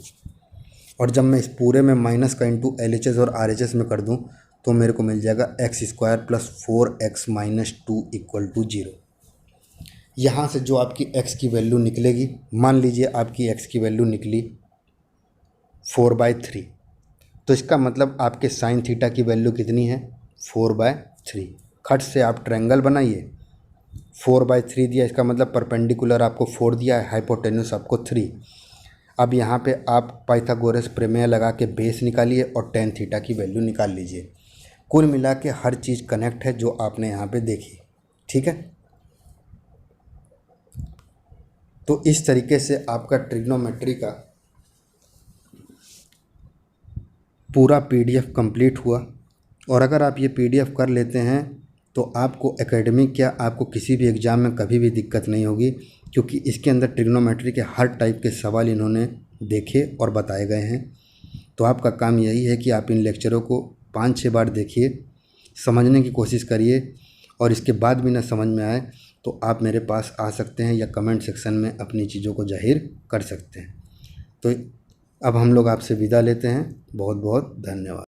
और जब मैं इस पूरे में माइनस का इंटू LHS और RHS में कर दूं तो मेरे को मिल जाएगा x² + 4x - 2 इक्वल टू 0। यहाँ से जो आपकी x की वैल्यू निकलेगी, मान लीजिए आपकी x की वैल्यू निकली 4/3, तो इसका मतलब आपके साइन थीटा की वैल्यू कितनी है, 4/3। खट से आप ट्रायंगल बनाइए, 4/3 दिया, इसका मतलब परपेंडिकुलर आपको 4 दिया है, हाइपोटेन्यूस आपको 3। अब यहाँ पे आप पाइथागोरस प्रमेय लगा के बेस निकालिए और टेन थीटा की वैल्यू निकाल लीजिए। कुल मिला के हर चीज़ कनेक्ट है जो आपने यहाँ पे देखी, ठीक है। तो इस तरीके से आपका ट्रिग्नोमेट्री का पूरा PDF कंप्लीट हुआ। और अगर आप ये PDF कर लेते हैं तो आपको एकेडमिक क्या, आपको किसी भी एग्ज़ाम में कभी भी दिक्कत नहीं होगी, क्योंकि इसके अंदर ट्रिग्नोमेट्री के हर टाइप के सवाल इन्होंने देखे और बताए गए हैं। तो आपका काम यही है कि आप इन लेक्चरों को 5-6 बार देखिए, समझने की कोशिश करिए, और इसके बाद भी ना समझ में आए तो आप मेरे पास आ सकते हैं या कमेंट सेक्शन में अपनी चीज़ों को जाहिर कर सकते हैं। तो अब हम लोग आपसे विदा लेते हैं। बहुत बहुत धन्यवाद।